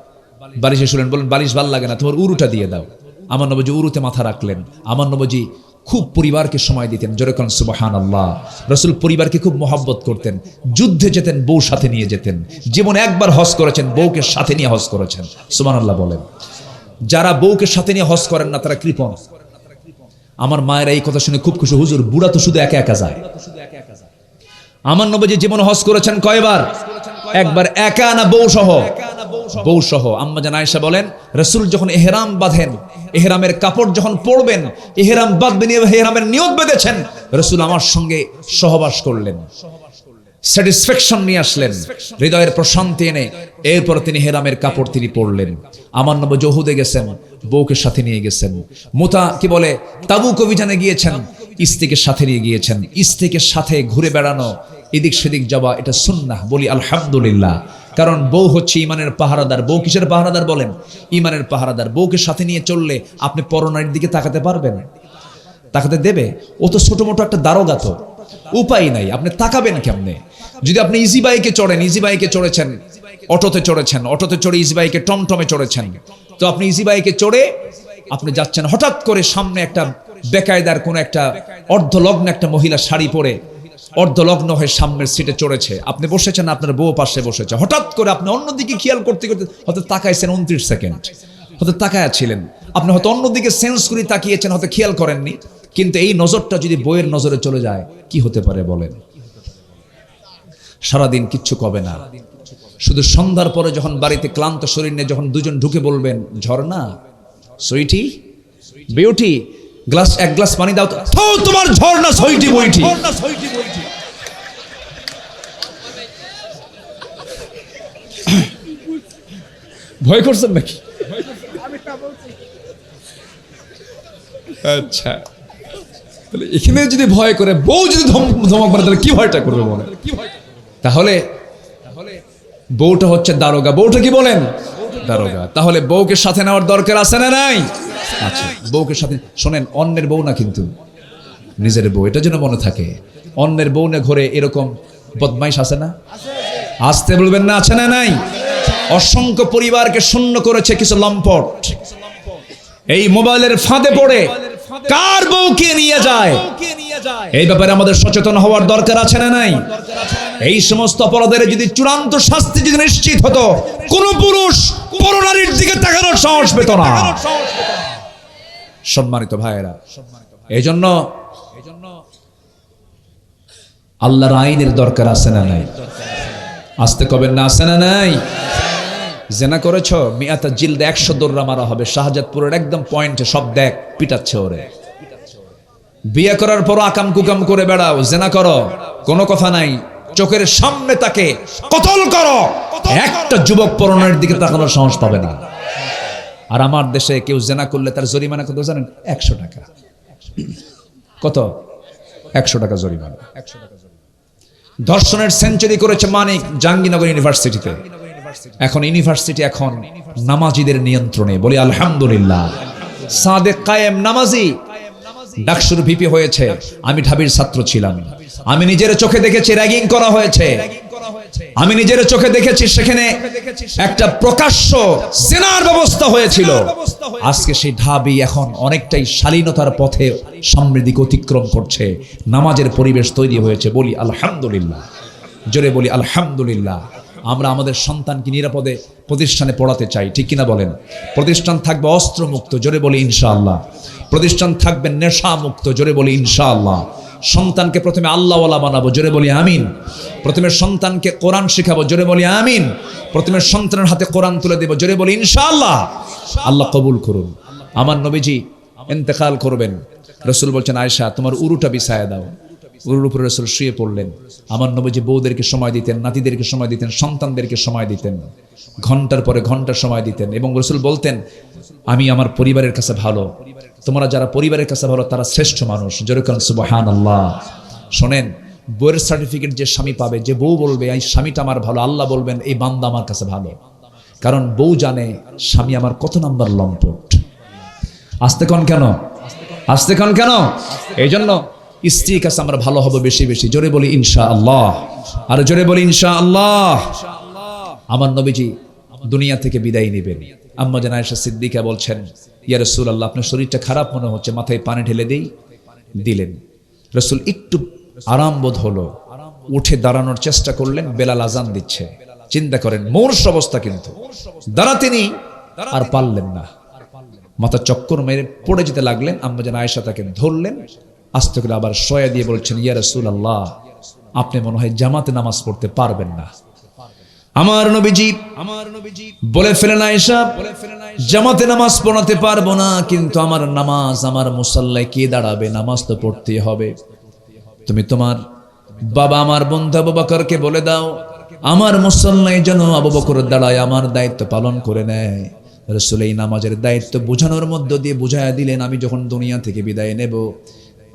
বালিশে শুলেন, বলেন বালিশ ভাল লাগে না, তোমার উরুটা দিয়ে দাও। আমার নবীজি উরুতে মাথা রাখলেন। আমার নবীজি খুব পরিবারকে সময় দিতেন। যেরকম সুবহানাল্লাহ। রাসূল পরিবারকে খুব মহব্বত করতেন। যুদ্ধে যেতেন, বউ সাথে নিয়ে যেতেন। জীবনে একবার হজ করেছেন, বউকে সাথে নিয়ে হজ করেছেন। সুবহানাল্লাহ বলেন। যারা বউকে সাথে নিয়ে হজ করেন না, তারা কৃপণ। আমার মায়ের এই কথা শুনে খুব খুশি, হুজুর বুড়া তো শুধু একা একা যায়। আমার নবীজি জীবনে হজ করেছেন কয়বার? একবার। একা না বউ সহ? বউ সহ। আম্মা জান আয়েশা বলেন, রাসূল যখন ইহরাম বাঁধেন, ইহরামের কাপড় যখন পরবেন, ইহরাম বাঁধবেন, ইহরামের নিয়ত বেঁধেছেন, রাসূল আমার সঙ্গে সহবাস করলেন, স্যাটিসফ্যাকশন নিয়ে আসলেন, হৃদয়ের প্রশান্তি এনে, এরপর তিনি ইহরামের কাপড় তিনি পরলেন। আমার নবী উহুদে গেছেন, বউকে সাথে নিয়ে গেছেন। মুতা কি বলে, তাবুক অভিযানে গিয়েছেন, স্ত্রীকে সাথে নিয়ে গিয়েছেন। স্ত্রীকে সাথে ঘুরে বেড়ানো, এদিক সেদিক যাওয়া, এটা সুন্নাহ। বলি আলহামদুলিল্লাহ। কারণ বউ হচ্ছে ইমানের পাহারাদার। বউ কিসের পাহারাদার বলেন? ইমানের পাহারাদার। বউকে সাথে নিয়ে চললে আপনি পরনারীর দিকে তাকাতে পারবেন? তাকাতে দেবে? ও তো ছোট মোটো একটা দারোগা, তো উপায় নাই, আপনি তাকাবেন কেমনে? যদি আপনি ইজি বাইকে চড়েন, ইজি বাইকে চড়েছেন, অটোতে চড়েছেন, অটোতে চড়ে ইজি বাইকে, টমটমে চড়েছেন, তো আপনি ইজি বাইকে চড়ে আপনি যাচ্ছেন, হঠাৎ করে সামনে একটা বেকায়দার কোন একটা অর্ধলগ্ন একটা মহিলা শাড়ি পরে অর্ধলগ্ন হয়ে সামনের সিটে চড়েছে, আপনি বসেছেন, আপনার বউ পাশে বসেছে, হঠাৎ করে আপনি অন্যদিকে খেয়াল করতে করতে হয়তো তাকাইছেন 29 সেকেন্ড, হয়তো তাকায়া ছিলেন, আপনি হয়তো অন্যদিকে সেন্স করে তাকিয়েছেন, হয়তো খেয়াল করেননি, কিন্তু এই নজরটা যদি বইয়ের নজরে চলে যায়, কি হতে পারে বলেন? সারাদিন কিচ্ছু কবে না, শুধু সন্ধ্যার পরে যখন বাড়িতে ক্লান্ত শরীর নিয়ে যখন দুজন ঢুকে বলবেন, ঝর্ণা, সুইটি, বিউটি, এক গ্লাস পানি দাও তো, তোমার ঝর্ণা, সুইটি, বইটি। ভয় করছেন নাকি? আচ্ছা, তাহলে এখানে যদি ভয় করে, বউ যদি ধমক মারে, তাহলে কি ভয়টা করবে বলে? তাহলে বউটা হচ্ছে দারোগা। বউটা কি বলেন? দারোগা। তাহলে বউকে সাথে নেওয়ার দরকার আছে না নাই? আচ্ছা, বউকে সাথে, শোনেন, অন্যের বউ না কিন্তু নিজের বউ, এটা যেন মনে থাকে। অন্যের বউ না ঘরে এরকম বদমাইশ আছে না? আসতে বলবেন না, আছে না নাই? অসংখ্য পরিবারকে শূন্য করেছে কিছু লম্পট। এই মোবাইলের ফাঁদে পড়ে কার বউকে নিয়ে যায়, এই ব্যাপারে আমাদের সচেতন হওয়ার দরকার আছে না নাই? এই সমস্ত অপরাধের যদি চূড়ান্ত শাস্তি যদি নিশ্চিত হতো, কোন পুরুষ পরনারীর দিকে তাকানোর সাহস পেত না। সম্মানিত ভাইয়েরা, এই জন্য আল্লাহর আইনের দরকার আছে না নাই? আসতে কবেন না, আছে না নাই? জেনা করেছ, মিয়াতা জিলদে 100 দৌড়া মারা হবে। শাহজাদপুরের একদম পয়েন্টে সব দেখ পিটাচ্ছে ওরে। বিয়ে করার পর আকাম কুকাম করে বেড়াও, জেনা করো, কোনো কথা নাই, চোখের সামনে তাকে কতল করো, একটা যুবক পরনারীর দিকে তাকানোর সাহস পাবে না। আর আমার দেশে কেউ জেনা করলে তার জরিমানা কত জানেন? 100 টাকা। কত? 100 টাকা জরিমানা। ধর্ষণের সেঞ্চুরি করেছে মানিক জাহাঙ্গীরনগর ইউনিভার্সিটিতে। এখন ইউনিভার্সিটি এখন নামাজিদের নিয়ন্ত্রণে, বলি আলহামদুলিল্লাহ। সাদেক কায়েম নামাজি ডাকসুর ভিপি হয়েছে। আমি ঢাবির ছাত্র ছিলাম, আমি নিজের চোখে দেখেছি র্যাগিং করা হয়েছে, আমি নিজের চোখে দেখেছি সেখানে একটা প্রকাশ্য জেনার ব্যবস্থা হয়েছিল। আজকে সেই ঢাবি এখন অনেকটাই শালীনতার পথে সামনের দিকে অতিক্রম করছে, নামাজের পরিবেশ তৈরি হয়েছে, বলি আলহামদুলিল্লাহ। জোরে বলি আলহামদুলিল্লাহ। আমরা আমাদের সন্তানকে নিরাপদে প্রতিষ্ঠানে পড়াতে চাই, ঠিক কিনা বলেন? প্রতিষ্ঠান থাকবে অস্ত্রমুক্ত, জোরে বলি ইনশাআল্লাহ। প্রতিষ্ঠান থাকবে নেশা মুক্ত, জোরে বলি ইনশাআল্লাহ। সন্তানকে প্রথমে আল্লাহওয়ালা বানাবো, জোরে বলি আমিন। প্রথমে সন্তানকে কোরআন শেখাবো, জোরে বলি আমিন। প্রথমে সন্তানের হাতে কোরআন তুলে দেব, জোরে বলি ইনশাআল্লাহ। আল্লাহ কবুল করুন। আমার নবীজি ইন্তেকাল করবেন, রাসূল বলছেন আয়েশা তোমার উরুটা বিছায়া দাও। উরুর উপরে রাসূল শুয়ে পড়লেন। আমার নবীজি বউদেরকে সময় দিতেন, নাতিদেরকে সময় দিতেন, সন্তানদেরকে সময় দিতেন, ঘন্টার পরে ঘন্টা সময় দিতেন। এবং রাসূল বলতেন আমি আমার পরিবারের কাছে ভালো, তোমরা যারা পরিবারের কাছে ভালো তারা শ্রেষ্ঠ মানুষ। জোরে বলেন সুবহানাল্লাহ। শোনেন, বউয়ের সার্টিফিকেট যে স্বামী পাবে, যে বউ বলবে এই স্বামীটা আমার ভালো, আল্লাহ বলবেন এই বান্দা আমার কাছে ভালো। কারণ বউ জানে স্বামী আমার কত নাম্বার লম্পট। আসতে কন কেন, আসতে কন কেন? এই জন্য স্ত্রীর কাছে আমরা ভালো হব বেশি বেশি, জোরে বলি ইনশাআল্লাহ। আর জোরে বলি ইনশাআল্লাহ। আমার নবীজি দুনিয়া থেকে বিদায় নেবেন। আম্মা জান আয়েশা সিদ্দিকা বলছেন ইয়া রাসূলুল্লাহ আপনার শরীরটা খারাপ মনে হচ্ছে, মাথায় পানি ঢেলে দেই। দিলেন। রাসূল একটু আরাম বোধ হলো, উঠে দাঁড়ানোর চেষ্টা করলেন, বেলাল আজান দিচ্ছে। চিন্তা করেন মূর্ছ অবস্থা, কিন্তু দাঁড়াতেনি আর পারলেন না, মাথা চক্কর মেরে পড়ে যেতে লাগলেন। আম্মা জান আয়েশা তাকে ধরলেন, আস্তে করে আবার শোয়া দিয়ে বলছেন ইয়া রাসূলুল্লাহ আপনি মনে হয় জামাতে নামাজ পড়তে পারবেন না। আমার নবীজি বলে ফেলেন আয়েশা জামাতে নামাজ পড়াতে পারবো না, কিন্তু আমার নামাজ আমার মুসাল্লায় কে দাঁড়াবে? নামাজ তো পড়তেই হবে। তুমি তোমার বাবা আমার বন্ধু আবু বকরকে বলে দাও আমার মুসাল্লায় যেন আবু বকর দাঁড়ায়, আমার দায়িত্ব পালন করে নেয়। রাসূল এই নামাজের দায়িত্ব বোঝানোর মধ্য দিয়ে বুঝাইয়া দিলেন আমি যখন দুনিয়া থেকে বিদায় নেব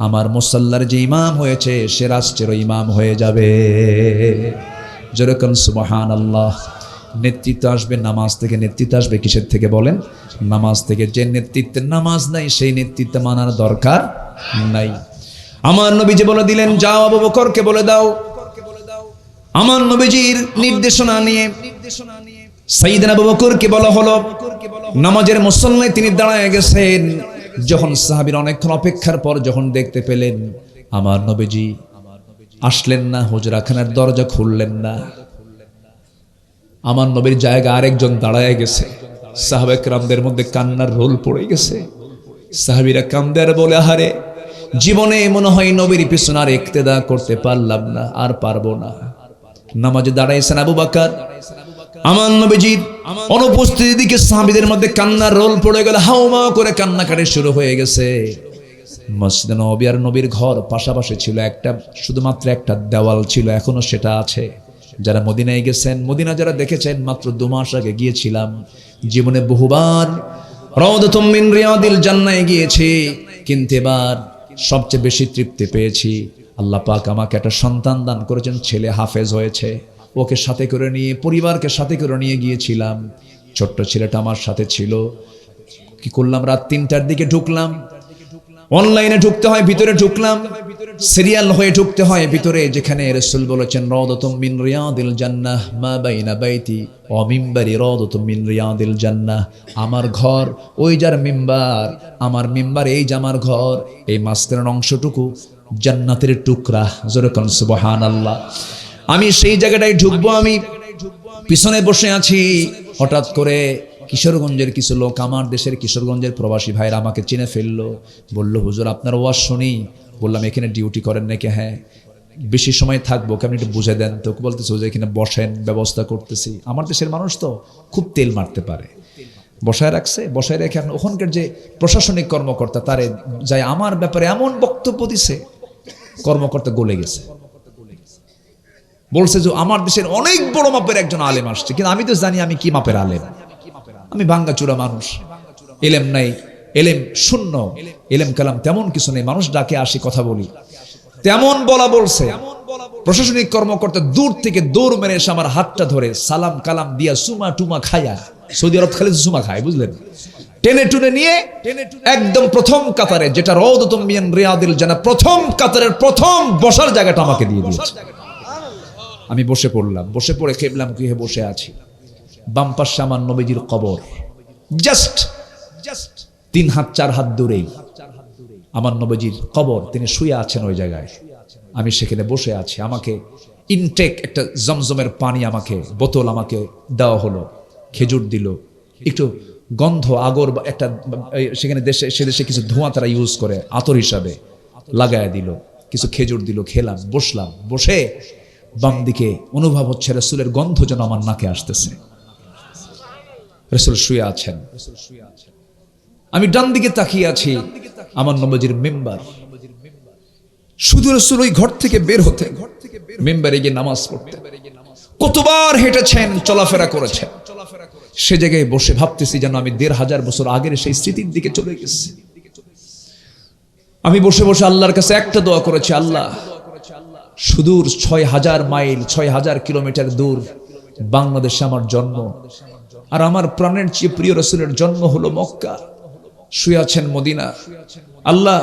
আমার মুসাল্লার যে ইমাম হয়েছে সে রাষ্ট্রের ইমাম হয়ে যাবে। যেরকম সুবহানাল্লাহ। নেতৃত্ব আসবে নামাজ থেকে, নেতৃত্ব আসবে কিসের থেকে বলেন? নামাজ থেকে। যে নেতৃত্বের নামাজ নাই সেই নেতৃত্ব মানার দরকার নাই। আমার নবীজি বলে দিলেন যাও আবু বকরকে বলে দাও। আমার নবীজির নির্দেশনা নিয়ে সাইয়েদনা আবু বকরকে বলা হলো, নামাজের মুসল্লায় তিনি দাঁড়ায় গেছেন। যখন সাহাবীর অনেকক্ষণ অপেক্ষার পর যখন দেখতে পেলেন আমার নবীজি আসলেন না, হুজরাখানার দরজা খুললেন না, আমার নবীর জায়গা আরেকজন দাঁড়ায় গেছে। সাহাবা কেরামদের মধ্যে কান্নার রোল পড়ে গেছে। সাহাবীরা কান্দে আর বলে আহারে জীবনে মনে হয় নবীর পিছনে আর ইক্তেদা করতে পারলাম না, আর পারবো না। নামাজে দাঁড়াইছেন আবু বকর। আমার নবীজির অনুপস্থিতির দিকে সাহাবীদের মধ্যে কান্নার রোল পড়ে গেল, হাউমাউ করে কান্নাকাটি শুরু হয়ে গেছে। মসজিদে নববী আর নবীর ঘর পাশাপাশি ছিল, একটা শুধুমাত্র একটা দেওয়াল ছিল, এখনো সেটা আছে। যারা মদিনায় গেছেন, মদিনা যারা দেখেছেন, মাত্র 2 মাস আগে গিয়েছিলাম, জীবনে বহুবার রাউদাতুম মিন রিয়াদিল জান্নাহে গিয়েছি, কিন্তু এবার সবচেয়ে বেশি তৃপ্তি পেয়েছি। আল্লাহ পাক আমাকে একটা সন্তান দান করেছেন, ছেলে হাফেজ হয়েছে। ওকে সাথে করে নিয়ে, পরিবারকে সাথে করে নিয়ে গিয়েছিলাম। ছোট্ট ছেলেটা আমার সাথে ছিল। কি করলাম, রাত 3টার দিকে ঢুকলাম। অনলাইনে ঢুকতে হয়, ভিতরে ঢুকলাম, সিরিয়াল হয়ে ঢুকতে হয় ভিতরে, যেখানে রাসূল বলেছেন রাউদাতুম মিন রিয়াদিল জান্নাহ মা বাইনা বাইতি ওয়া মিম্বারি রাউদাতুম মিন রিয়াদিল জান্নাহ। আমার ঘর ওই যার মিম্বার, আমার মিম্বার এই যে আমার ঘর, এই মাঝখানের অংশটুকু জান্নাতের টুকরা। জোরে কোন সুবহানাল্লাহ। আমি সেই জায়গাটায় ঢুকবো, আমি পিছনে বসে আছি। হঠাৎ করে কিশোরগঞ্জের কিছু লোক, আমার দেশের কিশোরগঞ্জের প্রবাসী ভাইরা আমাকে চিনে ফেললো, বলল হুজুর আপনার ওয়াজ শুনি। বললাম এখানে ডিউটি করেন নাকি? হ্যাঁ। বেশি সময় থাকবো, কেমন একটু বুঝে দেন তো। বলতেছে হুজুর এখানে বসেন, ব্যবস্থা করতেছি। আমার দেশের মানুষ তো খুব তেল মারতে পারে, বসায় রাখছে। বসায় রেখে এখন ওখানকার যে প্রশাসনিক কর্মকর্তা তারে যায় আমার ব্যাপারে এমন বক্তব্য দিছে, কর্মকর্তা গলে গেছে। বলছে যে আমার দেশের অনেক বড় মাপের একজন আলেম আসছে, কিন্তু আমি তো জানি আমি কি মাপের আলেম। আমি ভাঙ্গাচুরা মানুষ, এলেম নাই, এলেম শূন্য, এলেম কালাম তেমন কিছু নেই। মানুষ ডাকে আসি, কথা বলি, তেমন বলা বলছে। প্রশাসনিক কর্মকর্তা দূর থেকে দৌড় মেরে এসে আমার হাতটা ধরে সালাম কালাম দিয়া সুমা টুমা খায়া, সৌদি আরব খালি সুমা খায় বুঝলেন, টেনে টুনে নিয়ে একদম প্রথম কাতারে, যেটা রাউদাতুম মিন রিয়াদিল জান্নাহ, প্রথম কাতারের প্রথম বসার জায়গাটা আমাকে দিয়ে দিয়েছে। আমি বসে পড়লাম, বসে পড়ে কেবলাম গৃহে বসে আছি। বাম পাশে আমার নবীজির কবর, জাস্ট 3 হাত 4 হাত দূরেই আমার নবীজির কবর, তিনি শুয়ে আছেন ওই জায়গায়। আমি সেখানে বসে আছি। আমাকে ইনটেক একটা জমজমের পানি, আমাকে বোতল আমাকে দেওয়া হলো, খেজুর দিল, একটু গন্ধ আগর একটা, সেখানে দেশে সে দেশে কিছু ধোঁয়া তারা ইউজ করে আতর হিসাবে, লাগায় দিল, কিছু খেজুর দিল, খেলাম, বসলাম। বসে বাম দিকে অনুভব হচ্ছে রাসূলের গন্ধ যেন আমার নাকে আসতেছে। রাসূল শুয়ে আছেন, আমি ডান দিকে তাকিয়ে আছি, আমার নবীজির মিম্বার। শুধু রাসূল ওই ঘর থেকে বের হতে, মিম্বারে গিয়ে নামাজ পড়তে, কতবার হেঁটেছেন, চলাফেরা করেছেন। সে জায়গায় বসে ভাবতেছি যেন আমি 1500 বছর আগের সেই স্মৃতির দিকে চলে গেছি। আমি বসে বসে আল্লাহর কাছে একটা দোয়া করেছি, আল্লাহ সুদূর 6000 মাইল 6000 কিলোমিটার দূর বাংলাদেশে আমার জন্ম, আর আমার প্রাণের চেয়ে প্রিয় রাসূলের জন্ম হলো মক্কা, শুয়ে আছেন মদিনা। আল্লাহ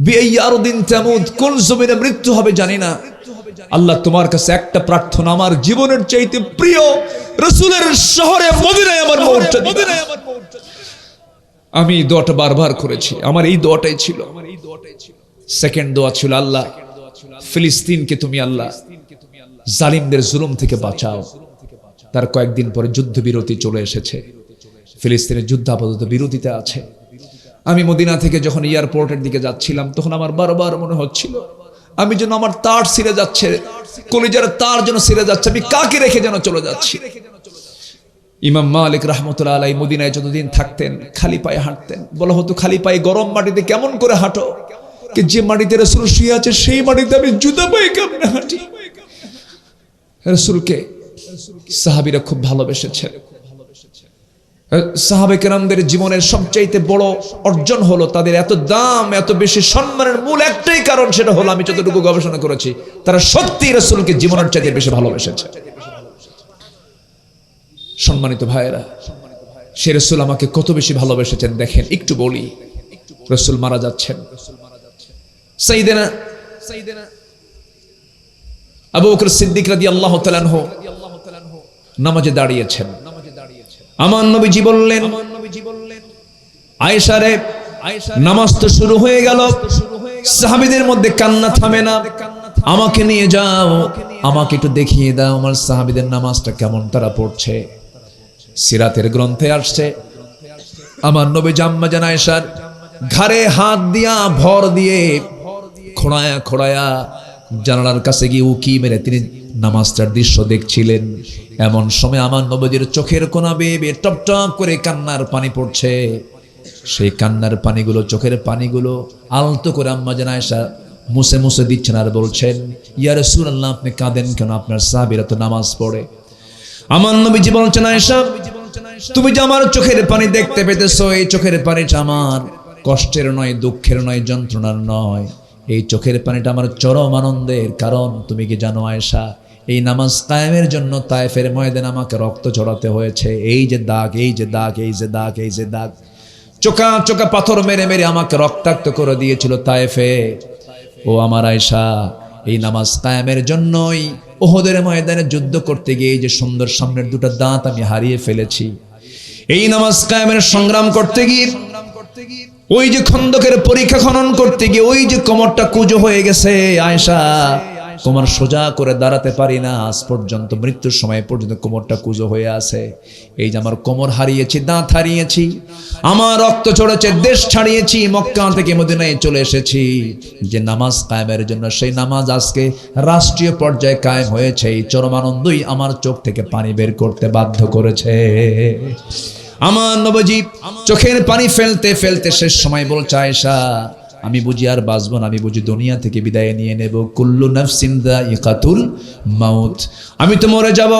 বিআইয়ারদিন তামুত, কোন জমিনে মৃত্যু হবে জানি না। আল্লাহ তোমার কাছে একটা প্রার্থনা, আমার জীবনের চাইতে প্রিয় রাসূলের শহরে মদিনায় আমার মওতটা দিবা। আমি দোয়াটা বারবার করেছি, আমার এই দোয়াটাই ছিল। সেকেন্ড দোয়া ছিল, আল্লাহ ফিলিস্তিনকে তুমি আল্লাহ জালিমদের জুলুম থেকে বাঁচাও। তার কয়েকদিন পরে যুদ্ধবিরতি চলে এসেছে, ফিলিস্তিনের যুদ্ধ আপাতত বিরতিতে আছে। আমি মদিনা থেকে যখন এয়ারপোর্টের দিকে যাচ্ছিলাম, তখন আমার বারবার মনে হচ্ছিল আমি যেন আমার তার ছিঁড়ে যাচ্ছে, কলিজার তার যেন ছিঁড়ে যাচ্ছে, আমি কাকে রেখে যেন চলে যাচ্ছি। ইমাম মালিক রাহমাতুল্লাহ আলাইহি মদিনায় যতদিন থাকতেন খালি পায়ে হাঁটতেন। বলা হতো খালি পায়ে গরম মাটিতে কেমন করে হাঁটো? যে মাটিতে রাসূল শুয়ে আছে সেই মাটিতে আমি জুতা পায়ে কেমনে হাঁটি? রাসূলকে সাহাবীরা খুব ভালোবেসেছেন। সাহাবে কেরামদের জীবনের সবচাইতে বড় অর্জন হলো, তাদের এত দাম, এত বেশি সম্মানের মূল একটাই কারণ, সেটা হলো আমি যতটুকু গবেষণা করেছি, তারা সত্যি রাসূলকে জীবনের চাইতে বেশি ভালোবেসেছে। সম্মানিত ভাইয়েরা, সে রাসূল আমাকে কত বেশি ভালোবেসেছেন দেখেন। একটু বলি, রাসূল মারা যাচ্ছেন, সাইয়েদনা আবু বকর সিদ্দিক রাদিয়াল্লাহু তাআলা আনহু নামাজে দাঁড়িয়েছেন। আমার নবীজি বললেন, আয়েশা রে, নামাজ তো শুরু হয়ে গেল, সাহাবীদের মধ্যে কান্না থামে না, আমাকে নিয়ে যাও, আমাকে একটু দেখিয়ে দাও আমার সাহাবীদের নামাজটা কেমন তারা পড়ছে। সিরাতের গ্রন্থে আসছে, আমার নবী আম্মা জান আয়েশার ঘাড়ে হাত দিয়া ভর দিয়ে খোঁড়ায়া খোঁড়ায়া জানালার কাছে গিয়ে উকি মেরে তিনি নামাজটার দৃশ্য দেখছিলেন। এমন সময় আমার নবীর চোখের কোনা বেয়ে বেয়ে টপ টপ করে কান্নার পানি পড়ছে। সেই কান্নার পানিগুলো, চোখের পানিগুলো আলতো করে আম্মা জান আয়েশা মুছে মুছে দিচ্ছেন আর বলছেন, ইয়া রাসূলুল্লাহ আপনি কাঁদেন কেন? আপনার সাহাবীরা তো নামাজ পড়ে। আমার নবীজি বলছেন, আয়েশা তুমি যে আমার চোখের পানি দেখতে পেতেছো, এই চোখের পানিটা আমার কষ্টের নয়, দুঃখের নয়, যন্ত্রণার নয়, এই চোখের পানিটা আমার চরম আনন্দের। কারণ তুমি কি জানো আয়েশা, এই নামাজ কায়েমের জন্য তায়েফের ময়দানে আমাকে রক্ত ঝরাতে হয়েছে। এই যে দাগ, এই যে দাগ, এই যে দাগ, এই যে দাগ, চোকা চোকা পাথর মেরে মেরে আমাকে রক্তাক্ত করে দিয়েছিল তায়েফে। ও আমার আয়েশা, এই নামাজ কায়েমের জন্যই উহুদের ময়দানে যুদ্ধ করতে গিয়ে যে সুন্দর সামনের দুটো দাঁত আমি হারিয়ে ফেলেছি। এই নামাজ কায়েমের সংগ্রাম করতে গিয়ে, ওই যে খন্দকের পরীক্ষা খনন করতে গিয়ে ওই যে কোমরটা কুঁজো হয়ে গেছে আয়েশা, কোমর সোজা করে দাঁড়াতে পারি না আজ পর্যন্ত, মৃত্যুর সময় পর্যন্ত কোমরটা কুঁজো হয়ে আছে। এই যে আমার কোমর হারিয়েছি, দাঁত হারিয়েছি, আমার রক্ত ঝরেছে, দেশ ছাড়িয়েছি, মক্কা থেকে মদিনায় চলে এসেছি যে নামাজ কায়েমের জন্য, সেই নামাজ আজকে রাষ্ট্রীয় পর্যায়ে কায়েম হয়েছে। এই চরম আনন্দই আমার চোখ থেকে পানি বের করতে বাধ্য করেছে। আমার নবীজি চোখের পানি ফেলতে ফেলতে শেষ সময় বলছে, আয়েশা আমি বুঝি আর বাঁচব না, আমি বুঝি দুনিয়া থেকে বিদায় নিয়ে নেব। কুল্লু নাফসিন যায়িকাতুল মাউত, আমি তো মরে যাব,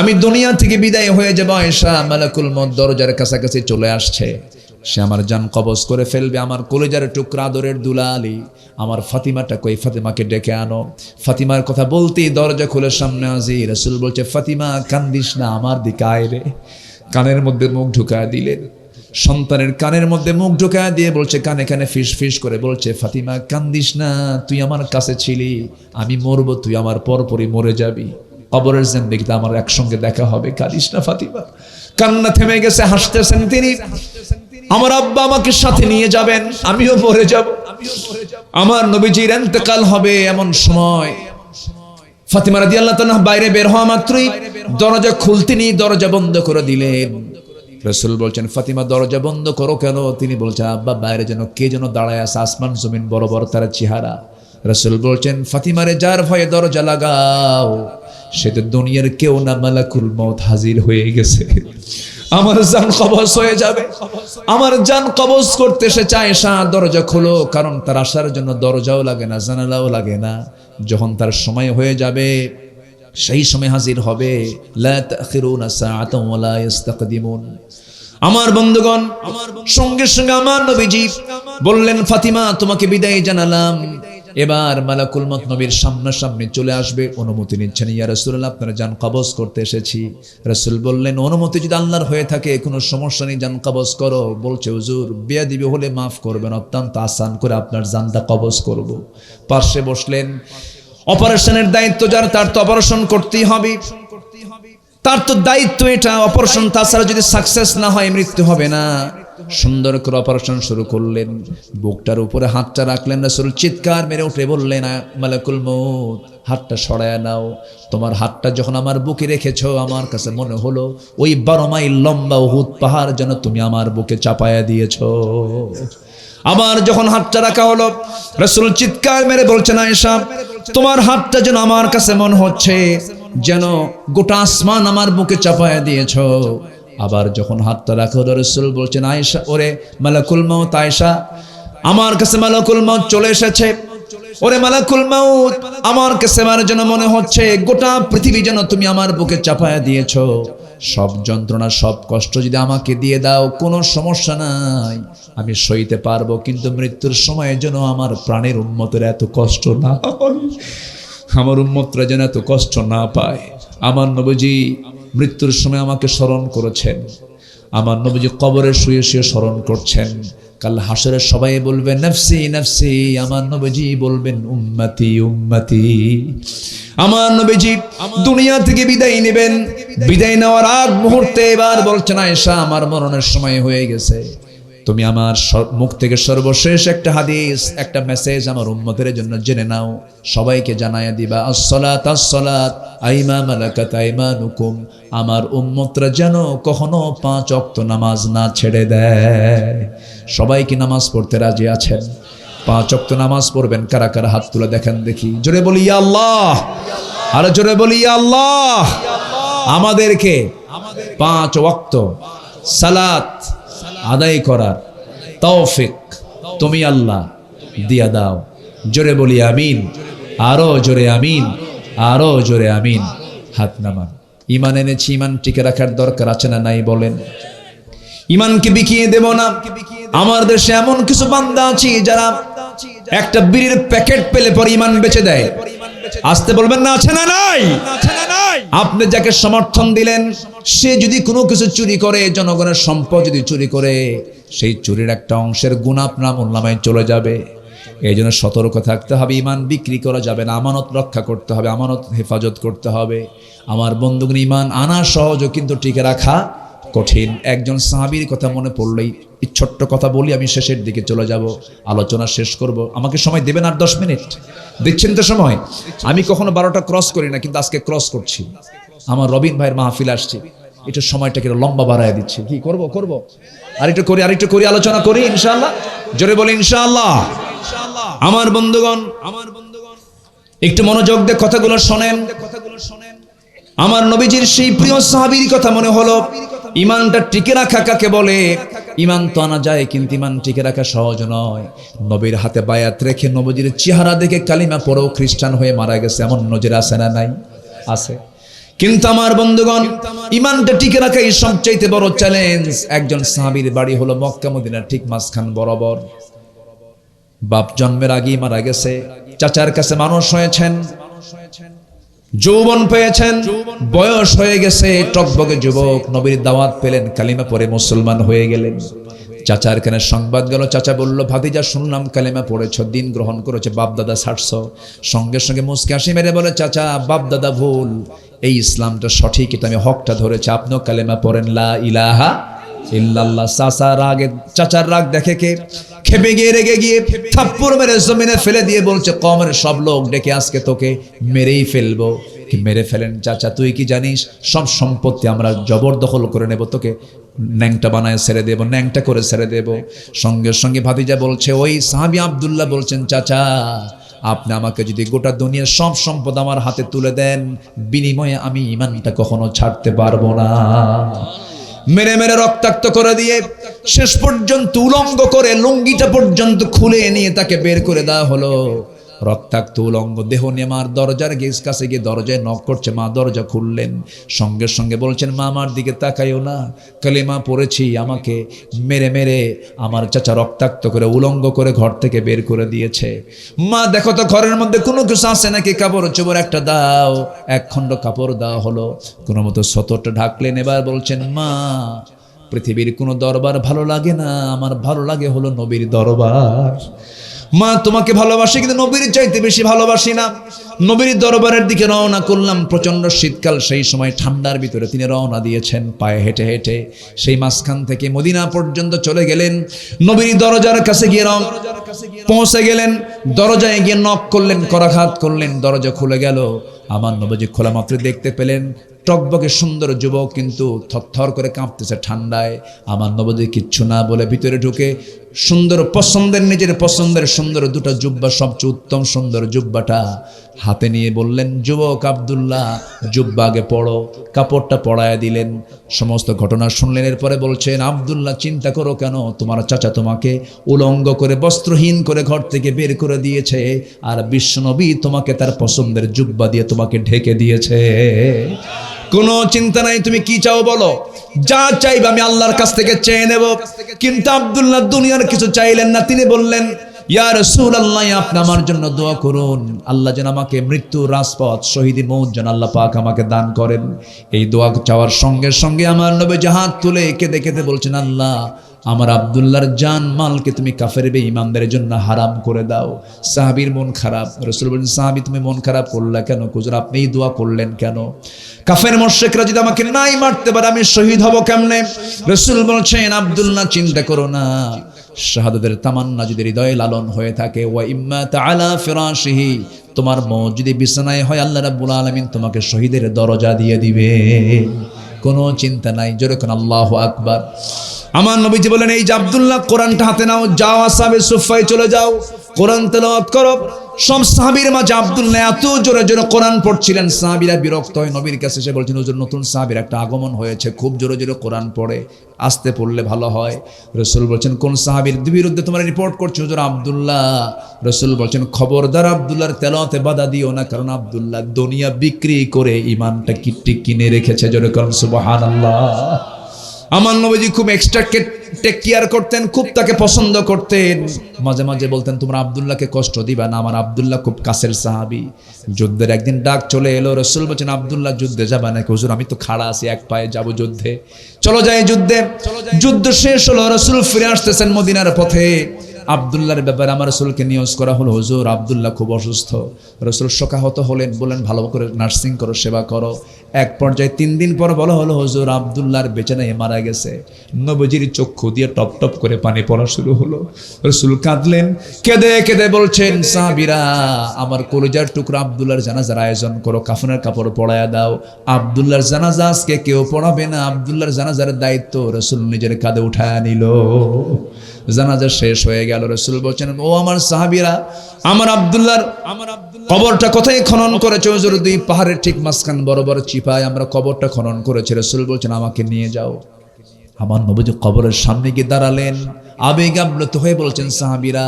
আমি দুনিয়া থেকে বিদায় হয়ে যাব। আয়েশা, মালাকুল মউত দরজার কাছাকাছি চলে আসছে, সে আমার জান কবজ করে ফেলবে। আমার কলিজার টুকরা আদরের দুলালি আমার ফাতিমাটা কই, ফাতিমাকে ডেকে আনো। ফাতিমার কথা বলতেই দরজা খুলে সামনে হাজির। রাসূল বলছে, ফাতিমা কান্দিস না, আমার দিকে আয় রে। কানের মধ্যে মুখ ঢুকায় দিলেন, সন্তানের কানের মধ্যে মুখ ঢুকায় দিয়ে বলছে, কানে কানে ফিস ফিস করে বলছে, ফাতিমা কান্দিস না, তুই আমার কাছে ছিলি, আমি মরবো, তুই আমার পরপরই মরে যাবি, কবরের জিন্দেগিতে আমার একসঙ্গে দেখা হবে, কাঁদিস না ফাতিমা। কান্না থেমে গেছে, হাসতেছেন তিনি। আমার আব্বা আমাকে সাথে নিয়ে যাবেন, আমিও মরে যাব, আমার নবীজির ইন্তেকাল হবে। এমন সময় ফাতিমা রাদিয়াল্লাহু তাআলা বাইরে বের হওয়া মাত্রই দরজা খুলতেনি দরজা বন্ধ করে দিলেন। রাসূল বলছেন, ফাতিমা দরজা বন্ধ করো কেন? তিনি বলছেন, আব্বা বাইরে যেন কে যেন দাঁড়ায় আছে, আসমান জমিন বরাবর তার চেহারা। রাসূল বলছেন, ফাতিমারে যার ভয়ে দরজা লাগাও, সে তো দুনিয়ার কেউ না, মালাকুল মউত হাজির হয়ে গেছে, আমার জান কবজ হয়ে যাবে, আমার জান কবজ করতে সে চায়। দরজা খোলো, কারণ তার আসার জন্য দরজাও লাগে না, জানালাও লাগে না। যখন তার সময় হয়ে যাবে সেই সময় হাজির হবে। লা তাখিরুনা সাআতান ওয়া লা ইস্তাকদিমুন। আমার বন্ধুগণ, সঙ্গে সঙ্গে আমার নবীজি বললেন, ফাতিমা তোমাকে বিদায় জানালাম, এবার মালাকুল মউত নবীর সামনাসামনি চলে আসবে, অনুমতি নিচ্ছেন। ইয়া রাসূলুল্লাহ, আপনারা জান কবজ করতে এসেছি। রাসূল বললেন, অনুমতি যদি আল্লাহর হয়ে থাকে কোনো সমস্যা নেই, জান কবজ করো। বলছে, হুজুর বেয়াদবি হলে মাফ করবেন, অত্যন্ত আসান করে আপনার জানটা কবজ করব। পাশে বসলেন। অপারেশনের দায়িত্ব যার, তার তো অপারেশন করতেই হবে, তার তো দায়িত্ব এটা অপারেশন, তাছাড়া যদি সাকসেস না হয় মৃত্যু হবে না। সুন্দর করে অপারেশন শুরু করলেন, বুকটার উপরে হাতটা রাখলেন। রাসূল চিৎকার মেরে উঠে বললেন, মালাকুল মউত হাতটা সরায় নাও। তোমার হাতটা যখন আমার বুকে রেখেছো, আমার কাছে মনে হলো ওই 12 মাইল লম্বা উহুদ পাহাড় যেন তুমি আমার বুকে চাপায়া দিয়েছো। আবার যখন হাতটা রাখা হলো, রাসূল চিৎকার মেরে বলছেন, আয়েশা তোমার হাতটা যেন আমার কাছে মনে হচ্ছে যেন গোটা আসমান আমার বুকে চাপায়া দিয়েছো। আবার যখন হাতটা রাখা হলো, রাসূল বলছেন, আয়েশা, ওরে মালাকুল মউত আয়েশা, আমার কাছে মালাকুল মউত চলে এসেছে। ওরে মালাকুল মউত, আমার কাছে আমার যেন মনে হচ্ছে গোটা পৃথিবী যেন তুমি আমার বুকে চাপায়া দিয়েছো। সব যন্ত্রণা সব কষ্ট যদি আমাকে দিয়ে দাও, কোনো সমস্যা নাই, আমি সইতে পারবো, কিন্তু মৃত্যুর সময় যেন আমার প্রাণের উম্মতের এত কষ্ট না হয়, আমার উম্মতরা যেন এত কষ্ট না পায়। আমার নবীজি মৃত্যুর সময় আমাকে স্মরণ করেছেন, আমার নবীজি কবরে শুয়ে শুয়ে স্মরণ করছেন। কাল হাসরে সবাই বলবে নফসি নফসি, আমার নবীজি বলবেন উম্মতি উম্মতি। আমার নবীজি দুনিয়া থেকে বিদায় নেবেন, বিদায় নেওয়ার আগ মুহূর্তে এবার বলছেন, আয়েশা আমার মরণের সময় হয়ে গেছে, তুমি আমার মুখ থেকে সর্বশেষ একটা হাদিস, একটা মেসেজ আমার উম্মতের জন্য জেনে নাও, সবাইকে জানায়া দিবা, আসসালাত আসসালাত আইমা মালাকাত আইমানুকুম। আমার উম্মতরা যেন কখনো 5 ওয়াক্ত নামাজ না ছেড়ে দেয়। সবাই কি নামাজ পড়তে রাজি আছেন? 5 ওয়াক্ত নামাজ পড়বেন কারা কারা? হাত তুলে দেখেন দেখি, জোরে বলি ইয়া আল্লাহ, আর জোরে বলি ইয়া আল্লাহ। আমাদেরকে 5 ওয়াক্ত সালাত আদায় করার তৌফিক তুমি আল্লাহ দিয়া দাও। জোরে বলি আমিন, আরো জোরে আমিন, আরো জোরে আমিন। হাত নামান। ঈমান এনেছি, ঈমান টিকে রাখার দরকার আছে না নাই বলেন? ঈমানকে বিকিয়ে দেব না। আমার দেশে এমন কিছু বান্দা আছে যারা একটা বিড়ির প্যাকেট পেলে পরে ঈমান বেচে দেয়। আসতে বলবেন না, আছে না নাই? আপনি যাকে সমর্থন দিলেন, সে যদি কোনো কিছু চুরি করে, জনগণের সম্পদ যদি চুরি করে, সেই চুরির একটা অংশের গুনাহ আপনার আমলনামায় চলে যাবে। এই জন্য সতর্ক থাকতে হবে, ইমান বিক্রি করা যাবে না, আমানত রক্ষা করতে হবে, আমানত হেফাজত করতে হবে। আমার বন্ধুগণ, ইমান আনা সহজ কিন্তু টিকে রাখা কঠিন। একজন সাহাবীর কথা মনে পড়লেই এই ছোট্ট কথা বলি, আমি শেষের দিকে চলে যাব, আলোচনা শেষ করব। আমাকে সময় দেবেন আর 10 মিনিট? দিচ্ছেন তো সময়? আমি কখনো 12টা ক্রস করি না, কিন্তু আজকে ক্রস করছি। আমার রবিন ভাইয়ের মাহফিল আসছে, একটু সময়টাকে লম্বা বাড়ায় দিচ্ছি। কি করব আর একটু করি আলোচনা করি ইনশাআল্লাহ। জোরে বলি ইনশাআল্লাহ। আমার বন্ধুগণ, একটু মনোযোগ দিয়ে কথাগুলো শোনেন। আমার নবীজির সেই প্রিয় সাহাবীর কথা মনে হলো। ইমানটা টিকে রাখা কাকে বলে? ইমান তো আনা যায়, কিন্তু ইমান টিকে রাখা সহজ নয়। নবীর হাতে বায়াত রেখে নবীজির চেহারা দেখে কালিমা পড়েও খ্রিস্টান হয়ে মারা গেছে, এমন নজির আছে না? নাই? আছে। কিন্তু আমার বন্ধুগণ, ইমানটা টিকে রাখাই সবচাইতে বড় চ্যালেঞ্জ। একজন সাহাবীর বাড়ি হলো মক্কা মদিনার ঠিক মাঝখান বরাবর। বাপ জন্মের আগেই মারা গেছে, চাচার কাছে মানুষ হয়েছেন, যৌবন পেয়েছেন, বয়স হয়ে গেছে, টকবকে যুবক, নবীর দাওয়াত পেলেন, কালিমা পড়ে মুসলমান হয়ে গেলেন। চাচার কানে সংবাদ গেল, চাচা বলল, ভাতিজা শুনলাম কালিমা পড়েছ, দিন গ্রহণ করেছে, বাপ দাদা ছাড়ছ। সঙ্গে সঙ্গে মুচকি হাসি মেরে বলে, চাচা বাপ দাদা ভুল, এই ইসলামটা সঠিক, এটা আমি হকটা ধরেছি, আপনিও কালিমা পড়েন, লা ইলাহা ইল্লাল্লাহ। চাচার রাগ দেখে কে খেপে গিয়ে রেগে গিয়ে থাপ্পড় মেরে জমিনে ফেলে দিয়ে বলছে, কওমের সব লোক ডেকে আজকে তোকে মেরেই ফেলবো। কি মেরে ফেলেন? চাচা তুই কি জানিস সব সম্পত্তি আমরা জবরদখল করে নেব, তোকে ন্যাংটা বানায় ছেড়ে দেব, ন্যাংটা করে ছেড়ে দেব। সঙ্গে সঙ্গে ভাতিজা বলছে, ওই সাহাবী আব্দুল্লাহ বলছেন, চাচা আপনি আমাকে যদি গোটা দুনিয়ার সব সম্পদ আমার হাতে তুলে দেন, বিনিময়ে আমি ঈমানটা কখনো ছাড়তে পারবো না। মেরে মেরে রক্তাক্ত করে দিয়ে শেষ পর্যন্ত উলঙ্গ করে লুঙ্গিটা পর্যন্ত খুলে নিয়ে তাকে বের করে দেওয়া হলো। রক্তাক্ত উলঙ্গ দেহ নিয়ে মার দরজার কাছে গিয়ে দরজায় নক করছে, মা দরজা খুললেন। সঙ্গে সঙ্গে বলছেন, মা আমার দিকে তাকাইও না, কালিমা পড়েছি, আমাকে মেরে মেরে আমার চাচা রক্তাক্ত করে উলঙ্গ করে ঘর থেকে বের করে দিয়েছে। মা দেখো তো ঘরের মধ্যে কোনো কিছু আছে নাকি, কাপড় চোপড় একটা দাও। এক খণ্ড কাপড় দেওয়া হলো, কোনো মতো সতরটা ঢাকলেন। এবার বলছেন, মা পৃথিবীর কোনো দরবার ভালো লাগে না, আমার ভালো লাগে হলো নবীর দরবার। মা তোমাকে ভালোবাসি, কিন্তু নবীর চাইতে বেশি ভালোবাসি না। নবীর দরবারের দিকে রওনা করলাম, প্রচন্ড শীতকাল, সেই সময় ঠান্ডার ভিতরে তিনি রওনা দিয়েছেন পায়ে হেঁটে হেঁটে। সেই মাঝখান থেকে মদিনা পর্যন্ত চলে গেলেন। নবীর দরজার কাছে গিয়ে পৌঁছে গেলেন, দরজায় গিয়ে নক করলেন, করাঘাত করলেন, দরজা খুলে গেল। আমার নবীজি খোলা মাত্র দেখতে পেলেন টকবকে সুন্দর যুবক, কিন্তু থরথর করে কাঁপতেছে ঠান্ডায়। আমার নবীজি কিচ্ছু না বলে ভিতরে ঢুকে সুন্দর পছন্দের, নিজের পছন্দের সুন্দর দুটো জুব্বা, সবচেয়ে উত্তম সুন্দর জুব্বাটা হাতে নিয়ে বললেন, যুবক আব্দুল্লাহ জুব্বা আগে পড়ো। কাপড়টা পরায় দিলেন। সমস্ত ঘটনা শুনলেন। এরপরে বলছেন, আব্দুল্লাহ চিন্তা করো কেন, তোমার চাচা তোমাকে উলঙ্গ করে বস্ত্রহীন করে ঘর থেকে বের করে দিয়েছে, আর বিশ্বনবী তোমাকে তার পছন্দের জুব্বা দিয়ে তোমাকে ঢেকে দিয়েছে। কোনো চিন্তা নাই, তুমি কি চাও বলো, যা চাইবে আমি আল্লাহর কাছ থেকে চেয়ে নেব। কিন্তু আব্দুল্লাহ দুনিয়ার কিছু চাইলেন না। তিনি বললেন, ইয়া রাসূলুল্লাহ আপনি আমার জন্য দোয়া করুন, আল্লাহ যেন আমাকে মৃত্যুর রাজপথ শহীদি মৌত যেন আল্লাহ পাক আমাকে দান করেন। এই দোয়া চাওয়ার সঙ্গে সঙ্গে আমার নবী হাত তুলে কেঁদে কেঁদে বলছেন, আল্লাহ আমার আব্দুল্লাহর জান মালকে তুমি কাফের বেঈমানদের জন্য হারাম করে দাও। সাহাবীর মন খারাপ। রাসূল বলেন, সাহাবী তুমি মন খারাপ করলা কেন? হুজুর আপনি এই দোয়া করলেন কেন? কাফের মুশরিকরা যদি আমাকে নাই মারতে পারে আমি শহীদ হব কেমনে? রাসূল বলছেন, আব্দুল্লাহ চিন্তা করো না, শাহাদাতের তামান্না যদি হৃদয়ে লালন হয়ে থাকে, ওয়া ইম্মা তাআলা ফিরাশিহি, তোমার মওত যদি বিছানায় হয়, আল্লাহ রাব্বুল আলামিন তোমাকে শহীদের দরজা দিয়ে দিবে। কোনো চিন্তা নাই, জোরে কোন আল্লাহু আকবার। আমার নবীজি বলেন, এই যে আব্দুল্লাহ কোরআনটা হাতে নাও, যাও আসহাবে সুফায় চলে যাও, কোরআন তেলাওয়াত করো। সব সাহাবীর মাঝে আব্দুল্লাহ এত জোরে জোরে কোরআন পড়ছিলেন, সাহাবীরা বিরক্ত হয়ে নবীর কাছে এসে বলছেন, হুজুর নতুন সাহাবীর একটা আগমন হয়েছে, খুব জোরে জোরে কোরআন পড়ে, আস্তে পড়লে ভালো হয়। রাসূল বলছেন, কোন সাহাবীর বিরুদ্ধে তোমরা রিপোর্ট করছো? হুজুর আব্দুল্লাহ। রাসূল বলছেন, খবরদার আব্দুল্লাহর তেলাওয়াতে বাধা দিও না, কারণ আব্দুল্লাহ দুনিয়া বিক্রি করে ঈমানটা কিনে রেখেছে। জোরে করুন সুবহানাল্লাহ। আমার নবীজি খুব এক্সট্রাক্টেড টেক কেয়ার করতেন, খুব তাকে পছন্দ করতেন। মাঝে মাঝে বলতেন তোমরা আব্দুল্লাহকে কষ্ট দিবা না, আমার আব্দুল্লাহ খুব কাছের সাহাবী। যুদ্ধের একদিন ডাক চলে এলো, রাসূল বলেন আব্দুল্লাহ যুদ্ধে যাবে নাকি? হুজুর আমি তো খাড়া আছি, এক পায়ে যাব যুদ্ধে। চলো যাই যুদ্ধে। যুদ্ধ শেষ হলো, রাসূল ফিরে আসতেছেন মদিনার পথে। আব্দুল্লাহর ব্যাপারে আমার রাসূলকে নিয়োগ করা হলো, হুজুর আব্দুল্লাহ খুব অসুস্থ। রাসূল শোকাহত হলেন, বলেন ভালো করে নার্সিং করো, সেবা করো। এক পর্যায়ে 3 দিন পর বলা হলো হুজুর আব্দুল্লাহর বেচারায় মারা গেছে। নবীজির চক্ষু দিয়ে টপ টপ করে পানি পড়া শুরু হলো। রাসূল কাঁদলেন, কেঁদে কেঁদে বলছেন সাহাবীরা আমার কলিজার টুকরা আব্দুল্লাহর জানাজার আয়োজন করো, কাফনের কাপড় পরায়া দাও। আব্দুল্লাহর জানাজা আজকে কেউ পড়াবে না, আব্দুল্লাহর জানাজার দায়িত্ব রাসূল নিজের কাঁধে উঠায় নিল। জানাজা শেষ হয়ে গেল। রাসূল বলছেন ও আমার সাহাবীরা, আমার আব্দুল্লাহর কবরটা কোথায় খনন করেছে? হুজুর 2 পাহাড়ের ঠিক মাঝখান বড় বড় চিপায় আমরা কবরটা খনন করেছি। রাসূল বলছেন আমাকে নিয়ে যাও। আমার নবীজি কবরের সামনে গিয়ে দাঁড়ালেন, আবেগ আপ্লুত হয়ে বলছেন সাহাবীরা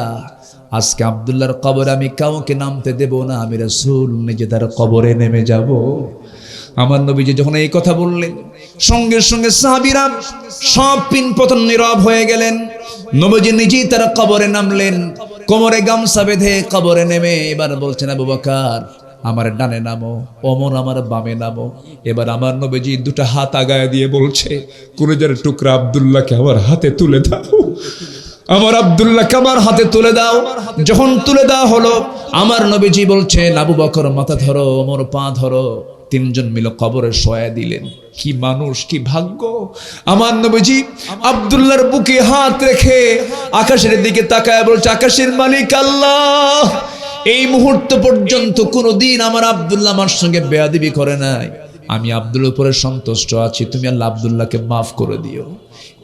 আজকে আব্দুল্লাহর কবরে আমি কাউকে নামতে দেব না, আমি রাসূল নিজে তার কবরে নেমে যাব। আমার নবীজি যখন এই কথা বললেন, সঙ্গে সঙ্গে সাহাবীরা সব পিনপতন নীরব হয়ে গেলেন। নবীজি নিজেই তার কবরে নামলেন, কোমরে গামছা বেঁধে কবরে নেমে এবার বলছেন আবু বকর আমার ডানে নামো, ওমর আমার বামে নামো। এবার আমার নবীজি 2টা হাত আগায় দিয়ে বলছে কলিজার টুকরা আব্দুল্লাহকে আমার হাতে তুলে দাও, আমার আব্দুল্লাহকে আমার হাতে তুলে দাও। যখন তুলে দেওয়া হলো, আমার নবীজি বলছেন আবু বকর মাথা ধরো, ওমর পা ধরো। 3 জন মিলে কবরে শোয়া দিলেন। কি মানুষ, কি ভাগ্য! আমার নবীজি আব্দুল্লাহর বুকে হাত রেখে আকাশের দিকে তাকায় বলছে আকাশের মালিক আল্লাহ, এই মুহূর্ত পর্যন্ত কোনোদিন আমার আব্দুল্লাহ আমার সঙ্গে বেয়াদবি করে নাই, আমি আব্দুল্লাহর উপরে সন্তুষ্ট আছি, তুমি আল্লাহ আব্দুল্লাহকে মাফ করে দিও।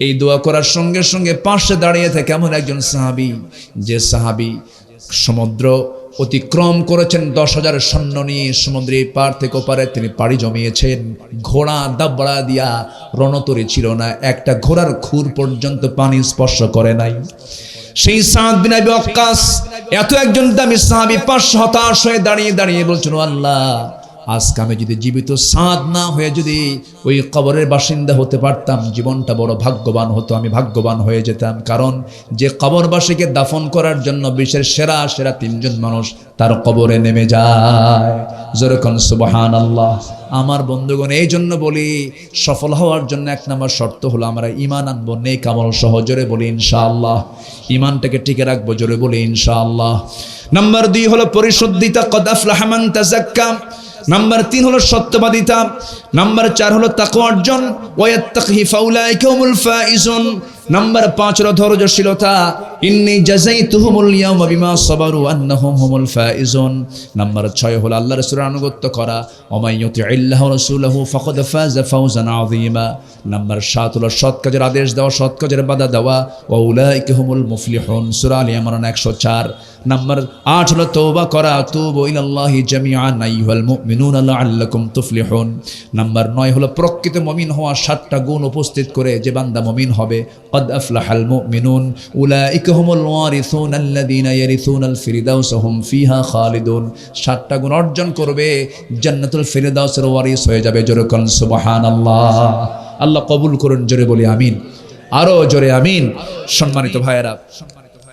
এই দোয়া করার সঙ্গে সঙ্গে পাশে দাঁড়িয়ে থাকে এমন একজন সাহাবী, যে সাহাবী সমুদ্র অতিক্রম করেছেন 10,000 সৈন্য নিয়ে, সমুদ্রের পার থেকে ওপারে তিনি পাড়ি জমিয়েছেন। ঘোড়া দাবড়া দিয়া রণতরী ছিল না, একটা ঘোড়ার খুর পর্যন্ত পানি স্পর্শ করে নাই। সেই সাদ বিন আবি ওয়াক্কাস এত একজন দামি সাহাবী পাশে হতাশ হয়ে দাঁড়িয়ে দাঁড়িয়ে বলছেন আল্লাহ, আজকে আমি যদি জীবিত সাদ না হয়ে যদি ওই কবরের বাসিন্দা হতে পারতাম, জীবনটা বড় ভাগ্যবান হতো, আমি ভাগ্যবান হয়ে যেতাম। কারণ যে কবরবাসীকে দাফন করার জন্য বিশ্বের সেরা সেরা 3 জন মানুষ তার কবরে নেমে যায়। জোরে কোন সুবহানাল্লাহ। আমার বন্ধুগণ, এই জন্য বলি সফল হওয়ার জন্য 1 নম্বর শর্ত হলো আমরা ঈমান আনবো, নেক আমল সহ। জোরে বলি ইনশাআল্লাহ। ঈমানটাকে টিকে রাখবো, জোরে বলি ইনশাআল্লাহ। নাম্বার 2 হলো পরিশুদ্ধিতা, কদ আফলাহা মান তাযাক্কা। নাম্বার 3 হলো সত্যবাদিতা। নাম্বার 4 হলো তাকওয়া অর্জন, ওয়াত্তাকি ফাউলাইকা হুমুল ফাইজুন। নাম্বার 5 হলো ধৈর্যশীলতা, ইন্নী জাযাইতুহুমুল ইয়াওমা বিমা সাবারু আন্নাহুম হুমুল ফাইজুন। নাম্বার 6 হলো আল্লাহর রাসূলের আনুগত্য করা, ওমাই ইউতিইল্লাহু ওয়া রাসূলাহু ফাকাদ ফাযা ফাওজান আযীমা। নাম্বার 7 হলো সৎ কাজের আদেশ দেওয়া, সৎ কাজের বাধা দেওয়া, ওয়া উলাইকা হুমুল মুফলিহুন, সূরা আলে ইমরান 104। নাম্বার 8 হলো তওবা করা, তুবু ইলাল্লাহি জামিআন আইয়ুহাল মুমিনুনা লাআল্লাকুম তুফলিহুন। নাম্বার 9 হলো প্রকৃত মুমিন হওয়া, 7টা গুণ উপস্থিত করে যে বান্দা মুমিন হবে, কদ আফলাহাল মুমিনুন উলাইকা হুমুল ওয়ারিসুন আল্লাযীনা ইয়ারিসুনাল ফিরদাউস হুম ফিহা খালিদুন। 7টা গুণ অর্জন করবে, জান্নাতুল ফিরদাউসের ওয়ারিস হয়ে যাবে। জোরে কোন সুবহানাল্লাহ। আল্লাহ কবুল করুন, জোরে বলি আমিন, আরো জোরে আমিন। সম্মানিত ভাইয়েরা,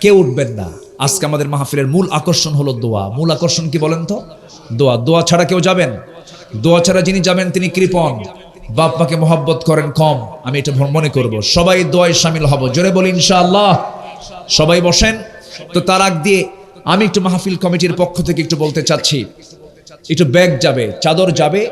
কেউ উঠবেন না। আজকে আমাদের মাহফিলের মূল আকর্ষণ হলো দোয়া। মূল আকর্ষণ কি বলেন তো? দোয়া। দোয়া ছাড়া কেউ যাবেন? দোয়া ছাড়া যিনি যাবেন তিনি কৃপণ, বাপ মাকে মহব্বত করেন কম, আমি এটা মনে করব। সবাই দোয়ায় শামিল হব, জোরে বলি ইনশাআল্লাহ। সবাই বসেন। তো তার আগ দিয়ে আমি একটু মাহফিল কমিটির পক্ষ থেকে একটু বলতে চাচ্ছি, একটু ব্যাগ যাবে, চাদর যাবে,